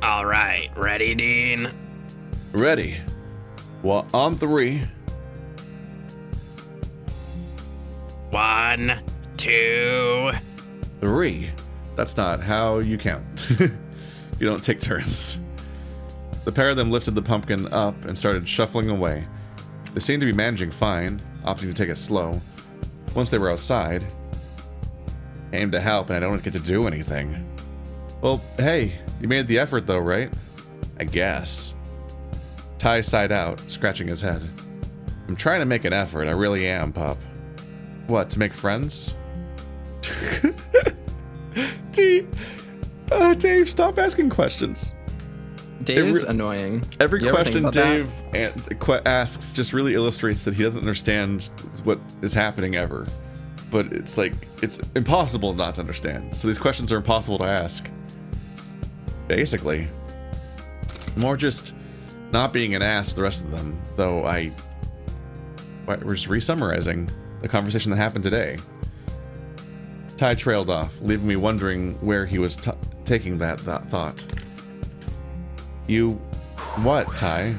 All right, ready, Dean? Ready. Well, on 3. 1, 2. 3. That's not how you count. You don't take turns. The pair of them lifted the pumpkin up and started shuffling away. They seemed to be managing fine, opting to take it slow. Once they were outside, I aimed to help and I don't get to do anything. Well, hey, you made the effort though, right? I guess. Ty sighed out, scratching his head. I'm trying to make an effort, I really am, Pup. What, to make friends? Dave, stop asking questions. Dave's annoying. Every You ever think question about Dave asks just really illustrates that he doesn't understand what is happening ever. But it's like, it's impossible not to understand. So these questions are impossible to ask. Basically. More just not being an ass the rest of them, though We're just re-summarizing the conversation that happened today. Ty trailed off, leaving me wondering where he was taking that thought. You... what, Ty?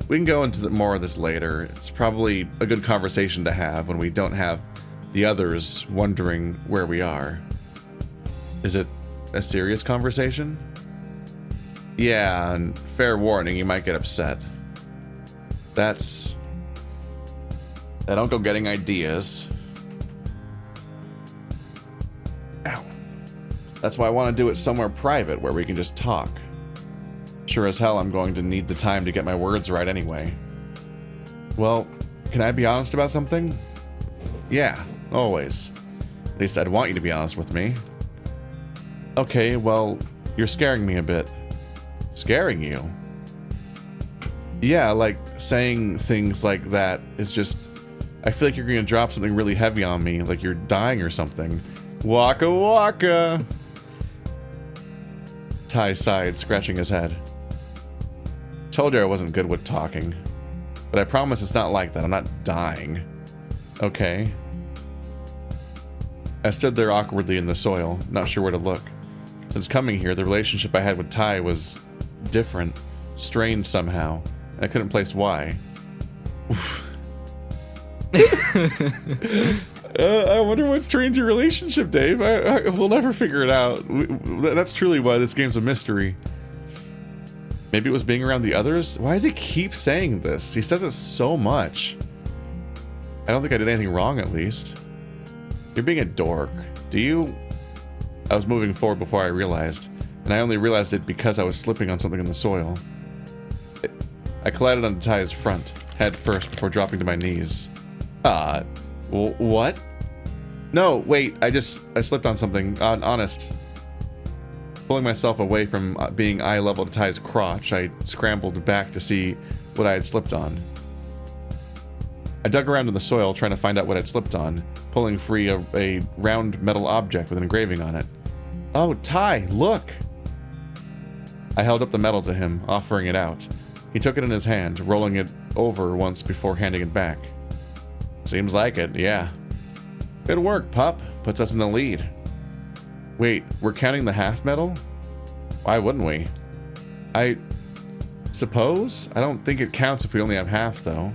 We can go into more of this later. It's probably a good conversation to have when we don't have the others wondering where we are. Is it a serious conversation? Yeah, and fair warning, you might get upset. That's... I don't go getting ideas. Ow. That's why I want to do it somewhere private where we can just talk. Sure as hell I'm going to need the time to get my words right anyway. Well, can I be honest about something? Yeah, always. At least I'd want you to be honest with me. Okay, well, you're scaring me a bit. Scaring you? Yeah, like, saying things like that is just... I feel like you're gonna drop something really heavy on me, like you're dying or something. Waka waka! Ty sighed, scratching his head. Told you I wasn't good with talking. But I promise it's not like that. I'm not dying. Okay. I stood there awkwardly in the soil, not sure where to look. Since coming here, the relationship I had with Ty was different, strange somehow, and I couldn't place why. I wonder what strange your relationship, Dave. We'll never figure it out. That's truly why this game's a mystery. Maybe it was being around the others? Why does he keep saying this? He says it so much. I don't think I did anything wrong, at least. You're being a dork. Do you? I was moving forward before I realized, and I only realized it because I was slipping on something in the soil. I collided onto Ty's front, head first, before dropping to my knees. What? No, wait, I slipped on something, honest. Pulling myself away from being eye level to Ty's crotch, I scrambled back to see what I had slipped on. I dug around in the soil, trying to find out what I'd slipped on, pulling free a round metal object with an engraving on it. Oh, Ty, look! I held up the metal to him, offering it out. He took it in his hand, rolling it over once before handing it back. Seems like it, yeah. Good work, pup. Puts us in the lead. Wait, we're counting the half metal? Why wouldn't we? I suppose? I don't think it counts if we only have half, though.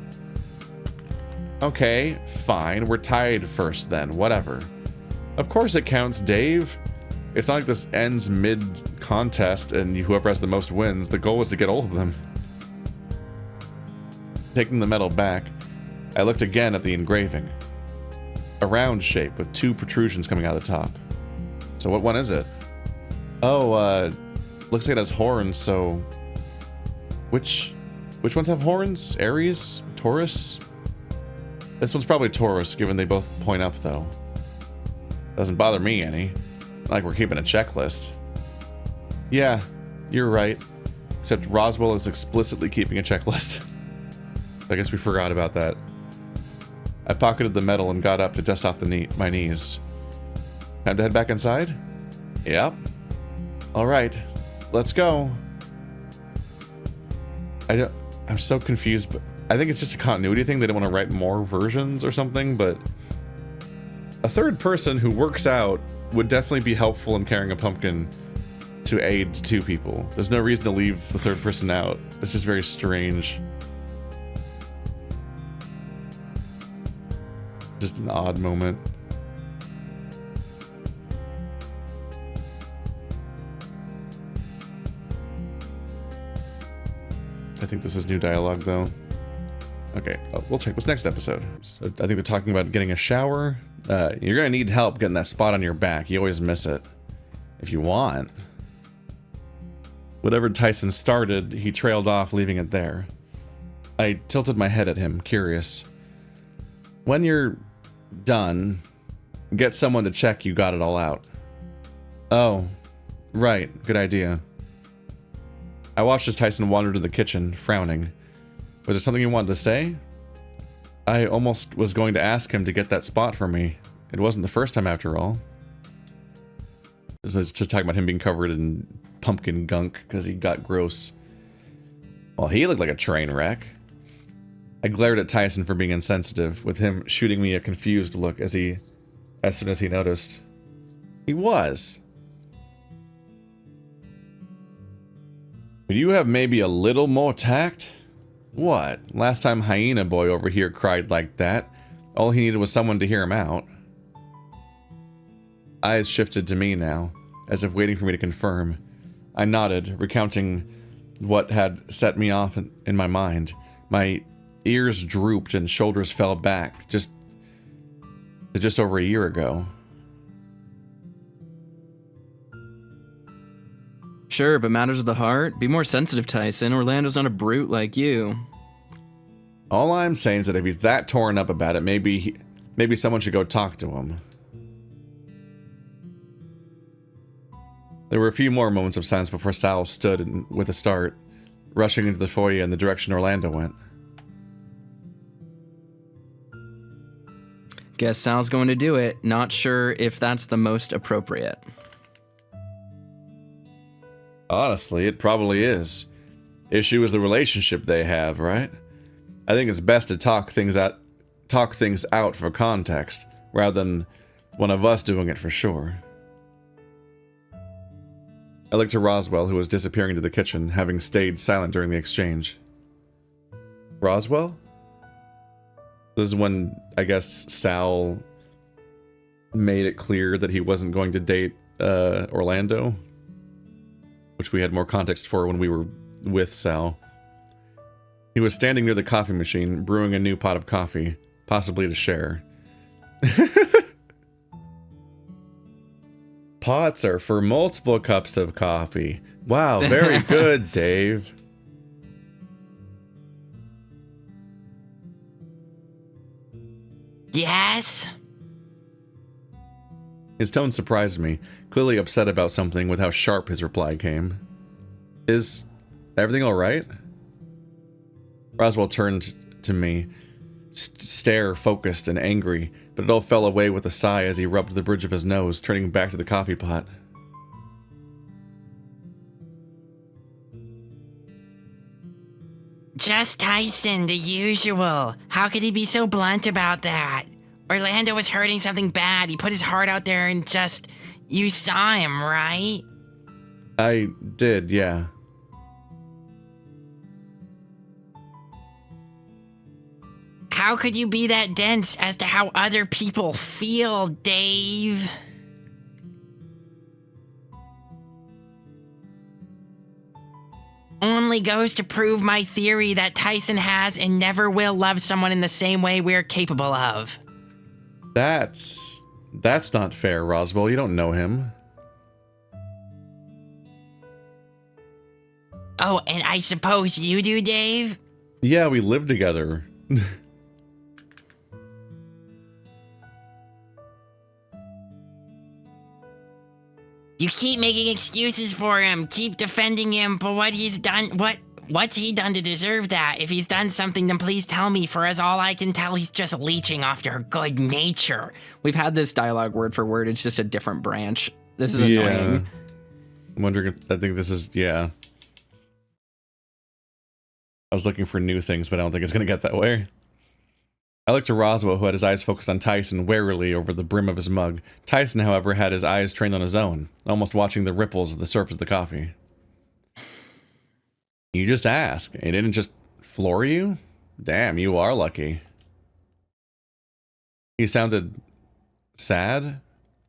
Okay, fine. We're tied first then. Whatever. Of course it counts, Dave. It's not like this ends mid-contest and whoever has the most wins. The goal was to get all of them. Taking the medal back, I looked again at the engraving. A round shape with two protrusions coming out of the top. So what one is it? Oh, looks like it has horns, so... Which ones have horns? Aries? Taurus? This one's probably Taurus, given they both point up, though. Doesn't bother me any. Not like we're keeping a checklist. Yeah, you're right. Except Roswell is explicitly keeping a checklist. I guess we forgot about that. I pocketed the medal and got up to dust off my knees. Time to head back inside? Yep. Alright, let's go. I'm so confused, but I think it's just a continuity thing. They don't want to write more versions or something, but a third person who works out would definitely be helpful in carrying a pumpkin to aid two people. There's no reason to leave the third person out. It's just very strange. Just an odd moment. I think this is new dialogue, though. Okay, we'll check this next episode. So I think they're talking about getting a shower. You're gonna need help getting that spot on your back. You always miss it. If you want. Whatever Tyson started, he trailed off, leaving it there. I tilted my head at him, curious. When you're done, get someone to check you got it all out. Oh, right. Good idea. I watched as Tyson wandered to the kitchen, frowning. Was there something he wanted to say? I almost was going to ask him to get that spot for me. It wasn't the first time after all. So it's just talking about him being covered in pumpkin gunk because he got gross. Well, he looked like a train wreck. I glared at Tyson for being insensitive, with him shooting me a confused look as soon as he noticed. He was. Could you have maybe a little more tact? What? Last time Hyena Boy over here cried like that, all he needed was someone to hear him out. Eyes shifted to me now, as if waiting for me to confirm. I nodded, recounting what had set me off in my mind. My ears drooped and shoulders fell back, just over a year ago. Sure, but matters of the heart? Be more sensitive, Tyson. Orlando's not a brute like you. All I'm saying is that if he's that torn up about it, maybe someone should go talk to him. There were a few more moments of silence before Sal stood with a start, rushing into the foyer in the direction Orlando went. Guess Sal's going to do it. Not sure if that's the most appropriate. Honestly, it probably is. Issue is the relationship they have, right? I think it's best to talk things out for context, rather than one of us doing it for sure. I looked to Roswell, who was disappearing into the kitchen, having stayed silent during the exchange. Roswell? This is when, I guess, Sal made it clear that he wasn't going to date Orlando, which we had more context for when we were with Sal. He was standing near the coffee machine, brewing a new pot of coffee, possibly to share. Pots are for multiple cups of coffee. Wow, very good, Dave. Yes? His tone surprised me, clearly upset about something with how sharp his reply came. Is everything alright? Roswell turned to me, stare focused and angry, but it all fell away with a sigh as he rubbed the bridge of his nose, turning back to the coffee pot. Just Tyson, the usual. How could he be so blunt about that? Orlando was hurting something bad. He put his heart out there and you saw him, right? I did, yeah. How could you be that dense as to how other people feel, Dave? Only goes to prove my theory that Tyson has and never will love someone in the same way we're capable of. That's not fair, Roswell. You don't know him. Oh, and I suppose you do, Dave? Yeah, we live together. You keep making excuses for him, keep defending him, but what's he done to deserve that? If he's done something, then please tell me, for as all I can tell, he's just leeching off your good nature. We've had this dialogue word for word. It's just a different branch. This is annoying. I'm wondering if, I think this is, yeah. I was looking for new things, but I don't think it's going to get that way. I looked to Roswell, who had his eyes focused on Tyson warily over the brim of his mug. Tyson, however, had his eyes trained on his own, almost watching the ripples of the surface of the coffee. You just ask. It didn't just floor you? Damn, you are lucky. He sounded sad?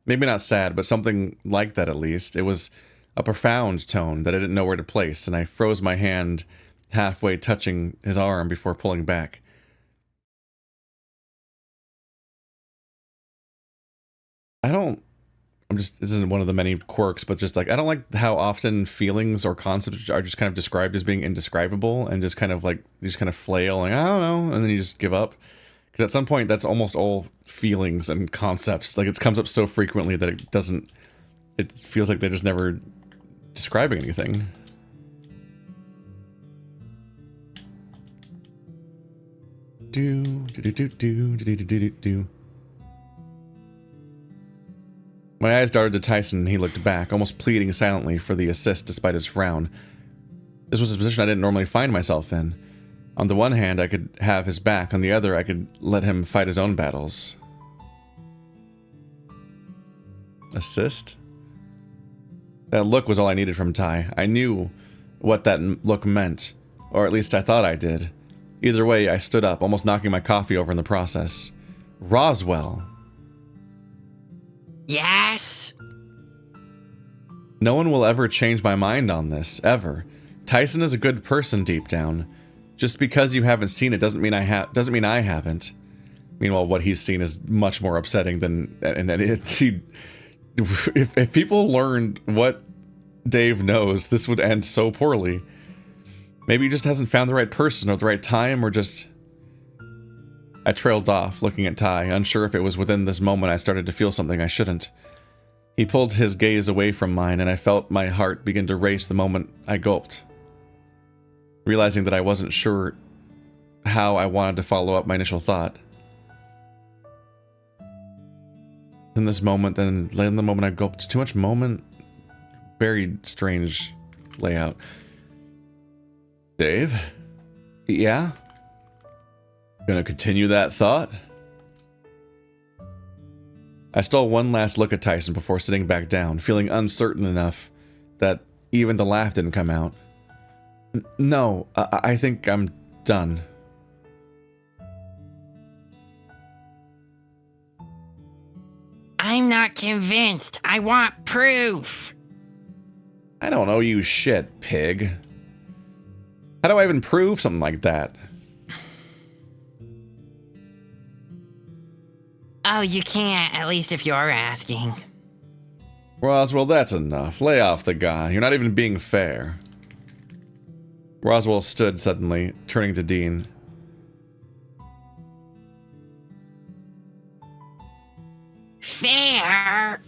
Maybe not sad, but something like that at least. It was a profound tone that I didn't know where to place, and I froze my hand halfway touching his arm before pulling back. this isn't one of the many quirks, but just like, I don't like how often feelings or concepts are just kind of described as being indescribable and just kind of like, you just kind of flail, like, I don't know, and then you just give up. Because at some point, that's almost all feelings and concepts. Like, it comes up so frequently that it feels like they're just never describing anything. My eyes darted to Tyson, and he looked back, almost pleading silently for the assist despite his frown. This was a position I didn't normally find myself in. On the one hand, I could have his back. On the other, I could let him fight his own battles. Assist? That look was all I needed from Ty. I knew what that look meant, or at least I thought I did. Either way, I stood up, almost knocking my coffee over in the process. Roswell. Yes? No one will ever change my mind on this, ever. Tyson is a good person deep down. Just because you haven't seen it doesn't mean I haven't. Meanwhile, what he's seen is much more upsetting than... If people learned what Dave knows, this would end so poorly. Maybe he just hasn't found the right person or the right time, or just... I trailed off, looking at Ty, unsure if it was within this moment I started to feel something I shouldn't. He pulled his gaze away from mine, and I felt my heart begin to race the moment I gulped, realizing that I wasn't sure how I wanted to follow up my initial thought. In this moment, then in the moment I gulped, too much moment, very strange layout. Dave? Yeah? Gonna continue that thought? I stole one last look at Tyson before sitting back down, feeling uncertain enough that even the laugh didn't come out. No, I think I'm done. I'm not convinced. I want proof. I don't owe you shit, pig. How do I even prove something like that? Oh, you can't, at least if you're asking. Roswell, that's enough. Lay off the guy. You're not even being fair. Roswell stood suddenly, turning to Dean. Fair?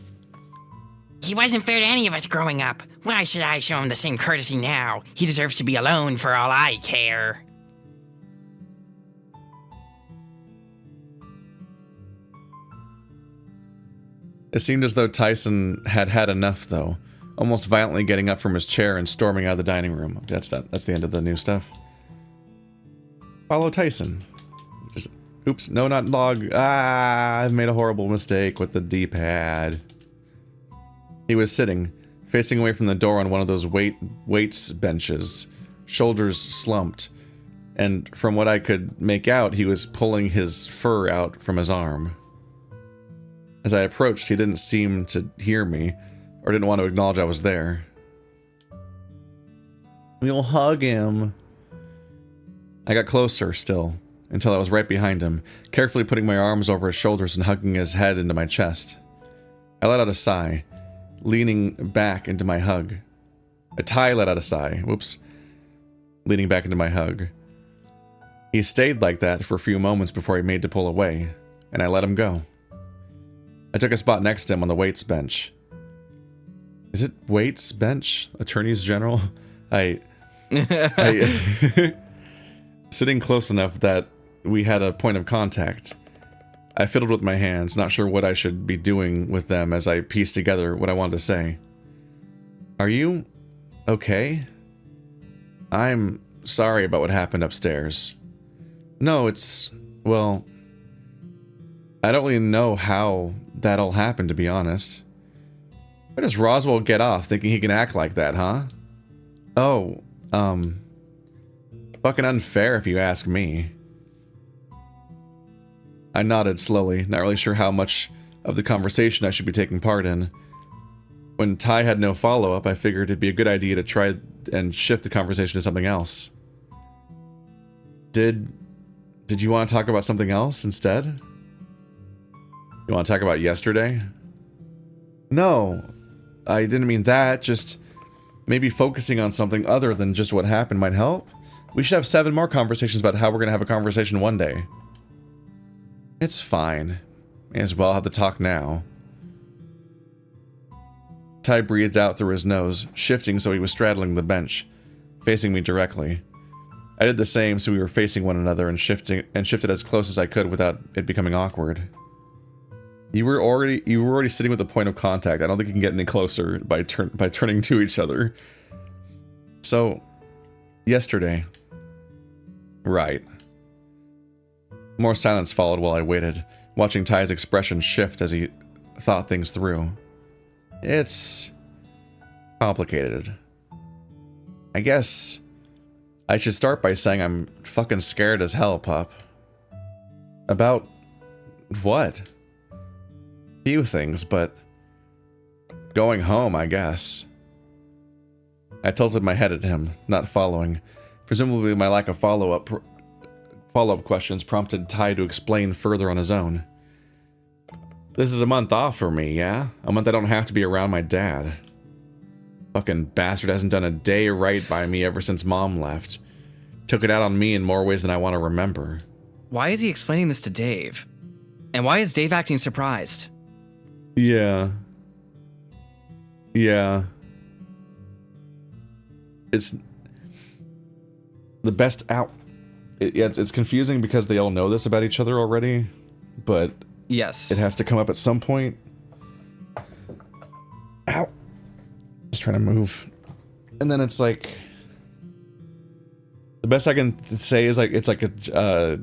He wasn't fair to any of us growing up. Why should I show him the same courtesy now? He deserves to be alone for all I care. It seemed as though Tyson had had enough, though, almost violently getting up from his chair and storming out of the dining room. That's the end of the new stuff. Follow Tyson. Oops, no, not log. I've made a horrible mistake with the D-pad. He was sitting, facing away from the door on one of those weights benches, shoulders slumped, and from what I could make out, he was pulling his fur out from his arm. As I approached, he didn't seem to hear me, or didn't want to acknowledge I was there. We'll hug him. I got closer still, until I was right behind him, carefully putting my arms over his shoulders and hugging his head into my chest. I let out a sigh, leaning back into my hug. Ty let out a sigh, whoops, leaning back into my hug. He stayed like that for a few moments before he made to pull away, and I let him go. I took a spot next to him on the weights bench. Is it weights bench? Attorneys General? Sitting close enough that we had a point of contact. I fiddled with my hands, not sure what I should be doing with them as I pieced together what I wanted to say. Are you okay? I'm sorry about what happened upstairs. No, well, I don't really know how that all happened, to be honest. Where does Roswell get off thinking he can act like that, huh? Oh, fucking unfair if you ask me. I nodded slowly, not really sure how much of the conversation I should be taking part in. When Ty had no follow-up, I figured it'd be a good idea to try and shift the conversation to something else. Did you want to talk about something else instead? You want to talk about yesterday? No, I didn't mean that, just maybe focusing on something other than just what happened might help. We should have 7 more conversations about how we're going to have a conversation one day. It's fine. May as well have the talk now. Ty breathed out through his nose, shifting so he was straddling the bench, facing me directly. I did the same so we were facing one another and shifted as close as I could without it becoming awkward. You were already sitting with a point of contact. I don't think you can get any closer by turning to each other. So, yesterday, Right. More silence followed while I waited, watching Ty's expression shift as he thought things through. It's complicated. I guess I should start by saying I'm fucking scared as hell, Pup. About what? Few things, but going home, I guess. I tilted my head at him, not following. Presumably my lack of follow-up questions prompted Ty to explain further on his own. This is a month off for me, yeah? A month I don't have to be around my dad. Fucking bastard hasn't done a day right by me ever since Mom left. Took it out on me in more ways than I want to remember. Why is he explaining this to Dave? And why is Dave acting surprised? Yeah. It's the best out. It's confusing because they all know this about each other already, but yes, it has to come up at some point. Ow. Just trying to move. And then it's like, the best I can say is like, it's like a,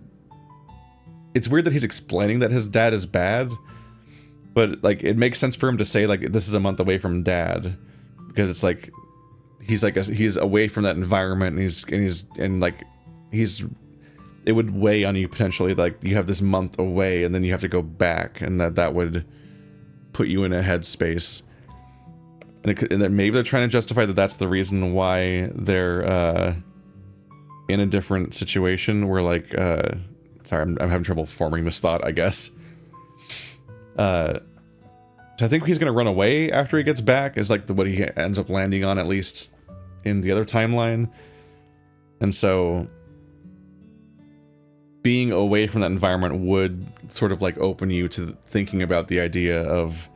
it's weird that he's explaining that his dad is bad, but like, it makes sense for him to say like, this is a month away from dad, because it's like, he's away from that environment, and it would weigh on you potentially, like you have this month away and then you have to go back, and that would put you in a headspace. And then maybe they're trying to justify that that's the reason why they're in a different situation where like sorry, I'm having trouble forming this thought, I guess. So I think he's gonna run away after he gets back is like what he ends up landing on, at least in the other timeline. And so being away from that environment would sort of like open you to thinking about the idea of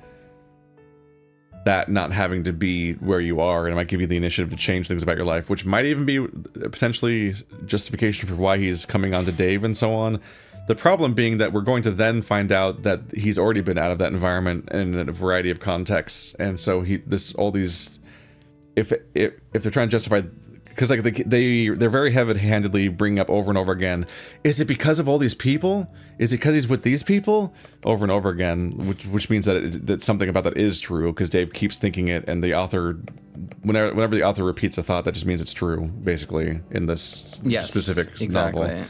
that not having to be where you are, and it might give you the initiative to change things about your life, which might even be potentially justification for why he's coming on to Dave and so on. The problem being that we're going to then find out that he's already been out of that environment in a variety of contexts, and so if they're trying to justify, because like they're very heavy-handedly bringing up over and over again, is it because of all these people? Is it because he's with these people? Over and over again, which means that something about that is true, because Dave keeps thinking it, and the author, whenever the author repeats a thought, that just means it's true, basically, in this specific novel.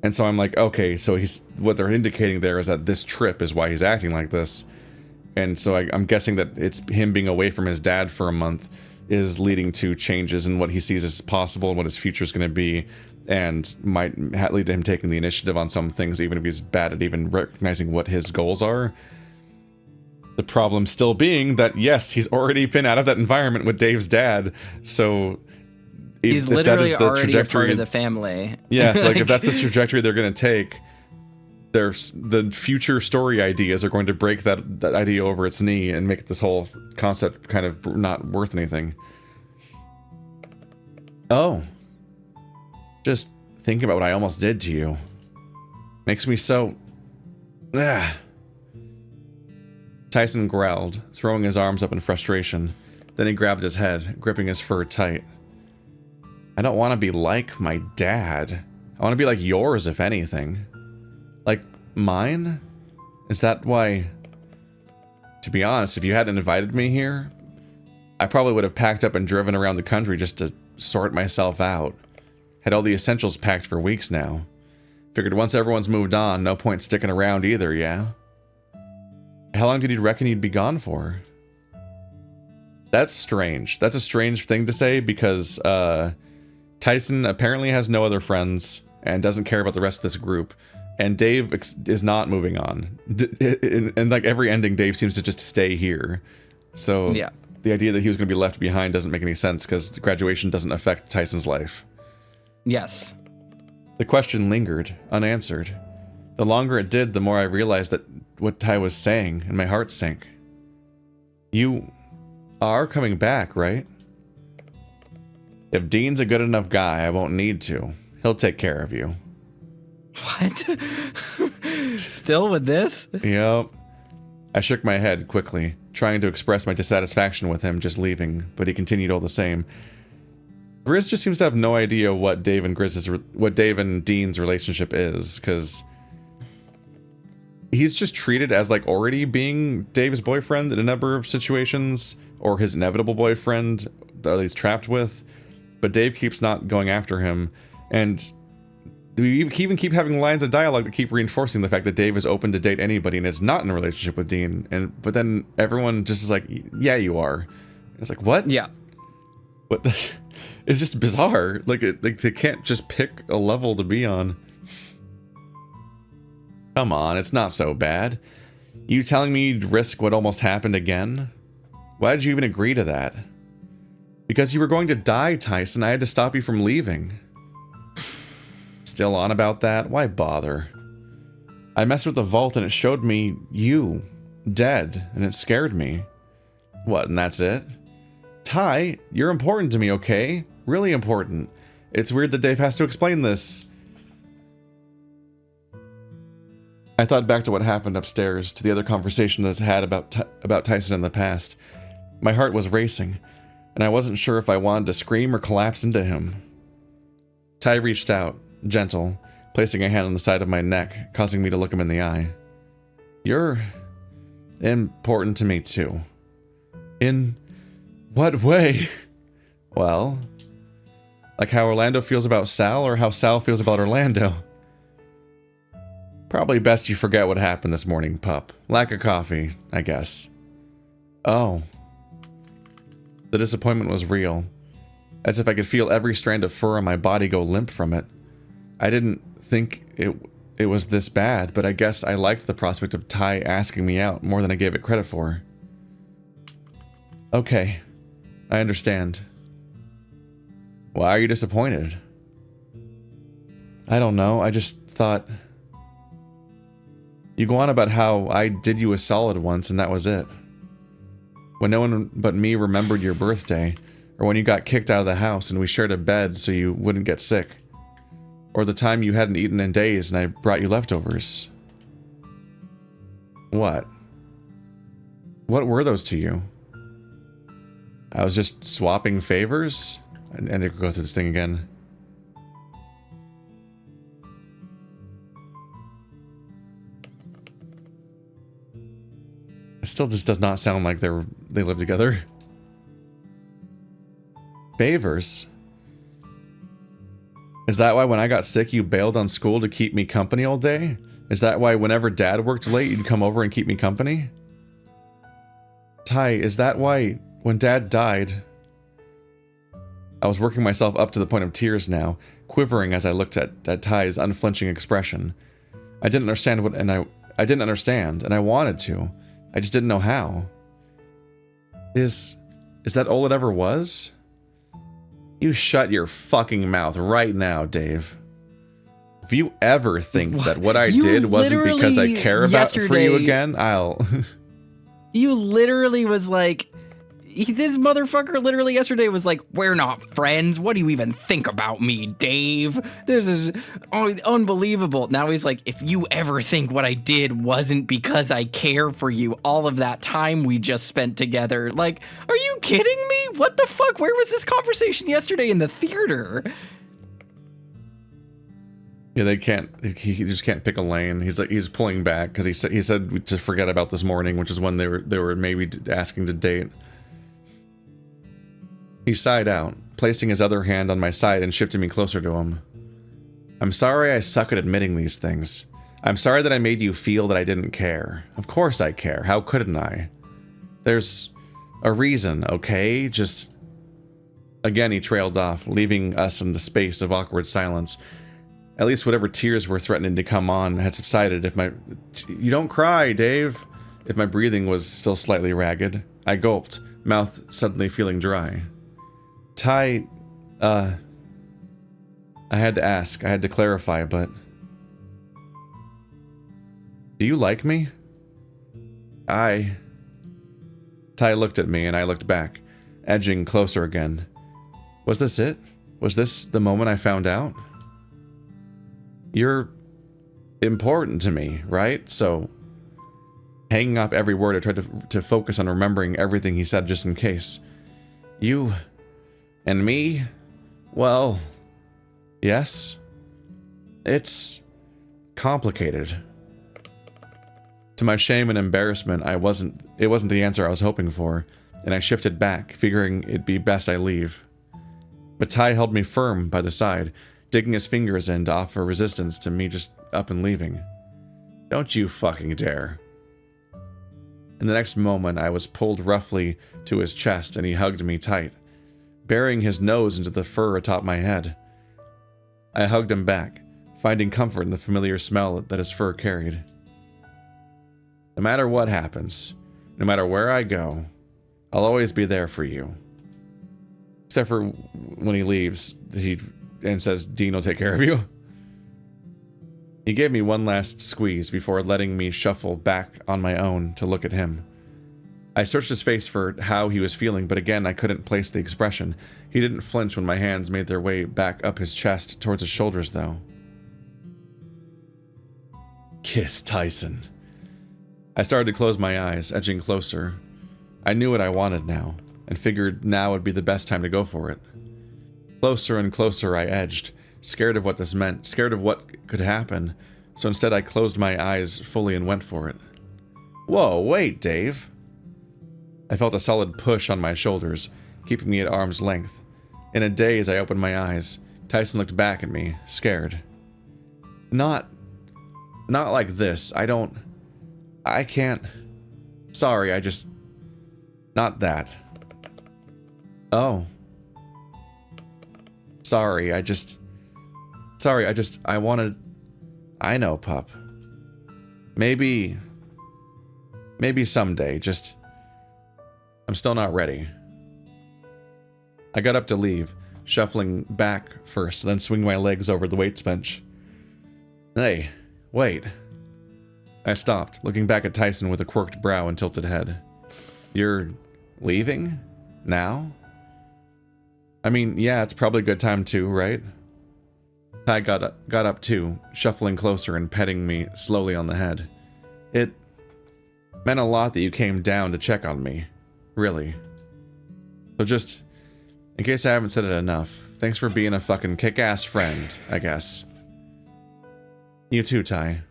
And so I'm like, okay, so what they're indicating there is that this trip is why he's acting like this. And so I'm guessing that it's him being away from his dad for a month is leading to changes in what he sees as possible and what his future is going to be, and might lead to him taking the initiative on some things, even if he's bad at even recognizing what his goals are. The problem still being that, yes, he's already been out of that environment with Dave's dad, so he's literally already a part of the family. Yeah, so like if that's the trajectory they're going to take, the future story ideas are going to break that idea over its knee and make this whole concept kind of not worth anything. Oh. Just thinking about what I almost did to you makes me so... Tyson growled, throwing his arms up in frustration. Then he grabbed his head, gripping his fur tight. I don't want to be like my dad. I want to be like yours, if anything. Like, mine? Is that why... To be honest, if you hadn't invited me here, I probably would have packed up and driven around the country just to sort myself out. Had all the essentials packed for weeks now. Figured once everyone's moved on, no point sticking around either, yeah? How long did you reckon you'd be gone for? That's strange. That's a strange thing to say because, Tyson apparently has no other friends and doesn't care about the rest of this group. And Dave is not moving on. And like every ending, Dave seems to just stay here. So yeah, the idea that he was going to be left behind doesn't make any sense because graduation doesn't affect Tyson's life. Yes. The question lingered, unanswered. The longer it did, the more I realized that what Ty was saying, and my heart sank. You are coming back, right? If Dean's a good enough guy, I won't need to. He'll take care of you. What? Still with this? Yep. I shook my head quickly, trying to express my dissatisfaction with him just leaving, but he continued all the same. Grizz just seems to have no idea what Dave and Dean's relationship is, because he's just treated as like already being Dave's boyfriend in a number of situations, or his inevitable boyfriend that he's trapped with. But Dave keeps not going after him, and we even keep having lines of dialogue that keep reinforcing the fact that Dave is open to date anybody and is not in a relationship with Dean. But then everyone just is like, yeah, you are. It's like, what? Yeah. What? It's just bizarre. Like they can't just pick a level to be on. Come on, it's not so bad. You telling me you'd risk what almost happened again? Why did you even agree to that? Because you were going to die, Tyson. I had to stop you from leaving. Still on about that? Why bother? I messed with the vault and it showed me you dead, and it scared me. What, and that's it? Ty, you're important to me, okay? Really important. It's weird that Dave has to explain this. I thought back to what happened upstairs, to the other conversation that's had about Tyson in the past. My heart was racing, and I wasn't sure if I wanted to scream or collapse into him. Ty reached out, gentle, placing a hand on the side of my neck, causing me to look him in the eye. You're important to me too. In what way? Well, like how Orlando feels about Sal, or how Sal feels about Orlando. Probably best you forget what happened this morning, pup. Lack of coffee, I guess. Oh. The disappointment was real, as if I could feel every strand of fur on my body go limp from it. I didn't think it was this bad, but I guess I liked the prospect of Ty asking me out more than I gave it credit for. Okay, I understand. Why are you disappointed? I don't know, I just thought... You go on about how I did you a solid once and that was it. When no one but me remembered your birthday, or when you got kicked out of the house and we shared a bed so you wouldn't get sick. Or the time you hadn't eaten in days and I brought you leftovers. What? What were those to you? I was just swapping favors? And I could go through this thing again. It still just does not sound like they live together. Favors? Is that why when I got sick you bailed on school to keep me company all day? Is that why whenever Dad worked late you'd come over and keep me company? Ty, is that why when Dad died... I was working myself up to the point of tears now, quivering as I looked at Ty's unflinching expression. I didn't understand I didn't understand, and I wanted to. I just didn't know how. Is that all it ever was? You shut your fucking mouth right now, Dave. If you ever think that what I did wasn't because I care about for you again, I'll... You literally was like... This motherfucker literally yesterday was like, we're not friends. What do you even think about me, Dave? This is unbelievable. Now he's like, if you ever think what I did wasn't because I care for you, all of that time we just spent together. Like, are you kidding me? What the fuck? Where was this conversation yesterday in the theater? Yeah, they can't. He just can't pick a lane. He's pulling back because he said to forget about this morning, which is when they were maybe asking to date. He sighed out, placing his other hand on my side and shifting me closer to him. I'm sorry I suck at admitting these things. I'm sorry that I made you feel that I didn't care. Of course I care. How couldn't I? There's a reason, okay? Just... Again, he trailed off, leaving us in the space of awkward silence. At least whatever tears were threatening to come on had subsided if my... You don't cry, Dave! If my breathing was still slightly ragged. I gulped, mouth suddenly feeling dry. Ty, I had to ask, I had to clarify, but... Do you like me? Ty looked at me and I looked back, edging closer again. Was this it? Was this the moment I found out? You're important to me, right? So, hanging off every word, I tried to focus on remembering everything he said just in case. You... and me, Well, yes. It's complicated. To my shame and embarrassment, it wasn't the answer I was hoping for, and I shifted back, figuring it'd be best I leave. But Ty held me firm by the side, digging his fingers in to offer resistance to me just up and leaving. Don't you fucking dare. In the next moment, I was pulled roughly to his chest and he hugged me tight, burying his nose into the fur atop my head. I hugged him back, finding comfort in the familiar smell that his fur carried. No matter what happens, no matter where I go, I'll always be there for you. Except for when he leaves, and says, Dean will take care of you. He gave me one last squeeze before letting me shuffle back on my own to look at him. I searched his face for how he was feeling, but again I couldn't place the expression. He didn't flinch when my hands made their way back up his chest towards his shoulders, though. Kiss, Tyson. I started to close my eyes, edging closer. I knew what I wanted now, and figured now would be the best time to go for it. Closer and closer I edged, scared of what this meant, scared of what could happen, so instead I closed my eyes fully and went for it. Whoa, wait, Dave. I felt a solid push on my shoulders, keeping me at arm's length. In a daze, I opened my eyes. Tyson looked back at me, scared. Not like this. I can't. Sorry, not that. Oh. Sorry, I wanted... I know, pup. Maybe someday, I'm still not ready. I got up to leave, shuffling back first, then swing my legs over the weights bench. Hey, wait. I stopped, looking back at Tyson with a quirked brow and tilted head. You're leaving? Now? I mean, yeah, it's probably a good time too, right? Ty got up too, shuffling closer and petting me slowly on the head. It meant a lot that you came down to check on me. Really. So just, in case I haven't said it enough, thanks for being a fucking kick-ass friend, I guess. You too, Ty.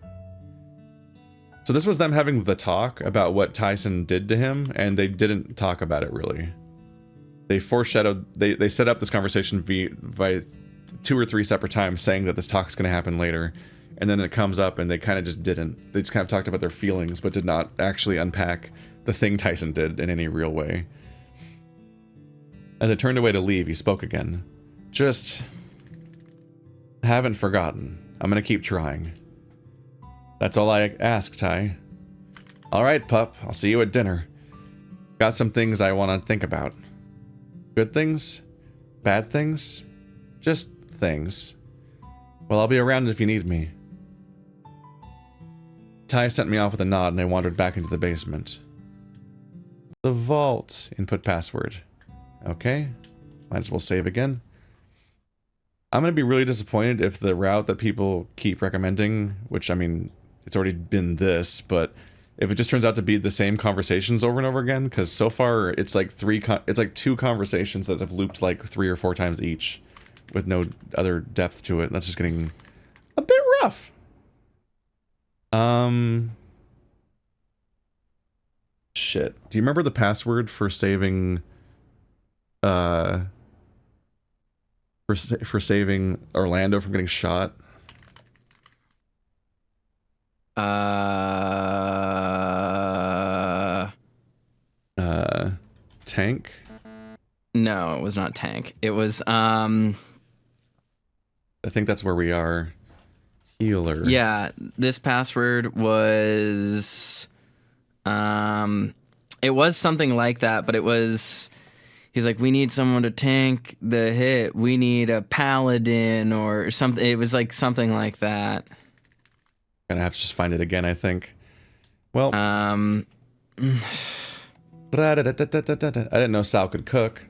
So this was them having the talk about what Tyson did to him, and they didn't talk about it really. They foreshadowed, they set up this conversation by 2 or 3 separate times saying that this talk's going to happen later, and then it comes up and they kind of just didn't. They just kind of talked about their feelings, but did not actually unpack the thing Tyson did in any real way. As I turned away to leave, he spoke again. Just haven't forgotten. I'm going to keep trying. That's all I ask, Ty. Alright, pup. I'll see you at dinner. Got some things I want to think about. Good things? Bad things? Just things. Well, I'll be around if you need me. Ty sent me off with a nod and I wandered back into the basement. The vault. Input password. Okay. Might as well save again. I'm going to be really disappointed if the route that people keep recommending, which, I mean, it's already been this, but if it just turns out to be the same conversations over and over again, because so far it's like 2 conversations that have looped like 3 or 4 times each with no other depth to it. That's just getting a bit rough. Shit. Do you remember the password for saving for saving Orlando from getting shot? Tank? No, it was not tank. It was, I think that's where we are. Healer. Yeah, this password was, it was something like that, but it was, he's like, we need someone to tank the hit. We need a paladin or something. It was like something like that. Gonna have to just find it again, I think. Well, I didn't know Sal could cook.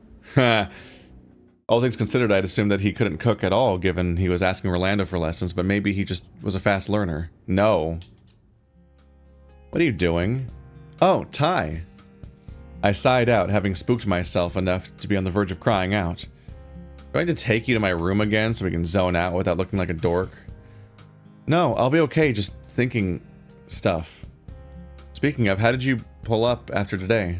All things considered, I'd assumed that he couldn't cook at all, given he was asking Orlando for lessons, but maybe he just was a fast learner. No. What are you doing? Oh, Ty. I sighed out, having spooked myself enough to be on the verge of crying out. Do I need to take you to my room again so we can zone out without looking like a dork? No, I'll be okay just thinking stuff. Speaking of, how did you pull up after today?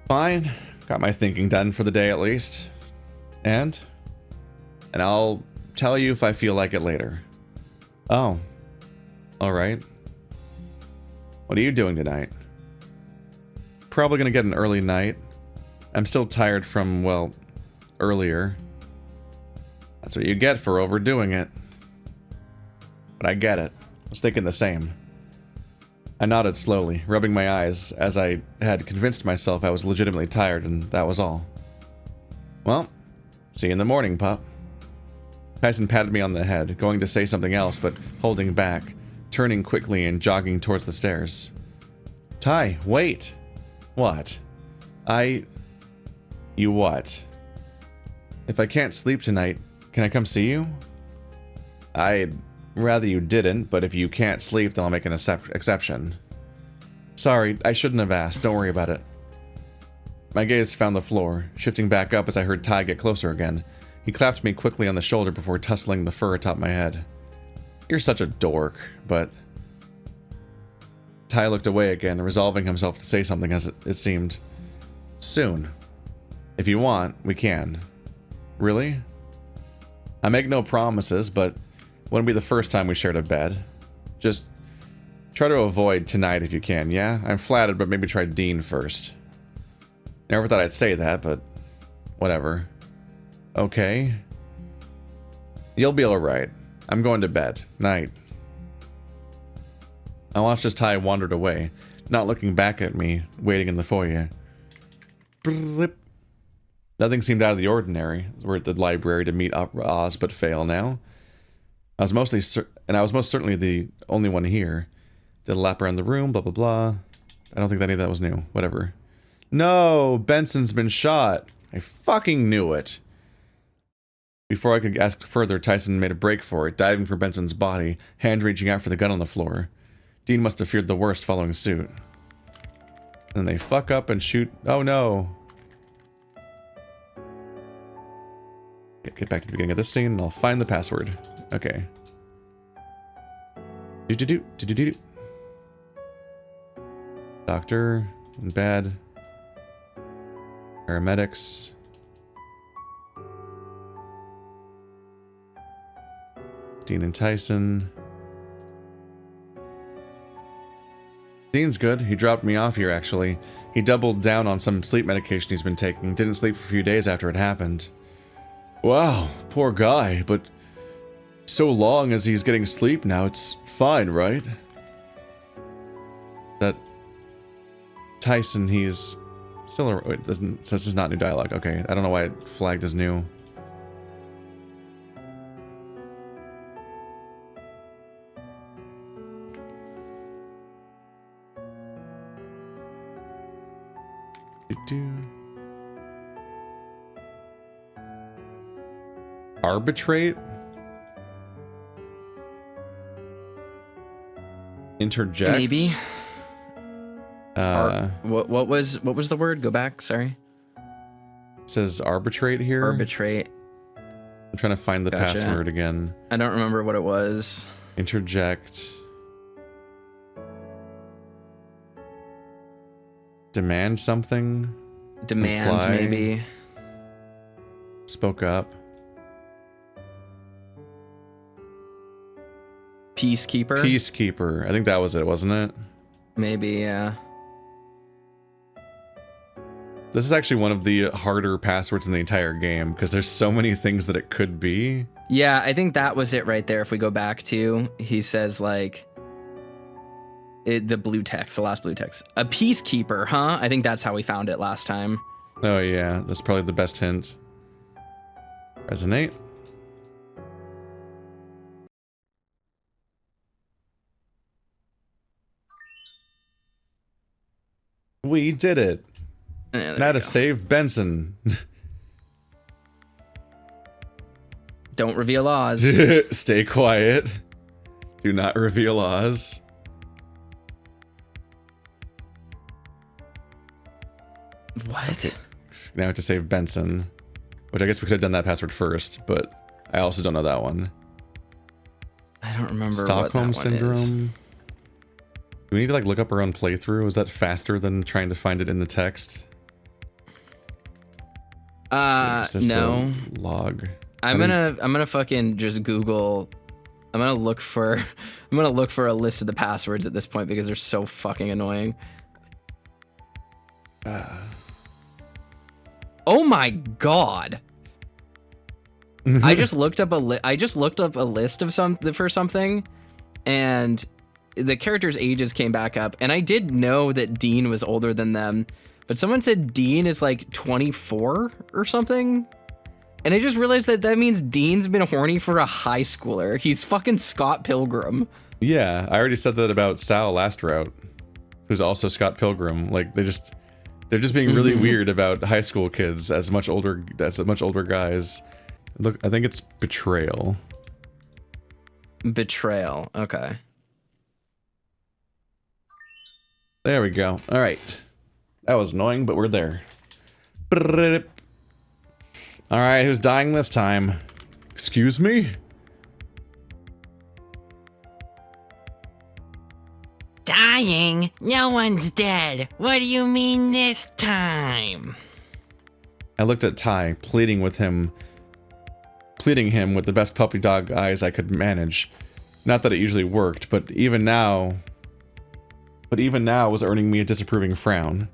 Fine. Got my thinking done for the day at least. And I'll tell you if I feel like it later. Oh. Alright. What are you doing tonight? Probably gonna get an early night. I'm still tired from, well, earlier. That's what you get for overdoing it. But I get it. I was thinking the same. I nodded slowly, rubbing my eyes, as I had convinced myself I was legitimately tired, and that was all. Well, see you in the morning, pup. Tyson patted me on the head, going to say something else, but holding back, turning quickly and jogging towards the stairs. Ty, wait! What? You what? If I can't sleep tonight, can I come see you? I'd rather you didn't, but if you can't sleep, then I'll make an exception. Sorry, I shouldn't have asked. Don't worry about it. My gaze found the floor, shifting back up as I heard Ty get closer again. He clapped me quickly on the shoulder before tussling the fur atop my head. You're such a dork, but... Ty looked away again, resolving himself to say something as it seemed. Soon. If you want, we can. Really? I make no promises, but wouldn't be the first time we shared a bed. Just try to avoid tonight if you can, yeah? I'm flattered, but maybe try Dean first. Never thought I'd say that, but whatever. Okay. You'll be alright. I'm going to bed. Night. I watched as Ty wandered away, not looking back at me, waiting in the foyer. Blip. Nothing seemed out of the ordinary. We're at the library to meet Oz, but fail now. I was most certainly the only one here. Did a lap around the room, blah blah blah. I don't think any of that was new. Whatever. No, Benson's been shot. I fucking knew it. Before I could ask further, Tyson made a break for it, diving for Benson's body, hand reaching out for the gun on the floor. Dean must have feared the worst following suit. And they fuck up and shoot. Oh no. Get back to the beginning of this scene and I'll find the password. Okay. Do. Doctor in bed. Paramedics. Dean and Tyson. Dean's good. He dropped me off here, actually. He doubled down on some sleep medication he's been taking. Didn't sleep for a few days after it happened. Wow, poor guy, but so long as he's getting sleep now, it's fine, right? That Tyson, he's still a... Wait, doesn't, so this is not new dialogue. Okay, I don't know why it flagged as new. Arbitrate? Interject? Maybe. What was the word? Go back, sorry. It says arbitrate here. Arbitrate. I'm trying to find the password again. I don't remember what it was. Interject. Demand something? Demand, Imply. maybe. Spoke up. Peacekeeper? Peacekeeper. I think that was it, wasn't it? Maybe, yeah. This is actually one of the harder passwords in the entire game, because there's so many things that it could be. Yeah, I think that was it right there. If we go back to, he says, like, the blue text, the last blue text. A peacekeeper, huh? I think that's how we found it last time. Oh yeah, that's probably the best hint. Resonate. We did it. Now to save Benson. Don't reveal Oz. Stay quiet. Do not reveal Oz. What? Okay. save. Now I have to save Benson. Which I guess we could have done that password first, but I also don't know that one. I don't remember Stockholm what that one Syndrome. is. Do we need to like look up our own playthrough? Is that faster than trying to find it in the text? No. Log. I'm gonna fucking just Google. I'm gonna look for a list of the passwords at this point because they're so fucking annoying. Oh my god! I just looked up a list of something, and the characters' ages came back up, and I did know that Dean was older than them, but someone said Dean is like 24 or something. And I just realized that means Dean's been horny for a high schooler. He's fucking Scott Pilgrim. Yeah, I already said that about Sal last route, who's also Scott Pilgrim. Like they're just being really weird about high school kids as much older guys. Look, I think it's betrayal. Betrayal. Okay. There we go. All right. That was annoying, but we're there. All right, who's dying this time? Excuse me? Dying? No one's dead. What do you mean this time? I looked at Ty, pleading him with the best puppy dog eyes I could manage. Not that it usually worked, but even now was earning me a disapproving frown.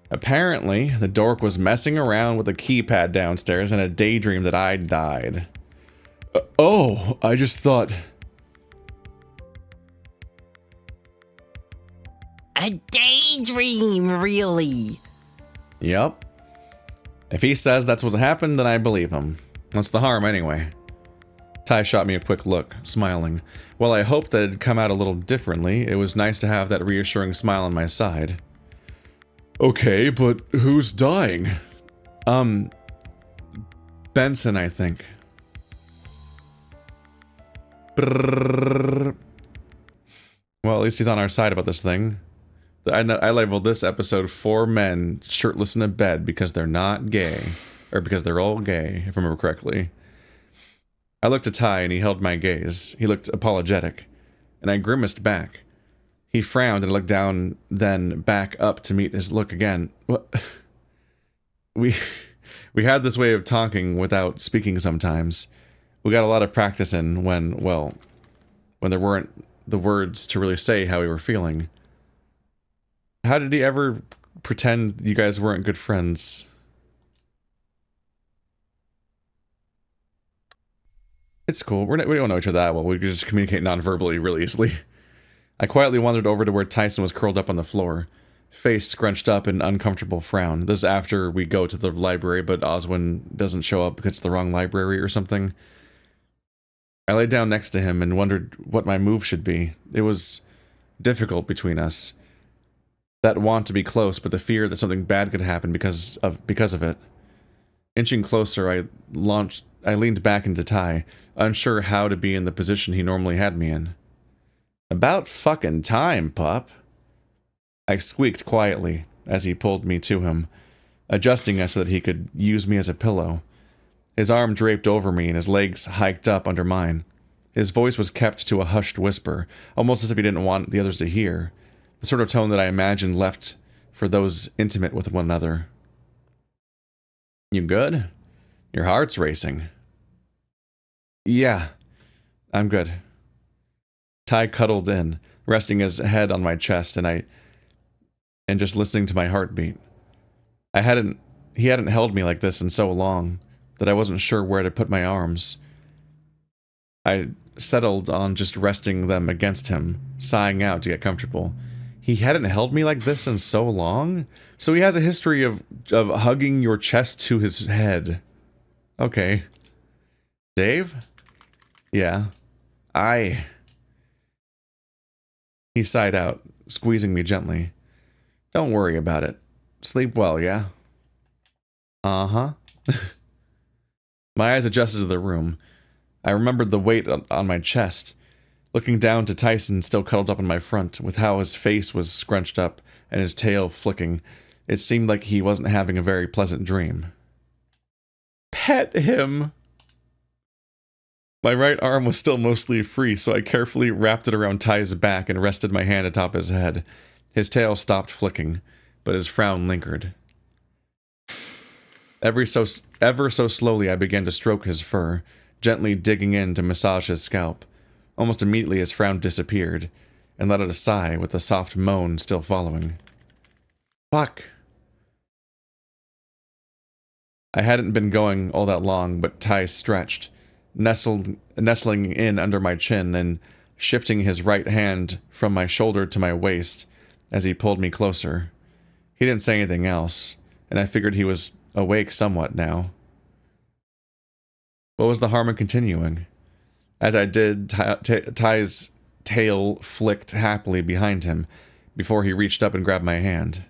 Apparently, the dork was messing around with a keypad downstairs and a daydream that I died. Oh, I just thought... A daydream, really? Yep. If he says that's what happened, then I believe him. What's the harm, anyway? Ty shot me a quick look, smiling. While I hoped that it'd come out a little differently, it was nice to have that reassuring smile on my side. Okay, but who's dying? Benson, I think. Brrr. Well, at least he's on our side about this thing. I labeled this episode 4 men shirtless in a bed because they're not gay. Or because they're all gay, if I remember correctly. I looked at Ty and he held my gaze. He looked apologetic. And I grimaced back. He frowned and looked down, then back up to meet his look again. What? We had this way of talking without speaking sometimes. We got a lot of practice in when there weren't the words to really say how we were feeling. How did he ever pretend you guys weren't good friends? It's cool. We don't know each other that well. We could just communicate non-verbally really easily. I quietly wandered over to where Tyson was curled up on the floor, face scrunched up in an uncomfortable frown. This is after we go to the library, but Oswin doesn't show up because it's the wrong library or something. I lay down next to him and wondered what my move should be. It was difficult between us. That want to be close, but the fear that something bad could happen because of it. Inching closer, I leaned back into Ty, unsure how to be in the position he normally had me in. About fucking time, pup. I squeaked quietly as he pulled me to him, adjusting us so that he could use me as a pillow. His arm draped over me and his legs hiked up under mine. His voice was kept to a hushed whisper, almost as if he didn't want the others to hear, the sort of tone that I imagined left for those intimate with one another. You good? Your heart's racing. Yeah, I'm good. Ty cuddled in, resting his head on my chest, and just listening to my heartbeat. He hadn't held me like this in so long that I wasn't sure where to put my arms. I settled on just resting them against him, sighing out to get comfortable. He hadn't held me like this in so long? So he has a history of hugging your chest to his head. Okay. Dave? Yeah. He sighed out, squeezing me gently. Don't worry about it. Sleep well, yeah? Uh-huh. My eyes adjusted to the room. I remembered the weight on my chest, looking down to Tyson still cuddled up in my front, with how his face was scrunched up and his tail flicking. It seemed like he wasn't having a very pleasant dream. Pet him! My right arm was still mostly free, so I carefully wrapped it around Ty's back and rested my hand atop his head. His tail stopped flicking, but his frown lingered. Ever so slowly, I began to stroke his fur, gently digging in to massage his scalp. Almost immediately, his frown disappeared, and let out a sigh with a soft moan still following. Fuck! I hadn't been going all that long, but Ty stretched, nestling in under my chin and shifting his right hand from my shoulder to my waist as he pulled me closer. He didn't say anything else, and I figured he was awake somewhat now. What was the harm in continuing? As I did, Ty's tail flicked happily behind him before he reached up and grabbed my hand.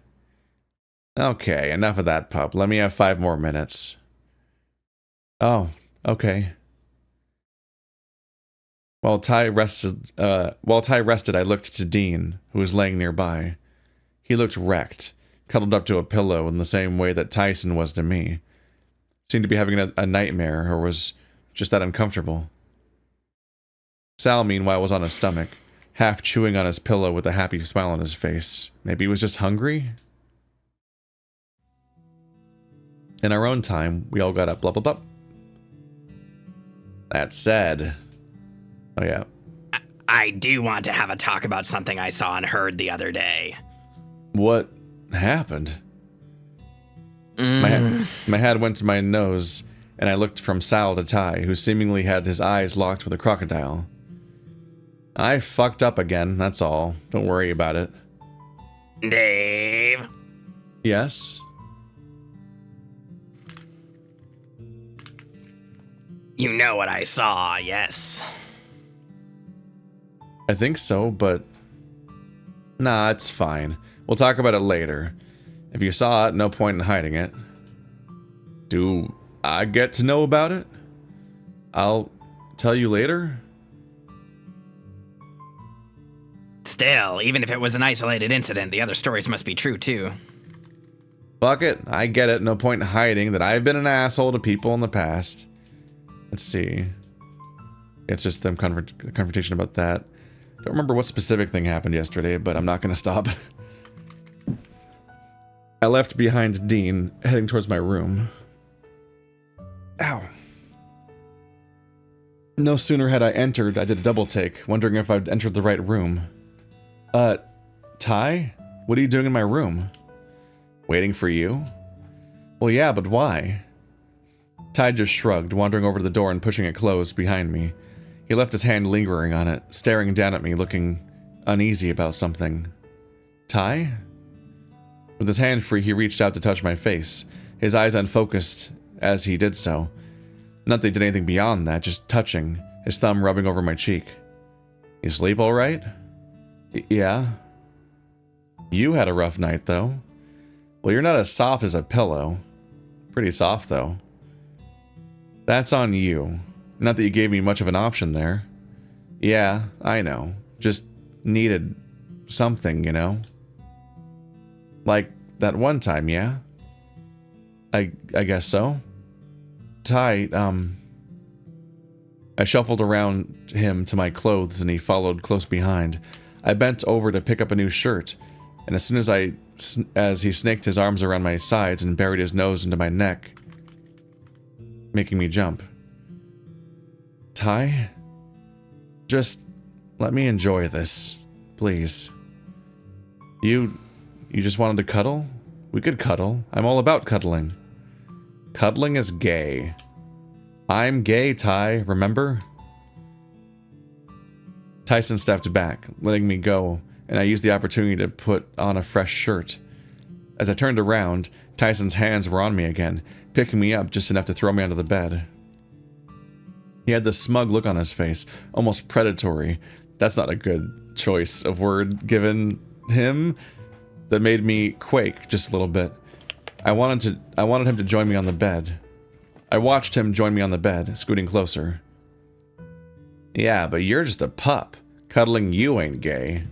Okay, enough of that, pup. Let me have 5 more minutes. Oh, okay. While Ty rested, I looked to Dean, who was laying nearby. He looked wrecked, cuddled up to a pillow in the same way that Tyson was to me. Seemed to be having a nightmare, or was just that uncomfortable. Sal, meanwhile, was on his stomach, half chewing on his pillow with a happy smile on his face. Maybe he was just hungry? In our own time, we all got up, blah, blah, blah. That said... Oh, yeah. I do want to have a talk about something I saw and heard the other day. What happened? My head went to my nose, and I looked from Sal to Ty, who seemingly had his eyes locked with a crocodile. I fucked up again, that's all. Don't worry about it. Dave? Yes? You know what I saw, yes. I think so, but... Nah, it's fine. We'll talk about it later. If you saw it, no point in hiding it. Do I get to know about it? I'll tell you later? Still, even if it was an isolated incident, the other stories must be true, too. Fuck it. I get it. No point in hiding that I've been an asshole to people in the past. Let's see. It's just them confrontation about that. Don't remember what specific thing happened yesterday, but I'm not going to stop. I left behind Dean, heading towards my room. Ow. No sooner had I entered, I did a double take, wondering if I'd entered the right room. Ty? What are you doing in my room? Waiting for you? Well, yeah, but why? Ty just shrugged, wandering over to the door and pushing it closed behind me. He left his hand lingering on it, staring down at me, looking uneasy about something. Ty? With his hand free, he reached out to touch my face, his eyes unfocused as he did so. Not that he did anything beyond that, just touching, his thumb rubbing over my cheek. You sleep all right? Yeah. You had a rough night, though. Well, you're not as soft as a pillow. Pretty soft, though. That's on you. Not that you gave me much of an option there. Yeah, I know. Just needed something, you know? Like that one time, yeah? I guess so. Ty, I shuffled around him to my clothes and he followed close behind. I bent over to pick up a new shirt, and as soon as he snaked his arms around my sides and buried his nose into my neck, making me jump. Ty? Just let me enjoy this, please. You just wanted to cuddle? We could cuddle. I'm all about cuddling. Cuddling is gay. I'm gay, Ty, remember? Tyson stepped back, letting me go, and I used the opportunity to put on a fresh shirt. As I turned around, Tyson's hands were on me again, picking me up just enough to throw me onto the bed. He had this smug look on his face, almost predatory. That's not a good choice of word given him. That made me quake just a little bit. I wanted him to join me on the bed. I watched him join me on the bed, scooting closer. Yeah, but you're just a pup. Cuddling you ain't gay.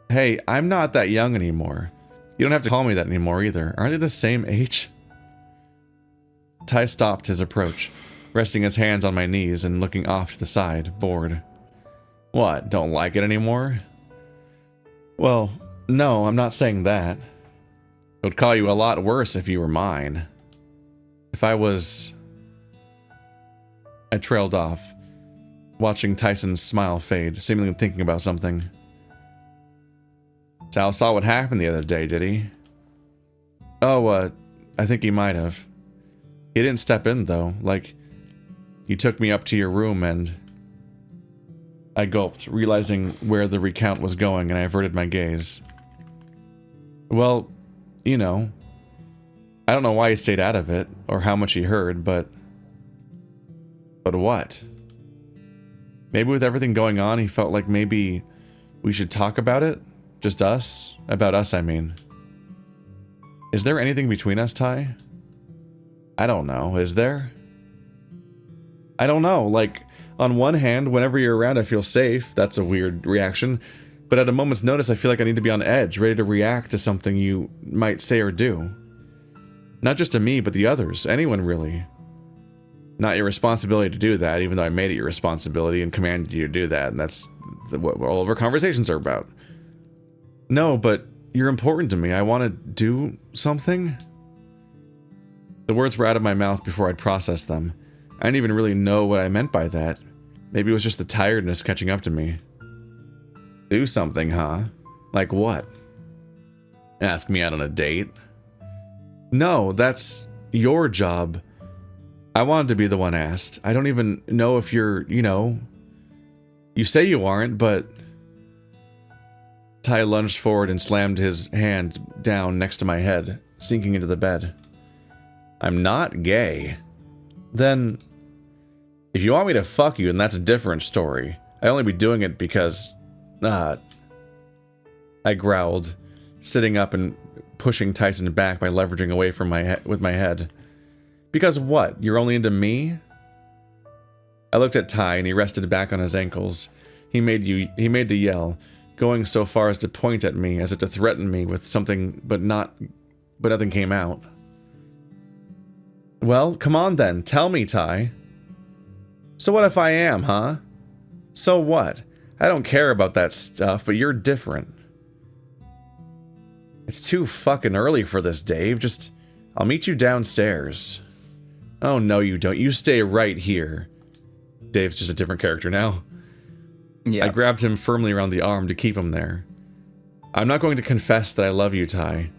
Hey, I'm not that young anymore. You don't have to call me that anymore either. Aren't they the same age? Ty stopped his approach, resting his hands on my knees and looking off to the side, bored. What, don't like it anymore? Well, no, I'm not saying that. It would call you a lot worse if you were mine. If I was... I trailed off, watching Tyson's smile fade, seemingly thinking about something. Sal saw what happened the other day, did he? Oh, I think he might have. He didn't step in, though. Like, you took me up to your room and... I gulped, realizing where the recount was going, and I averted my gaze. Well, you know, I don't know why he stayed out of it, or how much he heard, but... But what? Maybe with everything going on, he felt like maybe we should talk about it? Just us? About us, I mean. Is there anything between us, Ty? I don't know. Is there? I don't know. Like, on one hand, whenever you're around, I feel safe. That's a weird reaction. But at a moment's notice, I feel like I need to be on edge, ready to react to something you might say or do. Not just to me, but the others. Anyone, really. Not your responsibility to do that, even though I made it your responsibility and commanded you to do that, and that's what all of our conversations are about. No, but you're important to me. I want to do something. The words were out of my mouth before I'd processed them. I didn't even really know what I meant by that. Maybe it was just the tiredness catching up to me. Do something, huh? Like what? Ask me out on a date? No, that's your job. I wanted to be the one asked. I don't even know if you're, you know... You say you aren't, but... Ty lunged forward and slammed his hand down next to my head, sinking into the bed. I'm not gay. Then... If you want me to fuck you, then that's a different story. I'd only be doing it because... I growled, sitting up and pushing Tyson back by leveraging away from with my head. Because what? You're only into me? I looked at Ty and he rested back on his ankles. He made to yell, going so far as to point at me as if to threaten me with something, but nothing came out. Well, come on then, tell me, Ty. So what if I am, huh? So what? I don't care about that stuff, but you're different. It's too fucking early for this, Dave. I'll meet you downstairs. Oh, no, you don't. You stay right here. Dave's just a different character now. Yeah. I grabbed him firmly around the arm to keep him there. I'm not going to confess that I love you, Ty.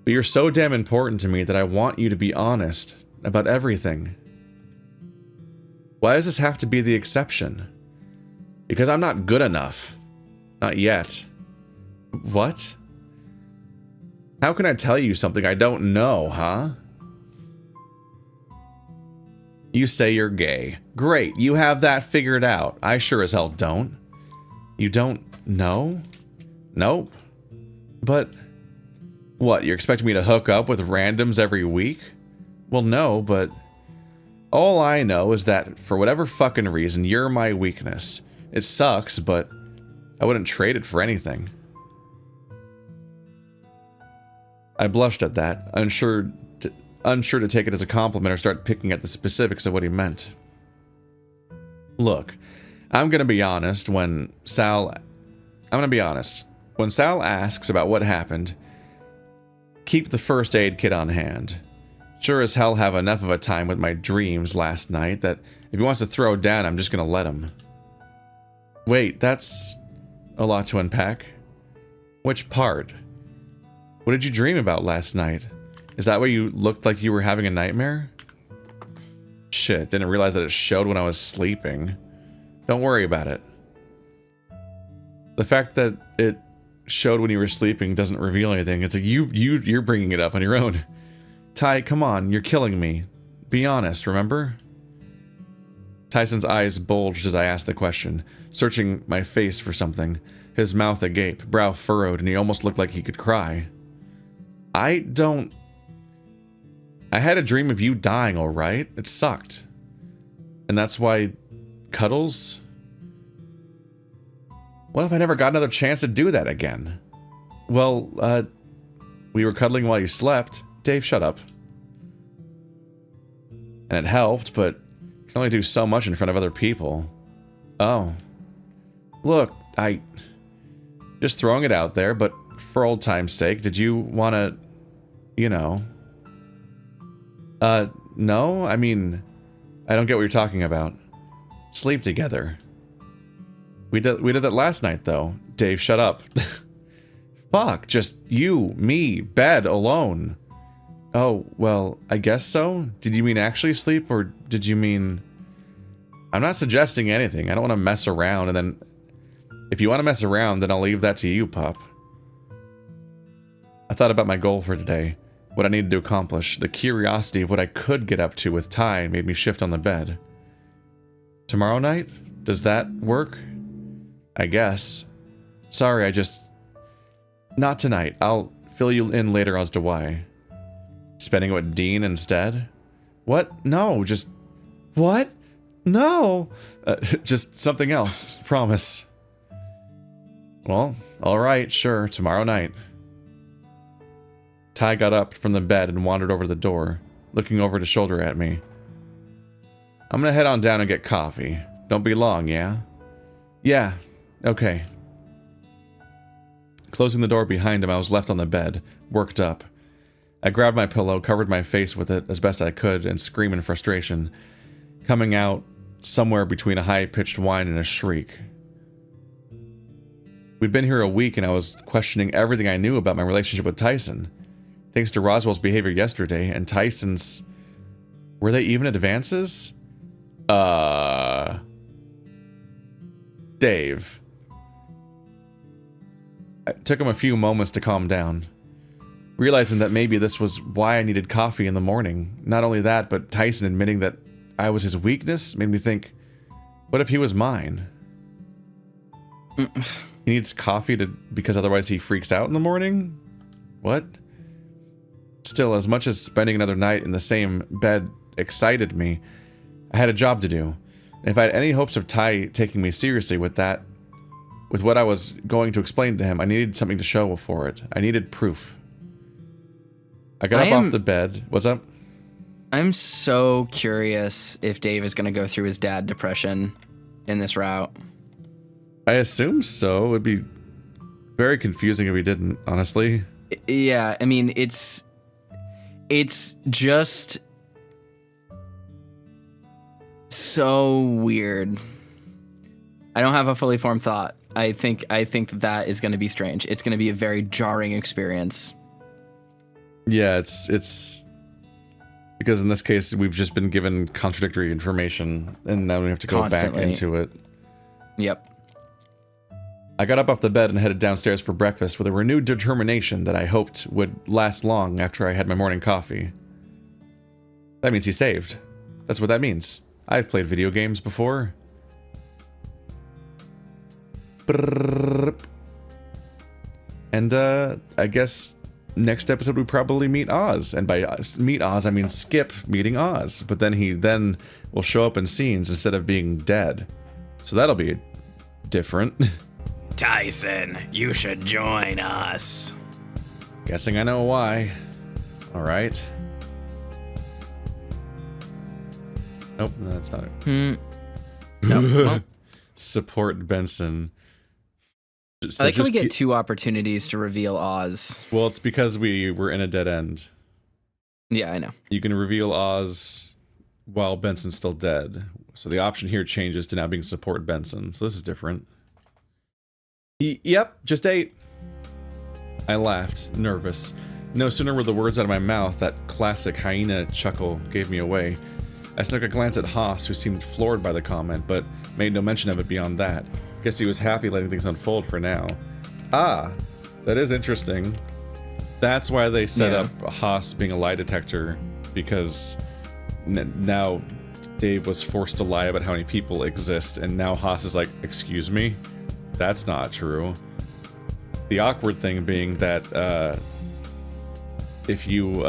But you're so damn important to me that I want you to be honest about everything. Why does this have to be the exception? Because I'm not good enough. Not yet. What? How can I tell you something I don't know, huh? You say you're gay. Great, you have that figured out. I sure as hell don't. You don't know? Nope. But, what, you're expecting me to hook up with randoms every week? Well, no, but... All I know is that, for whatever fucking reason, you're my weakness. It sucks, but I wouldn't trade it for anything. I blushed at that, unsure to take it as a compliment or start picking at the specifics of what he meant. Look, I'm gonna be honest, when Sal asks about what happened, keep the first aid kit on hand. Sure as hell have enough of a time with my dreams last night that if he wants to throw down, I'm just gonna let him. Wait, that's a lot to unpack. Which part? What did you dream about last night? Is that why you looked like you were having a nightmare? Shit, didn't realize that it showed when I was sleeping. Don't worry about it. The fact that it showed when you were sleeping doesn't reveal anything. It's like you're bringing it up on your own. Ty, come on, you're killing me. Be honest, remember? Tyson's eyes bulged as I asked the question, searching my face for something, his mouth agape, brow furrowed, and he almost looked like he could cry. I had a dream of you dying, alright? It sucked. And that's why... Cuddles? What if I never got another chance to do that again? Well, We were cuddling while you slept. Dave, shut up. And it helped, but you can only do so much in front of other people. Oh. Look, just throwing it out there, but for old time's sake, did you want to, you know... no? I mean, I don't get what you're talking about. Sleep together. We did that last night, though. Dave, shut up. Fuck, just you, me, bed, alone. Oh, well, I guess so? Did you mean actually sleep, or did you mean... I'm not suggesting anything. I don't want to mess around, and then... If you want to mess around, then I'll leave that to you, pup. I thought about my goal for today. What I needed to accomplish. The curiosity of what I could get up to with Ty made me shift on the bed. Tomorrow night? Does that work? I guess. Sorry, I just... Not tonight. I'll fill you in later as to why. Spending it with Dean instead? What? No, just... What? No! Just something else. Promise. Well, alright, sure. Tomorrow night. Ty got up from the bed and wandered over to the door, looking over his shoulder at me. I'm gonna head on down and get coffee. Don't be long, yeah? Yeah, okay. Closing the door behind him, I was left on the bed, worked up. I grabbed my pillow, covered my face with it as best I could, and screamed in frustration, coming out somewhere between a high-pitched whine and a shriek. We'd been here a week and I was questioning everything I knew about my relationship with Tyson. Thanks to Roswell's behavior yesterday and Tyson's... Were they even advances? Dave. It took him a few moments to calm down, realizing that maybe this was why I needed coffee in the morning. Not only that, but Tyson admitting that I was his weakness made me think, what if he was mine? He needs coffee because otherwise he freaks out in the morning? What? Still, as much as spending another night in the same bed excited me, I had a job to do. If I had any hopes of Ty taking me seriously with what I was going to explain to him, I needed something to show for it. I needed proof. I got up off the bed. What's up? I'm so curious if Dave is going to go through his dad depression in this route. I assume so. It would be very confusing if he didn't, honestly. Yeah, I mean, it's just so weird. I don't have a fully formed thought. I think that is going to be strange. It's going to be a very jarring experience. Yeah, it's because in this case we've just been given contradictory information, and now we have to go Constantly. back into it. Yep. I got up off the bed and headed downstairs for breakfast with a renewed determination that I hoped would last long after I had my morning coffee. That means he saved. That's what that means. I've played video games before. And, I guess next episode we probably meet Oz. And by meet Oz, I mean Skip meeting Oz. But then he will show up in scenes instead of being dead. So that'll be different. Tyson, you should join us. Guessing I know why. Alright. Nope, that's not it. No. Support Benson. So I like how we get two opportunities to reveal Oz. Well, it's because we were in a dead end. Yeah, I know. You can reveal Oz while Benson's still dead. So the option here changes to now being support Benson. So this is different. Yep, just 8. I laughed, nervous. No sooner were the words out of my mouth, that classic hyena chuckle gave me away. I snuck a glance at Haas, who seemed floored by the comment, but made no mention of it beyond that. Guess he was happy letting things unfold for now. Ah, that is interesting. That's why they set up Haas being a lie detector, because now Dave was forced to lie about how many people exist, and now Haas is like, excuse me? That's not true. The awkward thing being that if you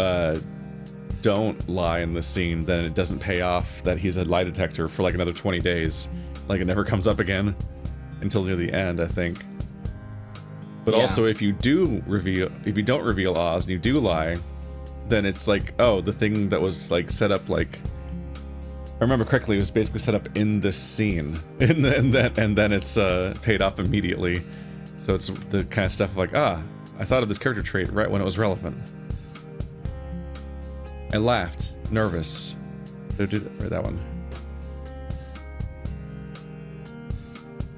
don't lie in the scene, then it doesn't pay off that he's a lie detector for like another 20 days. Like it never comes up again until near the end, I think. But also, if you don't reveal Oz and you do lie, then it's like, oh, the thing that was like set up, like, I remember correctly, it was basically set up in this scene, and then it's paid off immediately. So it's the kind of stuff like, I thought of this character trait right when it was relevant. I laughed, nervous. Right, that one.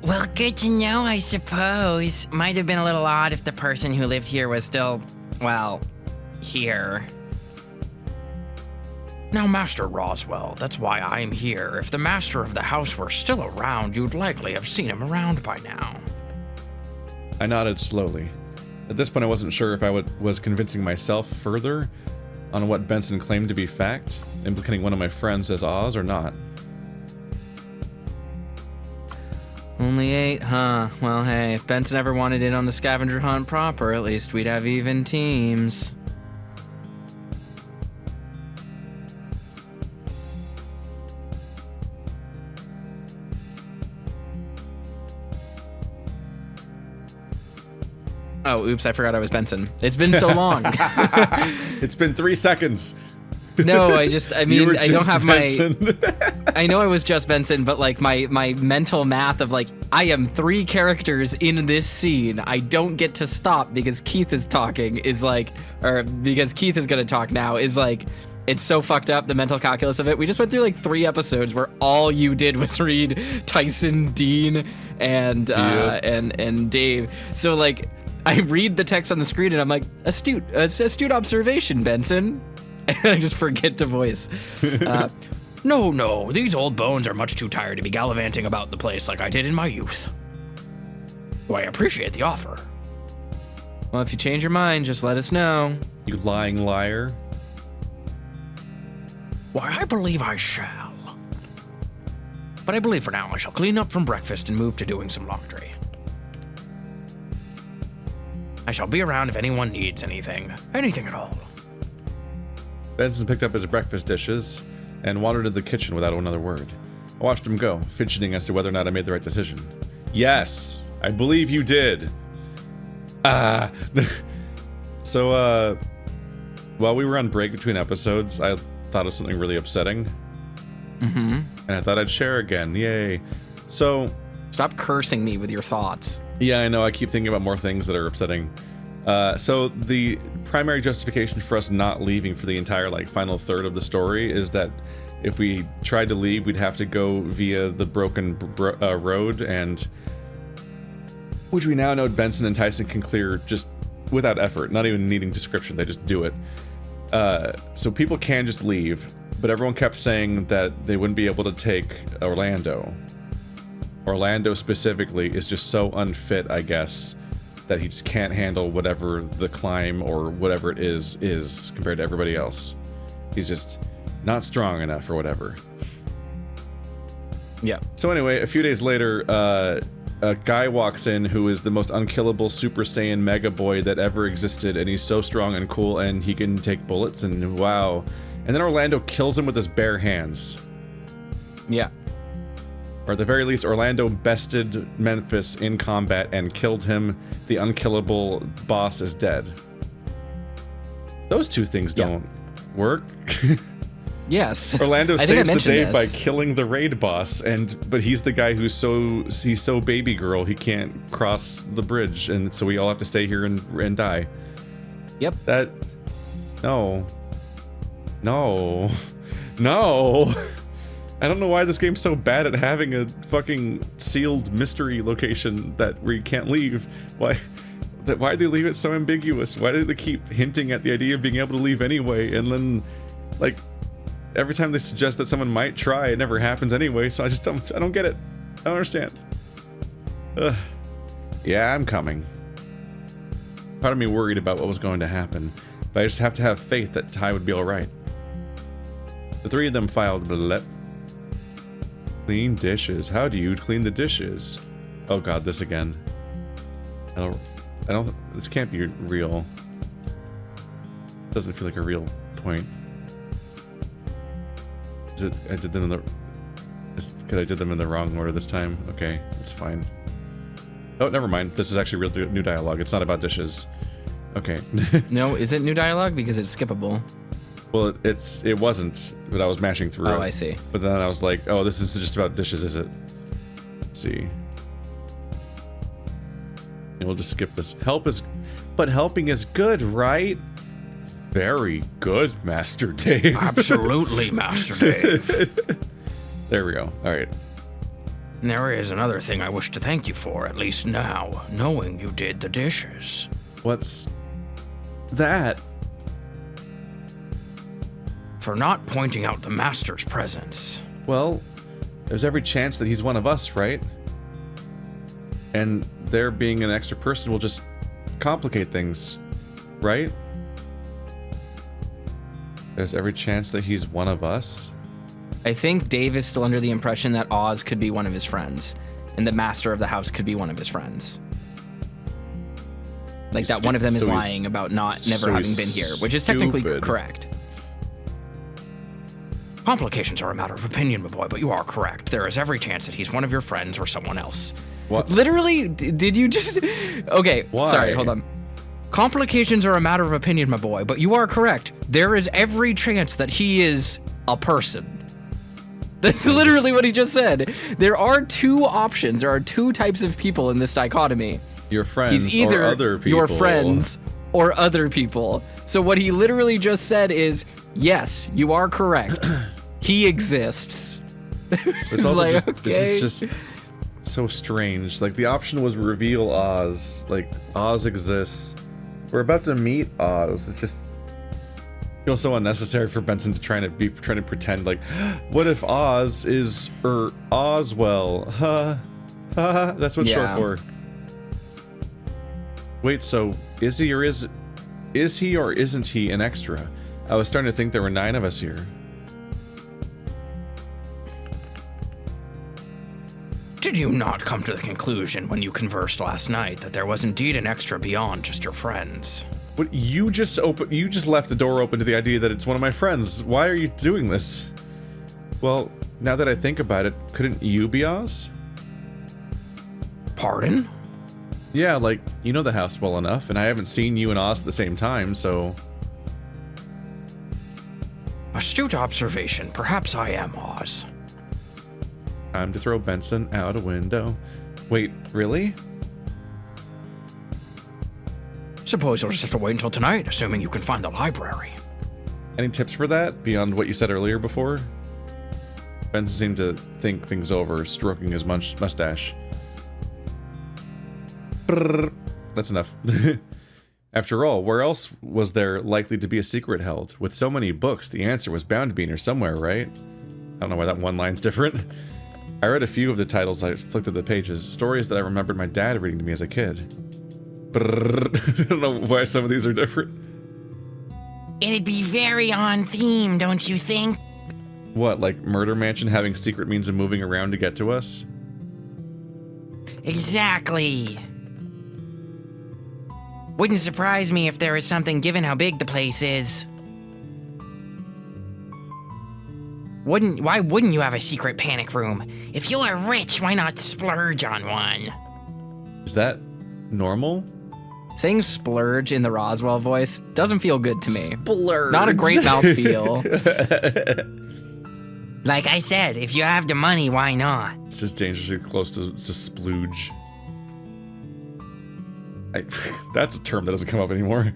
Well, good to know, I suppose. Might have been a little odd if the person who lived here was still, well, here. Now, Master Roswell, that's why I'm here. If the master of the house were still around, you'd likely have seen him around by now. I nodded slowly. At this point, I wasn't sure if I was convincing myself further on what Benson claimed to be fact, implicating one of my friends as Oz or not. Only 8, huh? Well, hey, if Benson ever wanted in on the scavenger hunt proper, at least we'd have even teams. Oh, oops, I forgot I was Benson. It's been so long. It's been 3 seconds. No, I mean, I don't have Benson. I know I was just Benson, but like my mental math of like, I am 3 characters in this scene. I don't get to stop because Keith is talking is like, or because Keith is going to talk now is like, it's so fucked up, the mental calculus of it. We just went through like 3 episodes where all you did was read Tyson, Dean, and Dave. So like, I read the text on the screen and I'm like, astute observation, Benson. And I just forget to voice. No, these old bones are much too tired to be gallivanting about the place like I did in my youth. Well, I appreciate the offer. Well, if you change your mind, just let us know. You lying liar. Why, I believe I shall. But I believe for now I shall clean up from breakfast and move to doing some laundry. I shall be around if anyone needs anything at all. Benson picked up his breakfast dishes and wandered into the kitchen without another word. I watched him go, fidgeting as to whether or not I made the right decision. Yes, I believe you did. So, while we were on break between episodes, I thought of something really upsetting. Mm-hmm. And I thought I'd share again. Yay. So... Stop cursing me with your thoughts. Yeah, I know. I keep thinking about more things that are upsetting. So the primary justification for us not leaving for the entire like final third of the story is that if we tried to leave, we'd have to go via the broken road, and which we now know Benson and Tyson can clear just without effort, not even needing description. They just do it. So people can just leave, but everyone kept saying that they wouldn't be able to take Orlando. Orlando specifically is just so unfit, I guess, that he just can't handle whatever the climb or whatever it is compared to everybody else. He's just not strong enough or whatever. Yeah. So anyway, a few days later, a guy walks in who is the most unkillable Super Saiyan Mega Boy that ever existed, and he's so strong and cool, and he can take bullets, and wow. And then Orlando kills him with his bare hands. Yeah. Or at the very least, Orlando bested Memphis in combat and killed him. The unkillable boss is dead. Those two things don't work. Yes. Orlando saves the day this by killing the raid boss, but he's the guy he's so baby girl he can't cross the bridge, and so we all have to stay here and die. Yep. No. I don't know why this game's so bad at having a fucking sealed mystery location that we can't leave. Why'd they leave it so ambiguous? Why did they keep hinting at the idea of being able to leave anyway, and then, like, every time they suggest that someone might try, it never happens anyway, so I don't get it. I don't understand. Ugh. Yeah, I'm coming. Part of me worried about what was going to happen, but I just have to have faith that Ty would be alright. The three of them filed clean dishes. How do you clean the dishes? Oh god, this again. I don't, this can't be real. Doesn't feel like a real point. Is it, I did them in the, because I did them in the wrong order this time? Okay, that's fine. Oh, never mind. This is actually real new dialogue. It's not about dishes. Okay. No, is it new dialogue? Because it's skippable. Well, it wasn't, but I was mashing through it. Oh, I see. But then I was like, oh, this is just about dishes, is it? Let's see. And we'll just skip this. But helping is good, right? Very good, Master Dave. Absolutely, Master Dave. There we go. All right. And there is another thing I wish to thank you for, at least now, knowing you did the dishes. What's that? For not pointing out the Master's presence. Well, there's every chance that he's one of us, right? And there being an extra person will just complicate things, right? There's every chance that he's one of us. I think Dave is still under the impression that Oz could be one of his friends, and the master of the house could be one of his friends. Like that one of them is lying about never having been here, which is technically correct. Complications are a matter of opinion, my boy, but you are correct. There is every chance that he's one of your friends or someone else. What? Literally, did you just... Okay, Why? Sorry, hold on. Complications are a matter of opinion, my boy, but you are correct. There is every chance that he is a person. That's literally what he just said. There are two options. There are two types of people in this dichotomy. Your friends He's either or other people. your friends or other people. So what he literally just said is, yes, you are correct. He exists. It's also like, just, okay. This is just so strange. Like the option was reveal Oz. Like Oz exists. We're about to meet Oz. It just feels so unnecessary for Benson to trying to pretend like, what if Oz is Oswell? That's what's short for. Wait, so is he or isn't he an extra? I was starting to think there were 9 of us here. Did you not come to the conclusion when you conversed last night that there was indeed an extra beyond just your friends? What, you just left the door open to the idea that it's one of my friends. Why are you doing this? Well, now that I think about it, couldn't you be Oz? Pardon? Yeah, like, you know the house well enough, and I haven't seen you and Oz at the same time, so... Astute observation. Perhaps I am Oz. Time to throw Benson out a window. Wait, really? Suppose you'll just have to wait until tonight, assuming you can find the library. Any tips for that, beyond what you said earlier before? Benson seemed to think things over, stroking his mustache. Brrr. That's enough. After all, where else was there likely to be a secret held? With so many books, the answer was bound to be in here somewhere, right? I don't know why that one line's different. I read a few of the titles, I flicked through the pages, stories that I remembered my dad reading to me as a kid. Brrr. I don't know why some of these are different. It'd be very on theme, don't you think? What, like Murder Mansion having secret means of moving around to get to us? Exactly. Wouldn't surprise me if there was something given how big the place is. Why wouldn't you have a secret panic room? If you're rich, why not splurge on one? Is that normal? Saying splurge in the Roswell voice doesn't feel good to me. Splurge. Not a great mouthfeel. Like I said, if you have the money, why not? It's just dangerously close to splooge. That's a term that doesn't come up anymore.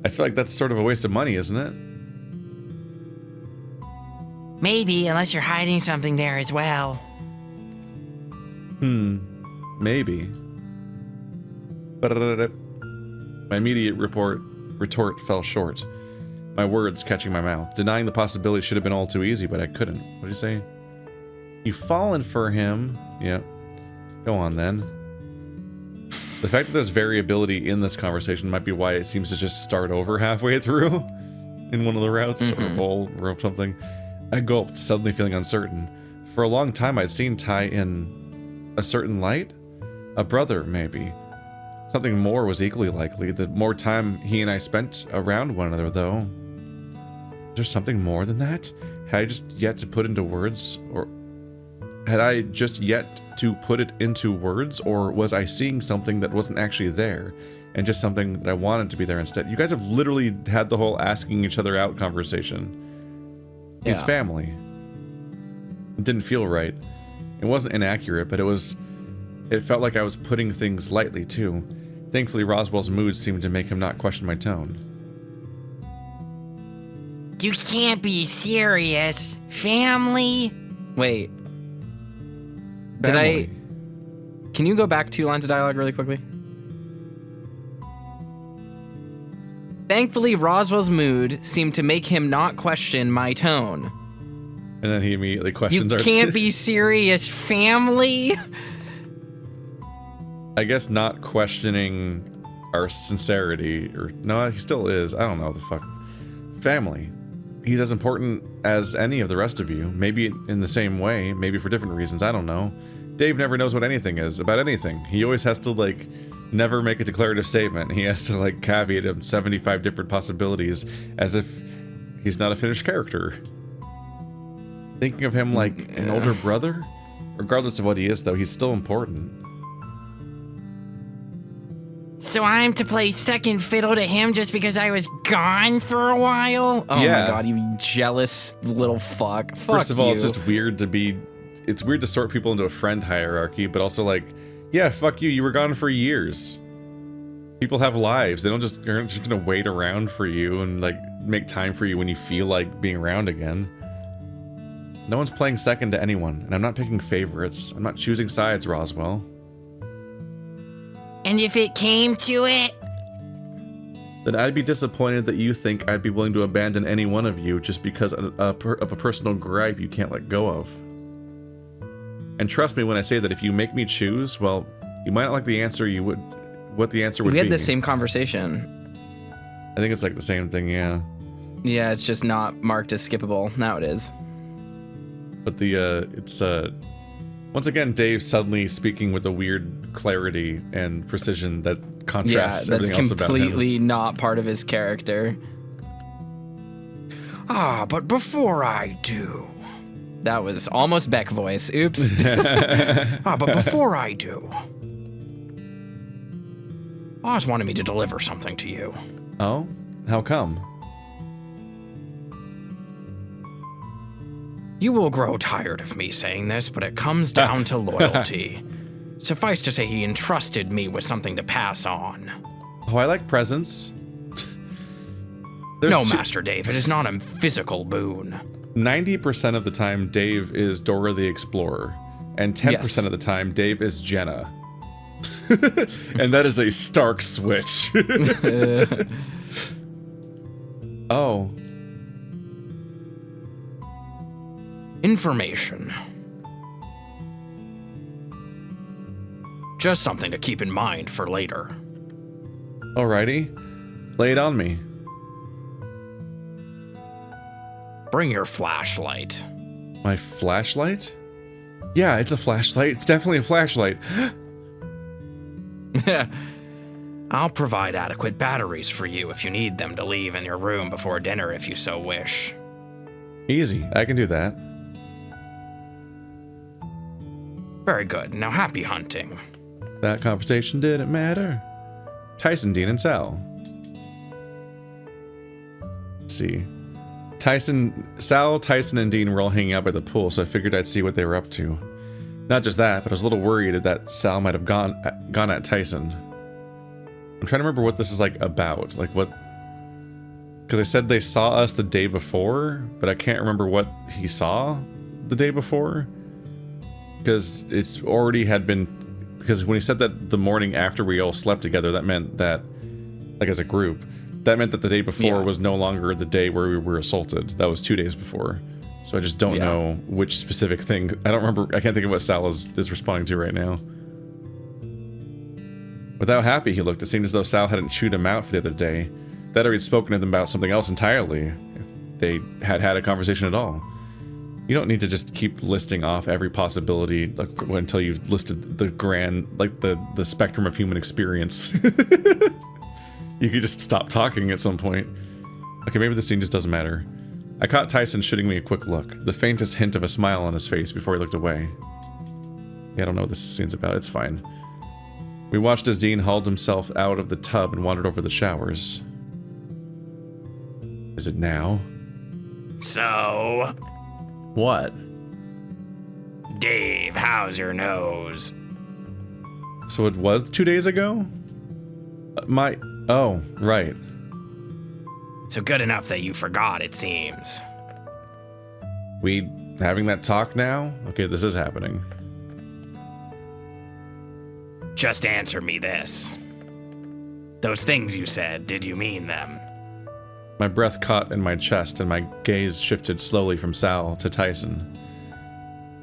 I feel like that's sort of a waste of money, isn't it? Maybe, unless you're hiding something there as well. Maybe. My immediate retort fell short. My words catching my mouth. Denying the possibility should have been all too easy, but I couldn't. What did you say? You've fallen for him. Yep. Go on then. The fact that there's variability in this conversation might be why it seems to just start over halfway through in one of the routes or something. I gulped, suddenly feeling uncertain. For a long time, I'd seen Ty in a certain light. A brother, maybe. Something more was equally likely. The more time he and I spent around one another, though. Is there something more than that? Had I just yet to put into words to put it into words, or was I seeing something that wasn't actually there and just something that I wanted to be there instead? You guys have literally had the whole asking each other out conversation. He's family. It didn't feel right. It wasn't inaccurate, but it felt like I was putting things lightly too. Thankfully, Roswell's mood seemed to make him not question my tone. You can't be serious. Family? Wait. Family. Can you go back 2 lines of dialogue really quickly? Thankfully, Roswell's mood seemed to make him not question my tone. And then he immediately questions You our... can't be serious, family? I guess not questioning our sincerity, or... No, he still is. I don't know what the fuck. Family. He's as important as any of the rest of you. Maybe in the same way, maybe for different reasons, I don't know. Dave never knows what anything is, about anything. He always has to, like, never make a declarative statement. He has to, like, caveat him 75 different possibilities as if he's not a finished character. Thinking of him like an older brother? Regardless of what he is, though, he's still important. So I'm to play second fiddle to him just because I was gone for a while? Oh Yeah. my god, you jealous little fuck. Fuck First of all, you. it's just weird to be... It's weird to sort people into a friend hierarchy, but also like, yeah, fuck you, you were gone for years. People have lives. They aren't just gonna wait around for you and like make time for you when you feel like being around again. No one's playing second to anyone, and I'm not picking favorites. I'm not choosing sides, Roswell. And if it came to it? Then I'd be disappointed that you think I'd be willing to abandon any one of you just because of a personal gripe you can't let go of. And trust me when I say that if you make me choose, well, you might not like the answer you would... What the answer would be. We had the same conversation. I think it's like the same thing, yeah. Yeah, it's just not marked as skippable. Now it is. But once again, Dave suddenly speaking with a weird clarity and precision that contrasts Yeah, that's everything else about him. completely not part of his character. Ah, but before I do. That was almost Beck voice. Oops. But before I do. Oz wanted me to deliver something to you. Oh? How come? You will grow tired of me saying this, but it comes down to loyalty. Suffice to say, he entrusted me with something to pass on. Oh, I like presents. No, Master Dave, it is not a physical boon. 90% of the time, Dave is Dora the Explorer. And 10% Yes. of the time, Dave is Jenna. And that is a stark switch. Oh. Information. Just something to keep in mind for later. Alrighty. Lay it on me. Bring your flashlight. My flashlight? Yeah, it's a flashlight. It's definitely a flashlight. I'll provide adequate batteries for you if you need them to leave in your room before dinner if you so wish. Easy. I can do that. Very good. Now happy hunting. That conversation didn't matter. Tyson, Dean, and Sal. Let's see. Sal, Tyson, and Dean were all hanging out by the pool, so I figured I'd see what they were up to. Not just that, but I was a little worried that Sal might have gone at Tyson. I'm trying to remember what this is like about. Like what... Because I said they saw us the day before, but I can't remember what he saw the day before. Because it's already had been... Because when he said that the morning after we all slept together, that meant that, like as a group, that meant that the day before was no longer the day where we were assaulted. That was 2 days before. So I just don't know which specific thing. I don't remember. I can't think of what Sal is responding to right now. With how happy he looked, it seemed as though Sal hadn't chewed him out for the other day. That or he'd spoken to them about something else entirely, if they had had a conversation at all. You don't need to just keep listing off every possibility until you've listed the grand, like the spectrum of human experience. You could just stop talking at some point. Okay, maybe the scene just doesn't matter. I caught Tyson shooting me a quick look, the faintest hint of a smile on his face before he looked away. Yeah, I don't know what this scene's about. It's fine. We watched as Dean hauled himself out of the tub and wandered over the showers. Is it now? So, What? Dave, how's your nose? So it was 2 days ago? Oh, right. So good enough that you forgot, it seems. We having that talk now? Okay, this is happening. Just answer me this. Those things you said, did you mean them? My breath caught in my chest and my gaze shifted slowly from Sal to Tyson.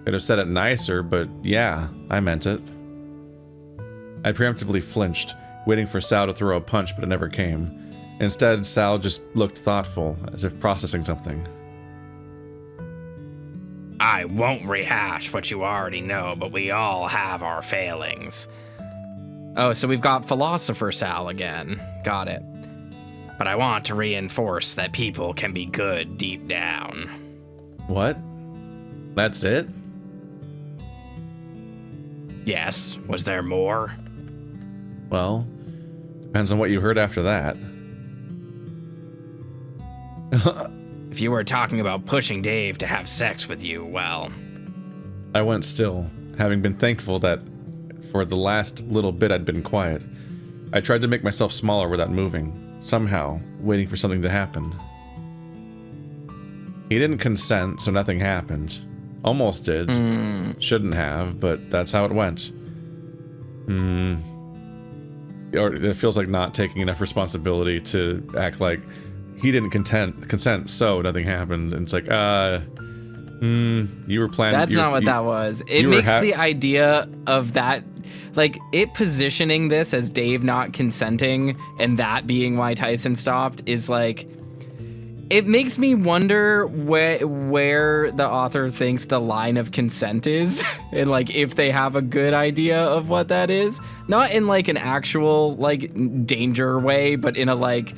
Could have said it nicer, but yeah, I meant it. I preemptively flinched, waiting for Sal to throw a punch, but it never came. Instead, Sal just looked thoughtful, as if processing something. I won't rehash what you already know, but we all have our failings. Oh, so we've got Philosopher Sal again. Got it. But I want to reinforce that people can be good deep down. What? That's it? Yes, was there more? Well, depends on what you heard after that. If you were talking about pushing Dave to have sex with you, well... I went still, having been thankful that for the last little bit I'd been quiet. I tried to make myself smaller without moving, somehow, waiting for something to happen. He didn't consent, so nothing happened. Almost did. Shouldn't have, but that's how it went. Or it feels like not taking enough responsibility to act like he didn't consent, so nothing happened. And it's like, you were planning. That's not what that was. It makes the idea of that, like, it positioning this as Dave not consenting and that being why Tyson stopped is like, it makes me wonder where the author thinks the line of consent is and like if they have a good idea of what that is. Not in like an actual like danger way, but in a like,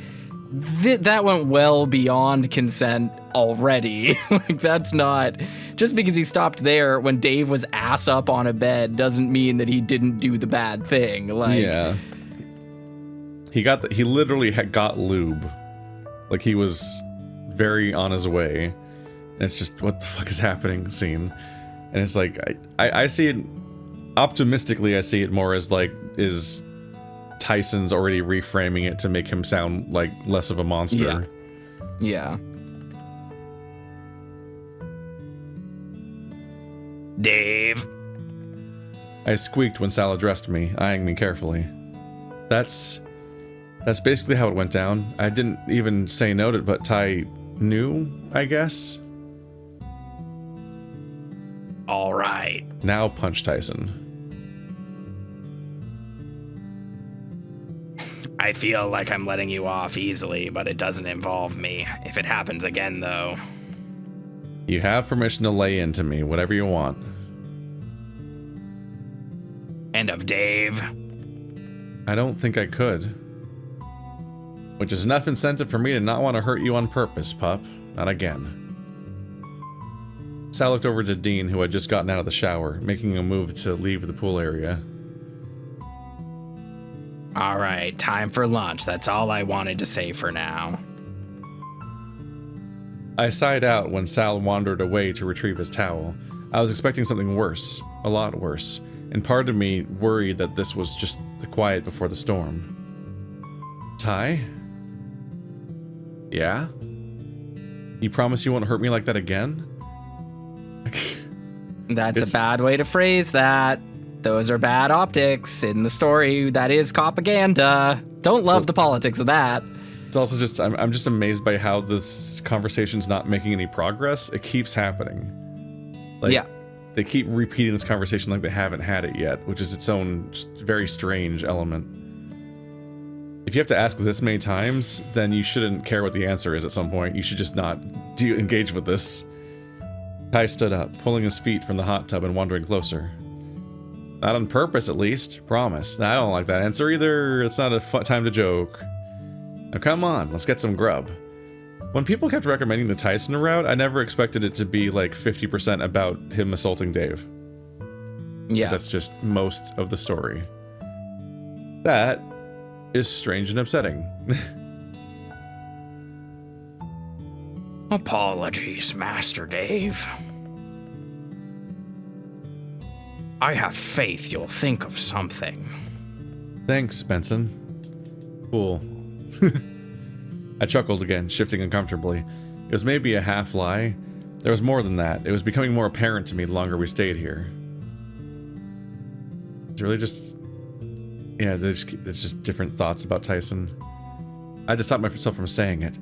that went well beyond consent already. Like that's not, just because he stopped there when Dave was ass up on a bed doesn't mean that he didn't do the bad thing. Like, yeah, he literally got lube. Like he was very on his way. And it's just, what the fuck is happening scene. And it's like, I see it, optimistically I see it more as like, is Tyson's already reframing it to make him sound like less of a monster. Yeah. Dave. I squeaked when Sal addressed me, eyeing me carefully. That's basically how it went down. I didn't even say no to it, but Ty knew, I guess. All right. Now punch Tyson. I feel like I'm letting you off easily, but it doesn't involve me. If it happens again, though... You have permission to lay into me, whatever you want. And of Dave? I don't think I could. Which is enough incentive for me to not want to hurt you on purpose, pup. Not again. Sal looked over to Dean, who had just gotten out of the shower, making a move to leave the pool area. All right, time for lunch. That's all I wanted to say for now. I sighed out when Sal wandered away to retrieve his towel. I was expecting something worse, a lot worse, and part of me worried that this was just the quiet before the storm. Ty? Yeah? You promise you won't hurt me like that again? That's a bad way to phrase that. Those are bad optics in the story. That is propaganda. Don't love the politics of that. It's also just, I'm just amazed by how this conversation's not making any progress. It keeps happening. Like, yeah. They keep repeating this conversation like they haven't had it yet, which is its own very strange element. If you have to ask this many times, then you shouldn't care what the answer is at some point. You should just not engage with this. Ty stood up, pulling his feet from the hot tub and wandering closer. Not on purpose, at least. Promise. I don't like that answer either. It's not a fun time to joke. Now come on, let's get some grub. When people kept recommending the Tyson route, I never expected it to be like 50% about him assaulting Dave. Yeah. That's just most of the story. That is strange and upsetting. Apologies, Master Dave. I have faith you'll think of something. Thanks, Benson. Cool. I chuckled again, shifting uncomfortably. It was maybe a half lie. There was more than that. It was becoming more apparent to me the longer we stayed here. It's really just... Yeah, it's just different thoughts about Tyson. I had to stop myself from saying it.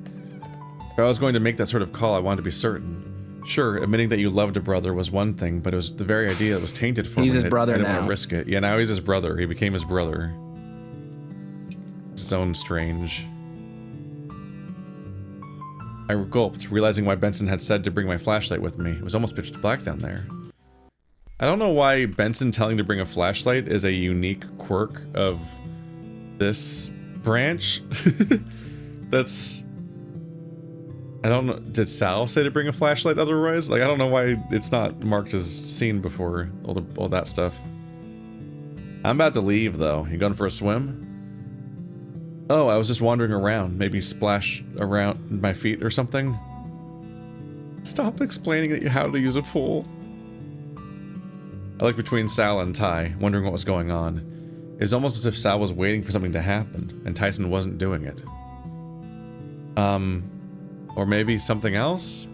If I was going to make that sort of call, I wanted to be certain. Sure, admitting that you loved a brother was one thing, but it was the very idea that was tainted for me. He's his brother I didn't now. want to risk it. Yeah, now he's his brother. He became his brother. It's its own strange. I gulped, realizing why Benson had said to bring my flashlight with me. It was almost pitch black down there. I don't know why Benson telling to bring a flashlight is a unique quirk of this branch. That's... I don't know. Did Sal say to bring a flashlight otherwise? Like, I don't know why it's not marked as seen before all that stuff. I'm about to leave, though. You going for a swim? Oh, I was just wandering around. Maybe splash around my feet or something. Stop explaining how to use a pool. I looked between Sal and Ty, wondering what was going on. It was almost as if Sal was waiting for something to happen, and Tyson wasn't doing it. Or maybe something else?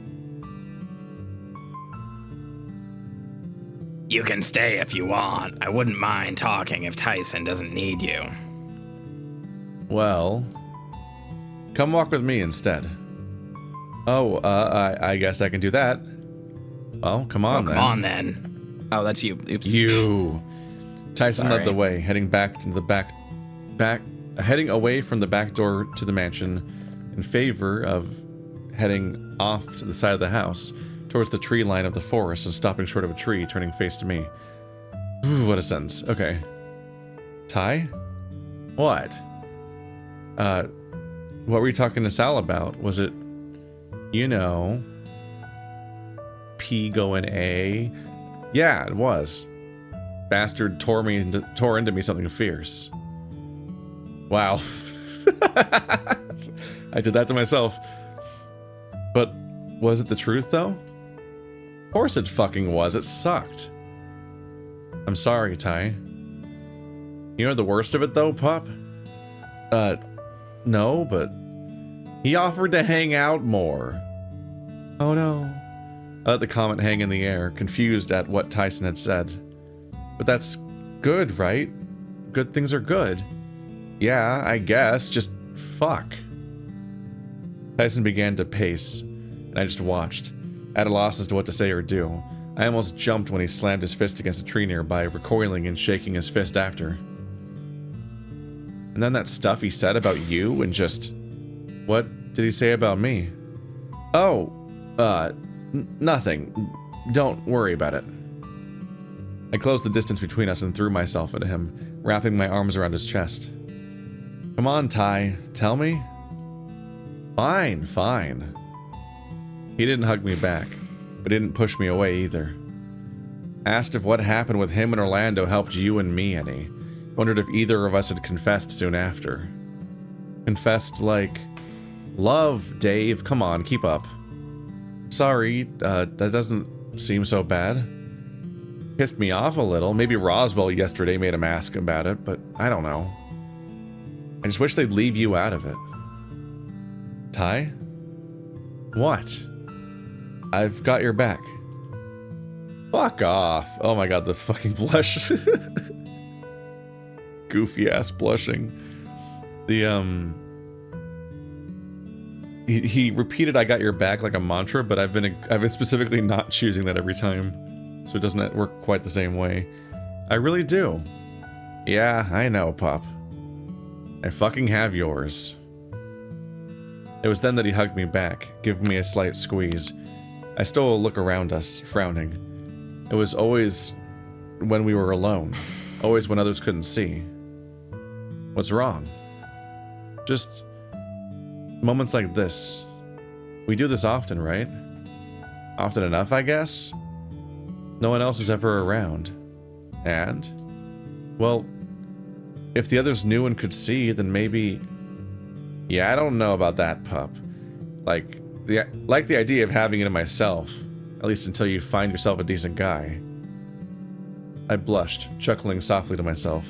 You can stay if you want. I wouldn't mind talking if Tyson doesn't need you. Well, come walk with me instead. Oh, I guess I can do that. Well, come on then. Come on then. Oh, that's you. Oops. You. Tyson Sorry. led the way, heading back to the heading away from the back door to the mansion, in favor of heading off to the side of the house, towards the tree line of the forest, and stopping short of a tree, turning face to me. Ooh, what a sentence. Okay. Ty? What? What were you talking to Sal about? Was it, you know, P going A? Yeah, it was. Bastard tore into me something fierce. Wow. I did that to myself. But was it the truth, though? Of course it fucking was. It sucked. I'm sorry, Ty. You know the worst of it, though, Pup? No, but he offered to hang out more. Oh, no. I let the comment hang in the air, confused at what Tyson had said. But that's good, right? Good things are good. Yeah, I guess. Just fuck. Tyson began to pace, and I just watched, at a loss as to what to say or do. I almost jumped when he slammed his fist against a tree nearby, recoiling and shaking his fist after. And then that stuff he said about you and just... What did he say about me? Oh, nothing. Don't worry about it. I closed the distance between us and threw myself at him, wrapping my arms around his chest. Come on, Ty. Tell me? Fine, fine. He didn't hug me back, but didn't push me away either. Asked if what happened with him and Orlando helped you and me any. Wondered if either of us had confessed soon after. Confessed like... Love, Dave. Come on, keep up. Sorry, that doesn't seem so bad. Pissed me off a little. Maybe Roswell yesterday made him ask about it, but I don't know. I just wish they'd leave you out of it. Ty? What? I've got your back. Fuck off. Oh my god, the fucking blush. Goofy ass blushing. He repeated I got your back like a mantra, but I've been specifically not choosing that every time. So it doesn't work quite the same way. I really do. Yeah, I know, Pop. I fucking have yours. It was then that he hugged me back, giving me a slight squeeze. I stole a look around us, frowning. It was always when we were alone. Always when others couldn't see. What's wrong? Just moments like this. We do this often, right? Often enough, I guess? No one else is ever around. And? Well, if the others knew and could see, then maybe... Yeah, I don't know about that, pup. Like the idea of having it in myself, at least until you find yourself a decent guy. I blushed, chuckling softly to myself.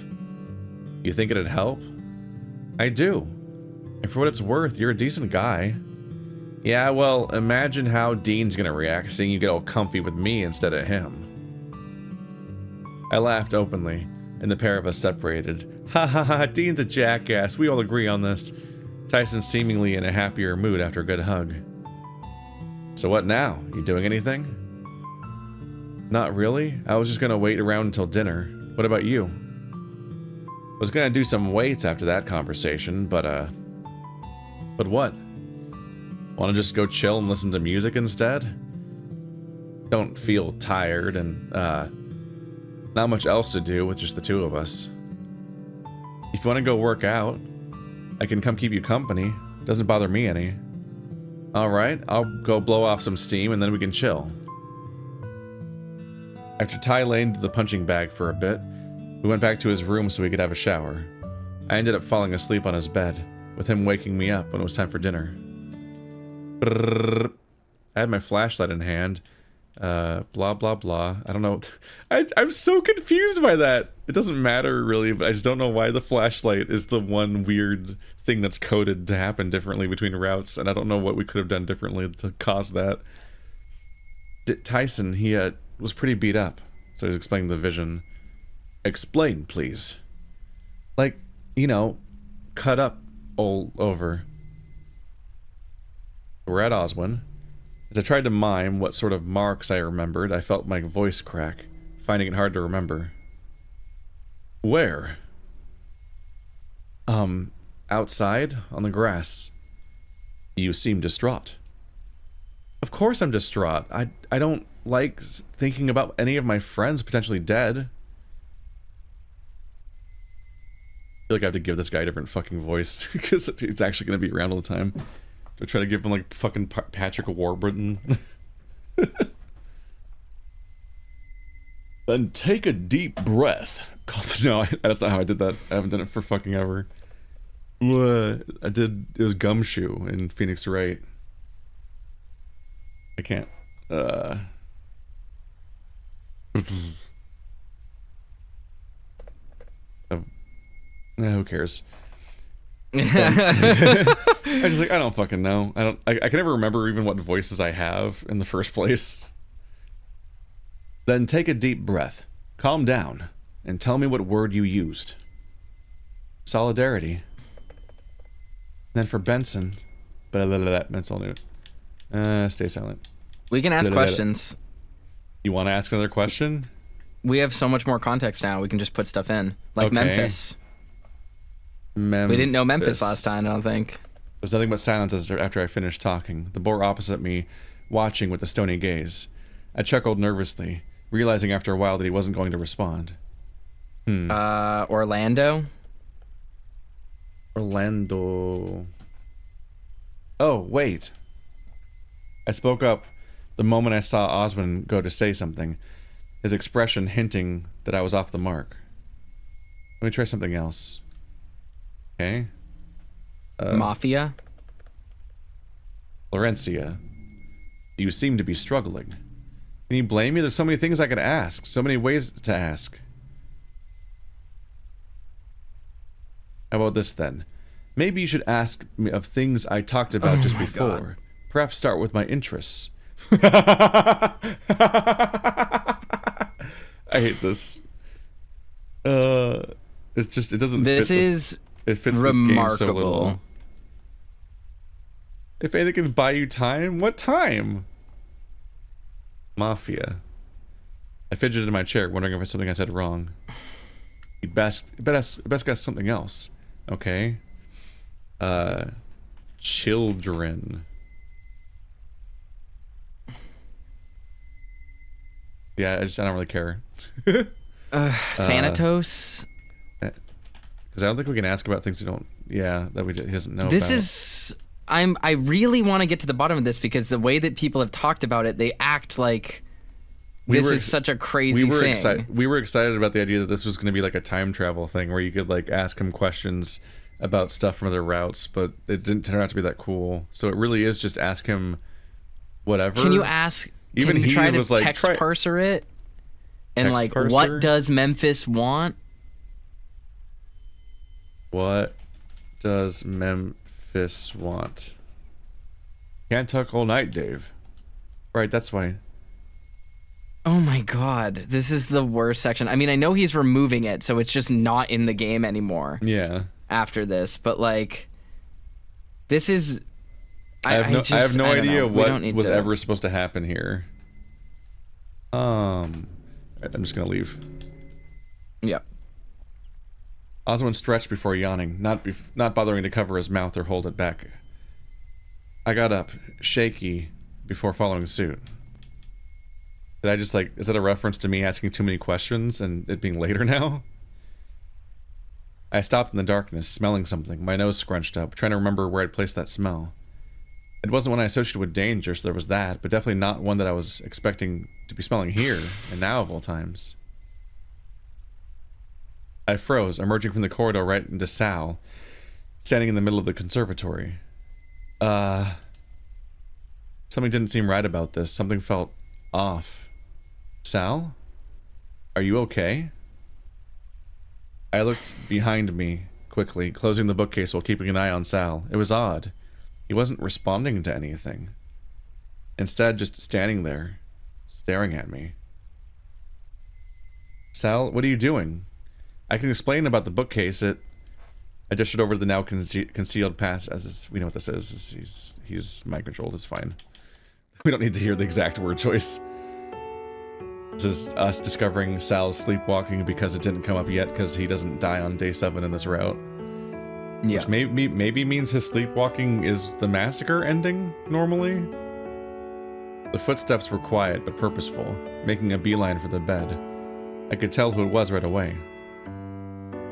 You think it'd help? I do. And for what it's worth, you're a decent guy. Yeah, well, imagine how Dean's gonna react seeing you get all comfy with me instead of him. I laughed openly, and the pair of us separated. Ha ha ha, Dean's a jackass, we all agree on this. Tyson seemingly in a happier mood after a good hug. So what now? You doing anything? Not really. I was just gonna wait around until dinner. What about you? I was gonna do some weights after that conversation, but what? Wanna just go chill and listen to music instead? Don't feel tired and, not much else to do with just the two of us. If you wanna go work out, I can come keep you company. Doesn't bother me any. Alright, I'll go blow off some steam and then we can chill. After Ty lay into the punching bag for a bit, we went back to his room so we could have a shower. I ended up falling asleep on his bed, with him waking me up when it was time for dinner. Brrr. I had my flashlight in hand. Blah, blah, blah. I don't know. I'm so confused by that. It doesn't matter, really, but I just don't know why the flashlight is the one weird thing that's coded to happen differently between routes, and I don't know what we could have done differently to cause that. Tyson, he was pretty beat up, so he was explaining the vision. Explain, please. Like, you know, cut up all over. We're at Oswin. As I tried to mime what sort of marks I remembered, I felt my voice crack, finding it hard to remember. Where? Outside, on the grass. You seem distraught. Of course I'm distraught. I don't like thinking about any of my friends potentially dead. I feel like I have to give this guy a different fucking voice, because it's actually going to be around all the time. Do I try to give him like fucking Patrick Warburton? Then take a deep breath. No, that's not how I did that. I haven't done it for fucking ever. I did, it was Gumshoe in Phoenix Wright. I can't, who cares? I just like, I don't fucking know. I can never remember even what voices I have in the first place. Then take a deep breath, calm down, and tell me what word you used. Solidarity. Then for Benson, Benson knew it. Stay silent. We can ask questions. You want to ask another question? We have so much more context now. We can just put stuff in, like Okay. Memphis. We didn't know Memphis last time, I don't think. There's nothing but silence after I finished talking, the boar opposite me watching with a stony gaze. I chuckled nervously, realizing after a while that he wasn't going to respond. Orlando? Orlando. Oh, wait. I spoke up the moment I saw Osmond go to say something, his expression hinting that I was off the mark. Let me try something else. Okay. Mafia? Florencia. You seem to be struggling. Can you blame me? There's so many things I could ask. So many ways to ask. How about this then? Maybe you should ask me of things I talked about just before. God. Perhaps start with my interests. I hate this. It doesn't This fit. is It fits remarkable. the game so little. If anything can buy you time, what time? Mafia. I fidgeted in my chair, wondering if it's something I said wrong. You best guess something else. Okay. Children. Yeah, I don't really care. Thanatos? Because I don't think we can ask about things we don't. Yeah, that he doesn't know. This about. is. I really want to get to the bottom of this because the way that people have talked about it, they act like this is such a crazy thing. We were excited about the idea that this was going to be like a time travel thing where you could like ask him questions about stuff from other routes, but it didn't turn out to be that cool. So it really is just ask him whatever. Can you ask? Even can you he try to was like, text parser it? And Text like, parser? what does Memphis want? What does Memphis want? Can't talk all night, Dave. Right, that's why. Oh my god, this is the worst section. I mean, I know he's removing it, so it's just not in the game anymore. Yeah. After this, but like, this is. I have no idea what was ever supposed to happen here. I'm just gonna leave. Yep. Osmond stretched before yawning, not bothering to cover his mouth or hold it back. I got up, shaky, before following suit. Did I just like, is that a reference to me asking too many questions and it being later now? I stopped in the darkness, smelling something, my nose scrunched up, trying to remember where I'd placed that smell. It wasn't one I associated with danger, so there was that, but definitely not one that I was expecting to be smelling here, and now of all times. I froze, emerging from the corridor right into Sal, standing in the middle of the conservatory. Something didn't seem right about this. Something felt off. Sal? Are you okay? I looked behind me quickly, closing the bookcase while keeping an eye on Sal. It was odd. He wasn't responding to anything. Instead, just standing there, staring at me. Sal, what are you doing? I can explain about the bookcase. I gestured over the now concealed pass, we know what this is. He's mind-controlled, it's fine. We don't need to hear the exact word choice. This is us discovering Sal's sleepwalking because it didn't come up yet because he doesn't die on day 7 in this route. Yeah. Which maybe means his sleepwalking is the massacre ending, normally? The footsteps were quiet but purposeful, making a beeline for the bed. I could tell who it was right away.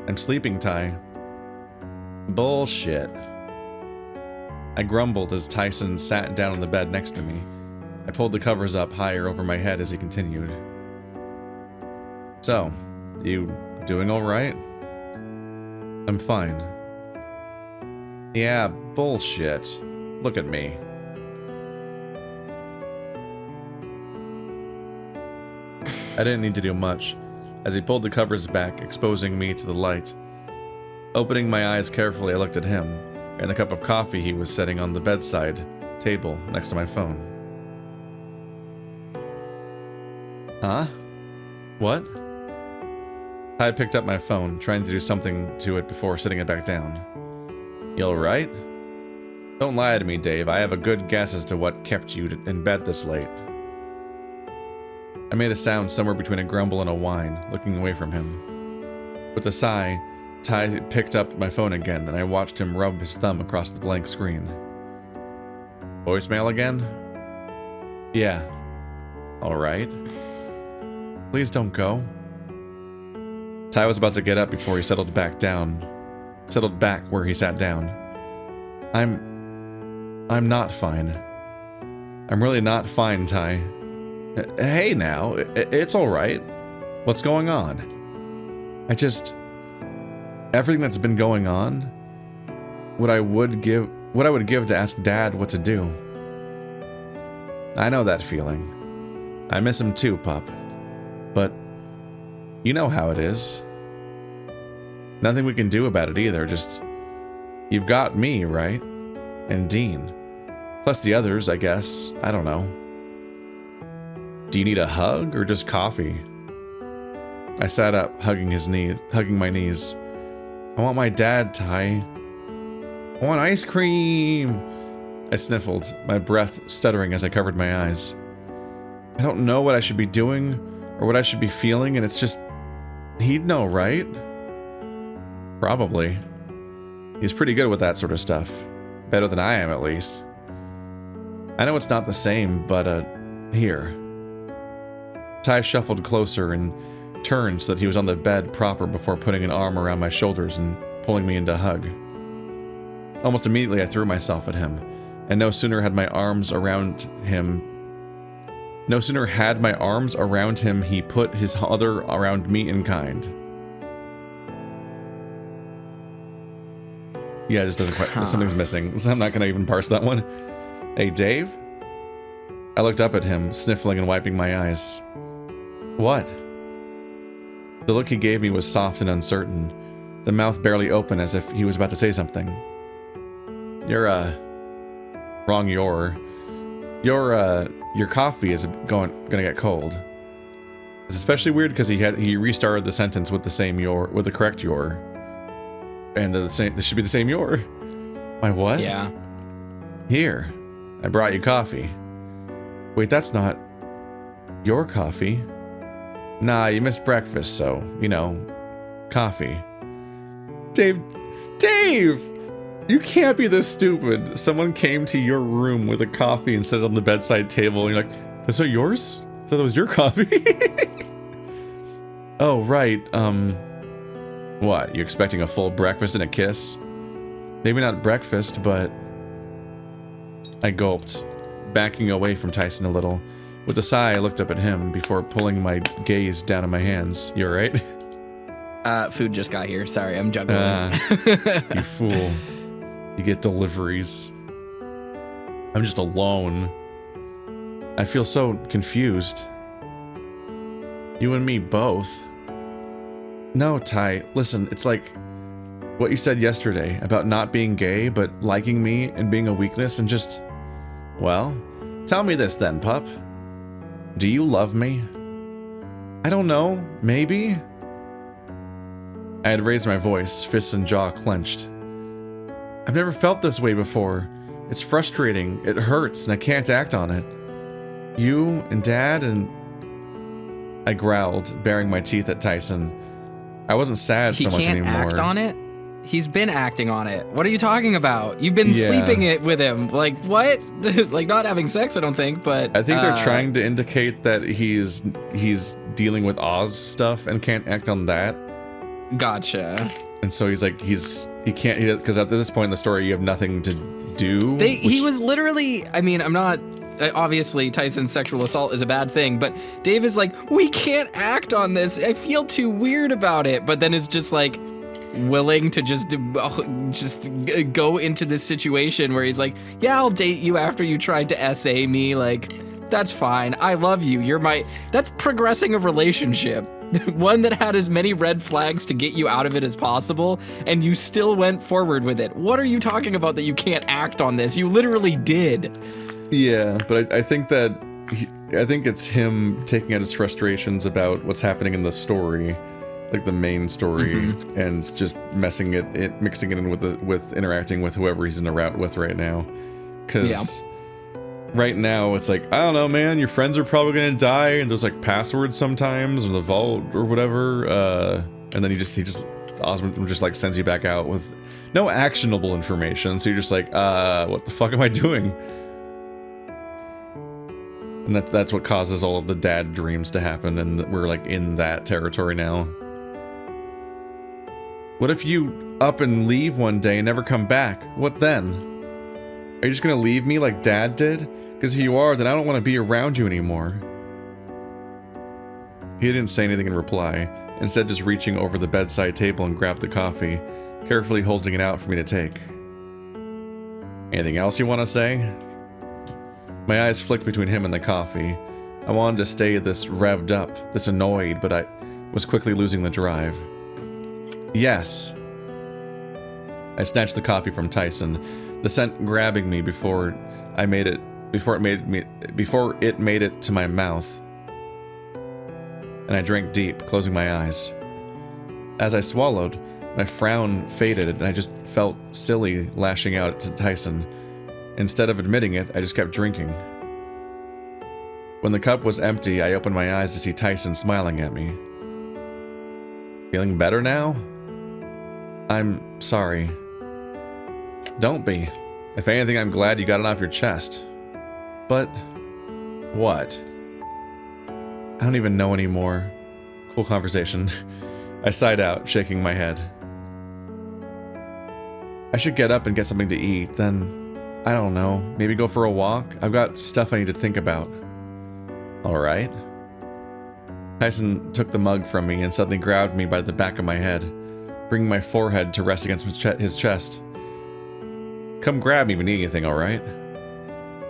I'm sleeping, Ty. Bullshit. I grumbled as Tyson sat down on the bed next to me. I pulled the covers up higher over my head as he continued. So, you doing alright? I'm fine. Yeah, bullshit. Look at me. I didn't need to do much, as he pulled the covers back, exposing me to the light. Opening my eyes carefully, I looked at him, and the cup of coffee he was setting on the bedside table next to my phone. Huh? What? I picked up my phone, trying to do something to it before sitting it back down. You alright? Don't lie to me, Dave. I have a good guess as to what kept you in bed this late. I made a sound somewhere between a grumble and a whine, looking away from him. With a sigh, Ty picked up my phone again, and I watched him rub his thumb across the blank screen. Voicemail again? Yeah. Alright. Please don't go. Ty was about to get up before he settled back where he sat down. I'm not fine. I'm really not fine, Ty. Hey now, it's alright. What's going on? Everything that's been going on, what I would give to ask Dad what to do. I know that feeling. I miss him too, Pup. But you know how it is. Nothing we can do about it either, just you've got me, right? And Dean. Plus the others, I guess. I don't know. Do you need a hug or just coffee? I sat up, hugging my knees. I want my dad, Ty. I want ice cream! I sniffled, my breath stuttering as I covered my eyes. I don't know what I should be doing or what I should be feeling, and it's just... He'd know, right? Probably. He's pretty good with that sort of stuff. Better than I am, at least. I know it's not the same, but, here. Ty shuffled closer and turned so that he was on the bed proper before putting an arm around my shoulders and pulling me into a hug. Almost immediately I threw myself at him, and no sooner had my arms around him No sooner had my arms around him, he put his other around me in kind. Yeah, it just doesn't quite... Something's missing, so I'm not going to even parse that one. Hey, Dave? I looked up at him, sniffling and wiping my eyes. What? The look he gave me was soft and uncertain, the mouth barely open as if he was about to say something. Wrong your coffee is gonna get cold. It's especially weird because he restarted the sentence with the correct your. And this should be the same your. My what? Yeah. Here, I brought you coffee. Wait, that's not your coffee. Nah, you missed breakfast, so, coffee. Dave! You can't be this stupid. Someone came to your room with a coffee and set it on the bedside table, and you're like, that's not yours? I thought that was your coffee. Oh, right. What, you expecting a full breakfast and a kiss? Maybe not breakfast, but... I gulped, backing away from Tyson a little. With a sigh, I looked up at him before pulling my gaze down on my hands. You alright? Food just got here. Sorry, I'm juggling. You fool. You get deliveries. I'm just alone. I feel so confused. You and me both. No, Ty, listen, it's like what you said yesterday about not being gay, but liking me and being a weakness and just... Well, tell me this then, pup. Do you love me? I don't know, maybe? I had raised my voice, fists and jaw clenched. I've never felt this way before. It's frustrating, it hurts, and I can't act on it. You and Dad and... I growled, baring my teeth at Tyson. I wasn't sad so much anymore. He can't act on it? He's been acting on it. What are you talking about? You've been sleeping it with him. Like, what? Like, not having sex, I don't think, but... I think they're trying to indicate that he's dealing with Oz stuff and can't act on that. Gotcha. And so he's like, he can't, because at this point in the story, you have nothing to do. He was literally, I mean, I'm not... Obviously, Tyson's sexual assault is a bad thing, but Dave is like, we can't act on this. I feel too weird about it. But then is just like willing to just go into this situation where he's like, yeah, I'll date you after you tried to SA me. Like, that's fine. I love you. That's progressing a relationship. One that had as many red flags to get you out of it as possible, and you still went forward with it. What are you talking about that you can't act on this? You literally did. Yeah, but I think it's him taking out his frustrations about what's happening in the story, like the main story, and just mixing it in with interacting with whoever he's in a route with right now. Because right now it's like, I don't know, man, your friends are probably gonna die, and there's like passwords sometimes, or the vault or whatever, and then Osmond just like sends you back out with no actionable information. So you're just like, what the fuck am I doing? And that's what causes all of the dad dreams to happen, and we're like in that territory now. What if you up and leave one day and never come back? What then? Are you just gonna leave me like Dad did? Because if you are, then I don't want to be around you anymore. He didn't say anything in reply, instead just reaching over the bedside table and grabbed the coffee, carefully holding it out for me to take. Anything else you want to say? My eyes flicked between him and the coffee. I wanted to stay this revved up, this annoyed, but I was quickly losing the drive. Yes. I snatched the coffee from Tyson, the scent grabbing me before it made it to my mouth. And I drank deep, closing my eyes. As I swallowed, my frown faded and I just felt silly lashing out to Tyson. Instead of admitting it, I just kept drinking. When the cup was empty, I opened my eyes to see Tyson smiling at me. Feeling better now? I'm sorry. Don't be. If anything, I'm glad you got it off your chest. But... what? I don't even know anymore. Cool conversation. I sighed out, shaking my head. I should get up and get something to eat, then... I don't know, maybe go for a walk? I've got stuff I need to think about. All right. Tyson took the mug from me and suddenly grabbed me by the back of my head, bringing my forehead to rest against his chest. Come grab me if you need anything, all right?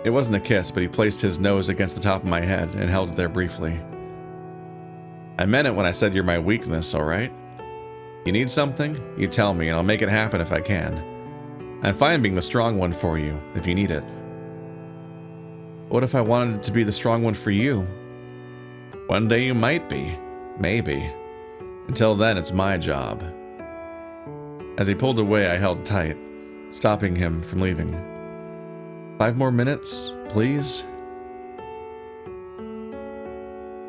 It wasn't a kiss, but he placed his nose against the top of my head and held it there briefly. I meant it when I said you're my weakness, all right? You need something? You tell me, and I'll make it happen if I can. I'm fine being the strong one for you, if you need it. What if I wanted to be the strong one for you? One day you might be. Maybe. Until then, it's my job. As he pulled away, I held tight, stopping him from leaving. 5 more minutes, please?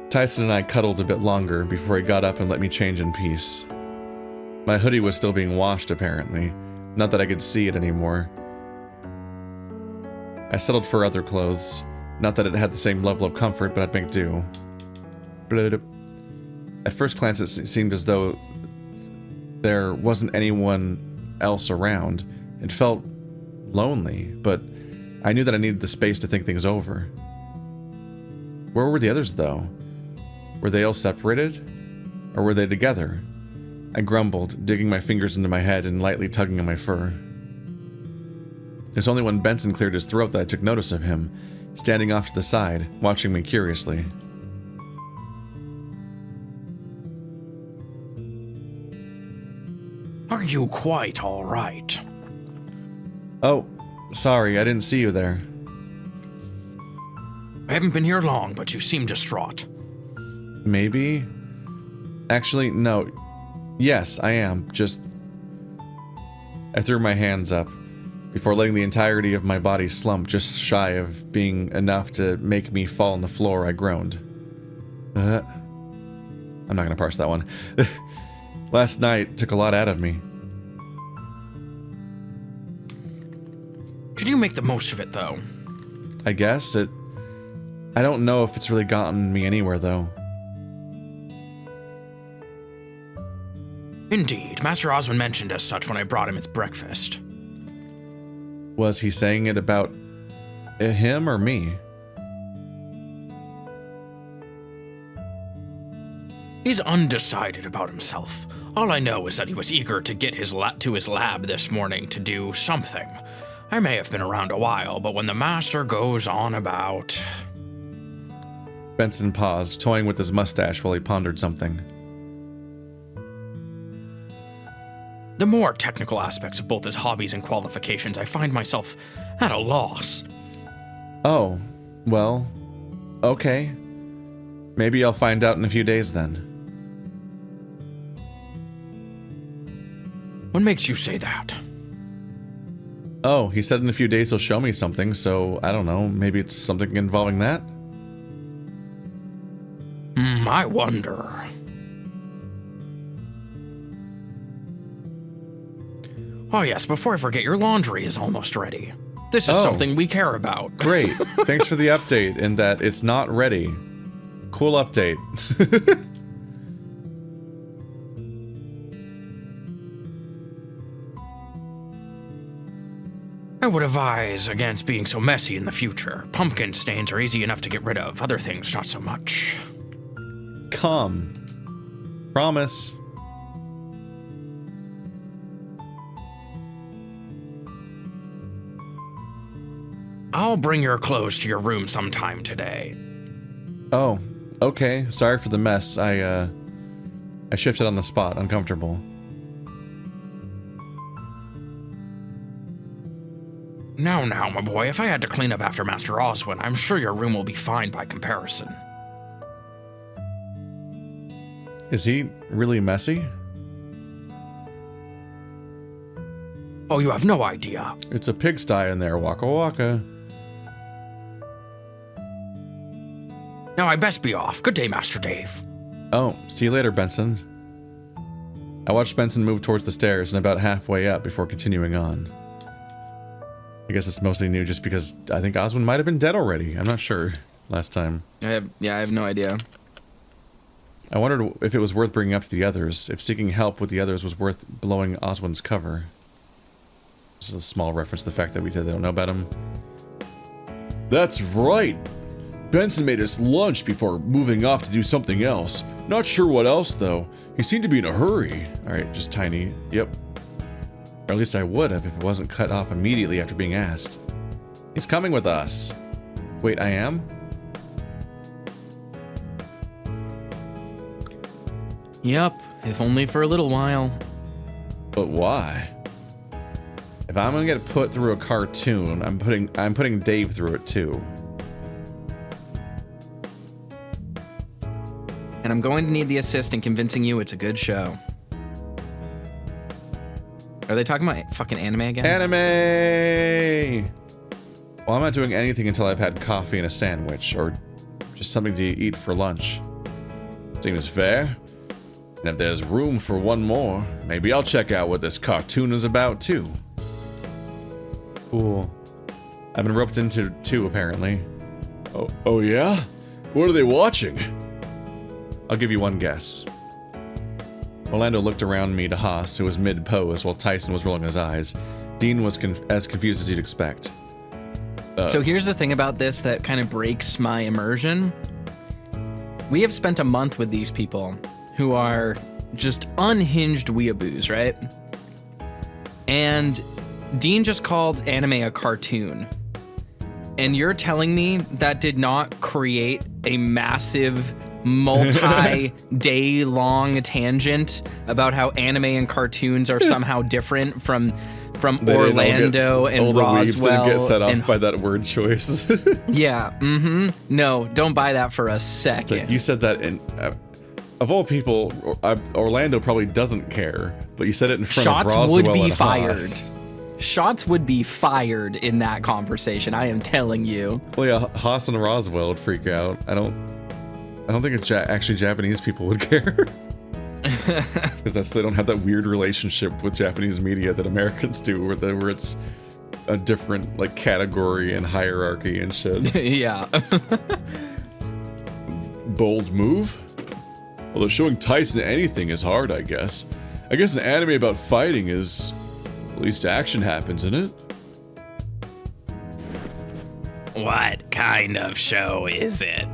Tyson and I cuddled a bit longer before he got up and let me change in peace. My hoodie was still being washed, apparently. Not that I could see it anymore. I settled for other clothes. Not that it had the same level of comfort, but I'd make do. At first glance, it seemed as though there wasn't anyone else around. It felt lonely, but I knew that I needed the space to think things over. Where were the others, though? Were they all separated? Or were they together? I grumbled, digging my fingers into my head and lightly tugging at my fur. It was only when Benson cleared his throat that I took notice of him, standing off to the side, watching me curiously. Are you quite all right? Oh, sorry, I didn't see you there. I haven't been here long, but you seem distraught. Maybe? Actually, no. Yes, I am. Just... I threw my hands up, before letting the entirety of my body slump just shy of being enough to make me fall on the floor. I groaned. I'm not gonna parse that one. Last night took a lot out of me. Did you make the most of it, though? I guess it... I don't know if it's really gotten me anywhere, though. Indeed, Master Osmond mentioned as such when I brought him his breakfast. Was he saying it about him or me? He's undecided about himself. All I know is that he was eager to get to his lab this morning to do something. I may have been around a while, but when the Master goes on about... Benson paused, toying with his mustache while he pondered something. The more technical aspects of both his hobbies and qualifications, I find myself at a loss. Oh, well, okay. Maybe I'll find out in a few days then. What makes you say that? Oh, he said in a few days he'll show me something, so I don't know, maybe it's something involving that? I wonder. Oh yes, before I forget, your laundry is almost ready. This is something we care about. Great. Thanks for the update in that it's not ready. Cool update. I would advise against being so messy in the future. Pumpkin stains are easy enough to get rid of, other things not so much. Come. Promise. I'll bring your clothes to your room sometime today. Oh, okay. Sorry for the mess. I shifted on the spot, uncomfortable. Now, my boy, if I had to clean up after Master Oswin, I'm sure your room will be fine by comparison. Is he really messy? Oh, you have no idea. It's a pigsty in there, waka waka. Now I best be off. Good day, Master Dave. Oh, see you later, Benson. I watched Benson move towards the stairs and about halfway up before continuing on. I guess it's mostly new just because I think Oswin might have been dead already. I'm not sure last time. I have no idea. I wondered if it was worth bringing up to the others, if seeking help with the others was worth blowing Oswin's cover. This is a small reference to the fact that they don't know about him. That's right! Benson made us lunch before moving off to do something else. Not sure what else, though. He seemed to be in a hurry. Alright, just tiny. Yep. Or at least I would have if it wasn't cut off immediately after being asked. He's coming with us. Wait, I am? Yep, if only for a little while. But why? If I'm gonna get put through a cartoon, I'm putting Dave through it too. And I'm going to need the assist in convincing you it's a good show. Are they talking about fucking anime again? Anime! Well, I'm not doing anything until I've had coffee and a sandwich, or just something to eat for lunch. Seems fair. And if there's room for one more, maybe I'll check out what this cartoon is about too. Cool. I've been roped into two, apparently. Oh yeah? What are they watching? I'll give you one guess. Orlando looked around me to Haas, who was mid-pose while Tyson was rolling his eyes. Dean was as confused as you'd expect. So here's the thing about this that kind of breaks my immersion. We have spent a month with these people who are just unhinged weeaboos, right? And Dean just called anime a cartoon. And you're telling me that did not create a massive multi-day long tangent about how anime and cartoons are somehow different from Orlando and Roswell. Didn't get set off by that word choice. Yeah, No, don't buy that for a second. Like you said that in... of all people, Orlando probably doesn't care, but you said it in front of Roswell would be and fired. Haas. Shots would be fired in that conversation, I am telling you. Well, yeah, Haas and Roswell would freak out. I don't think it's actually Japanese people would care. Because they don't have that weird relationship with Japanese media that Americans do, where it's a different like category and hierarchy and shit. Yeah. Bold move? Although showing Tyson anything is hard, I guess. I guess an anime about fighting is... at least action happens in it. What kind of show is it?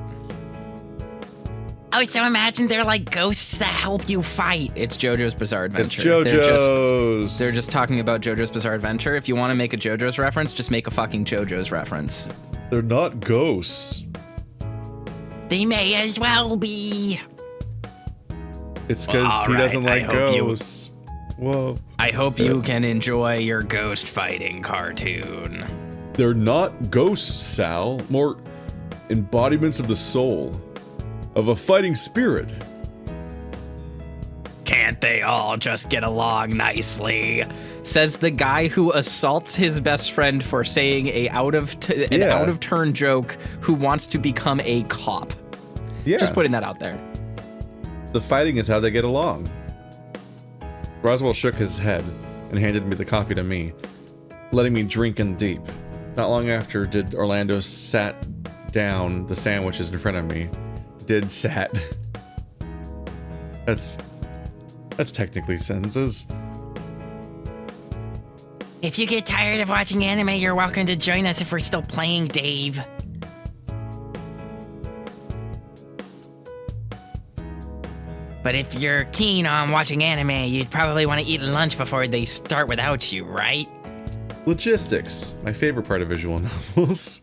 Oh, so imagine they're like ghosts that help you fight. It's JoJo's Bizarre Adventure. It's JoJo's. They're just talking about JoJo's Bizarre Adventure. If you want to make a JoJo's reference, just make a fucking JoJo's reference. They're not ghosts. They may as well be. It's because he doesn't like ghosts. Whoa. I hope you can enjoy your ghost fighting cartoon. They're not ghosts, Sal. More embodiments of the soul. Of a fighting spirit. Can't they all just get along nicely? Says the guy who assaults his best friend for saying an out of turn joke who wants to become a cop. Yeah. Just putting that out there. The fighting is how they get along. Roswell shook his head and handed me the coffee to me, letting me drink in deep. Not long after did Orlando sat down the sandwiches in front of me. Sat. That's technically sentences. If you get tired of watching anime, you're welcome to join us if we're still playing, Dave. But if you're keen on watching anime, you'd probably want to eat lunch before they start without you, right? Logistics. My favorite part of visual novels.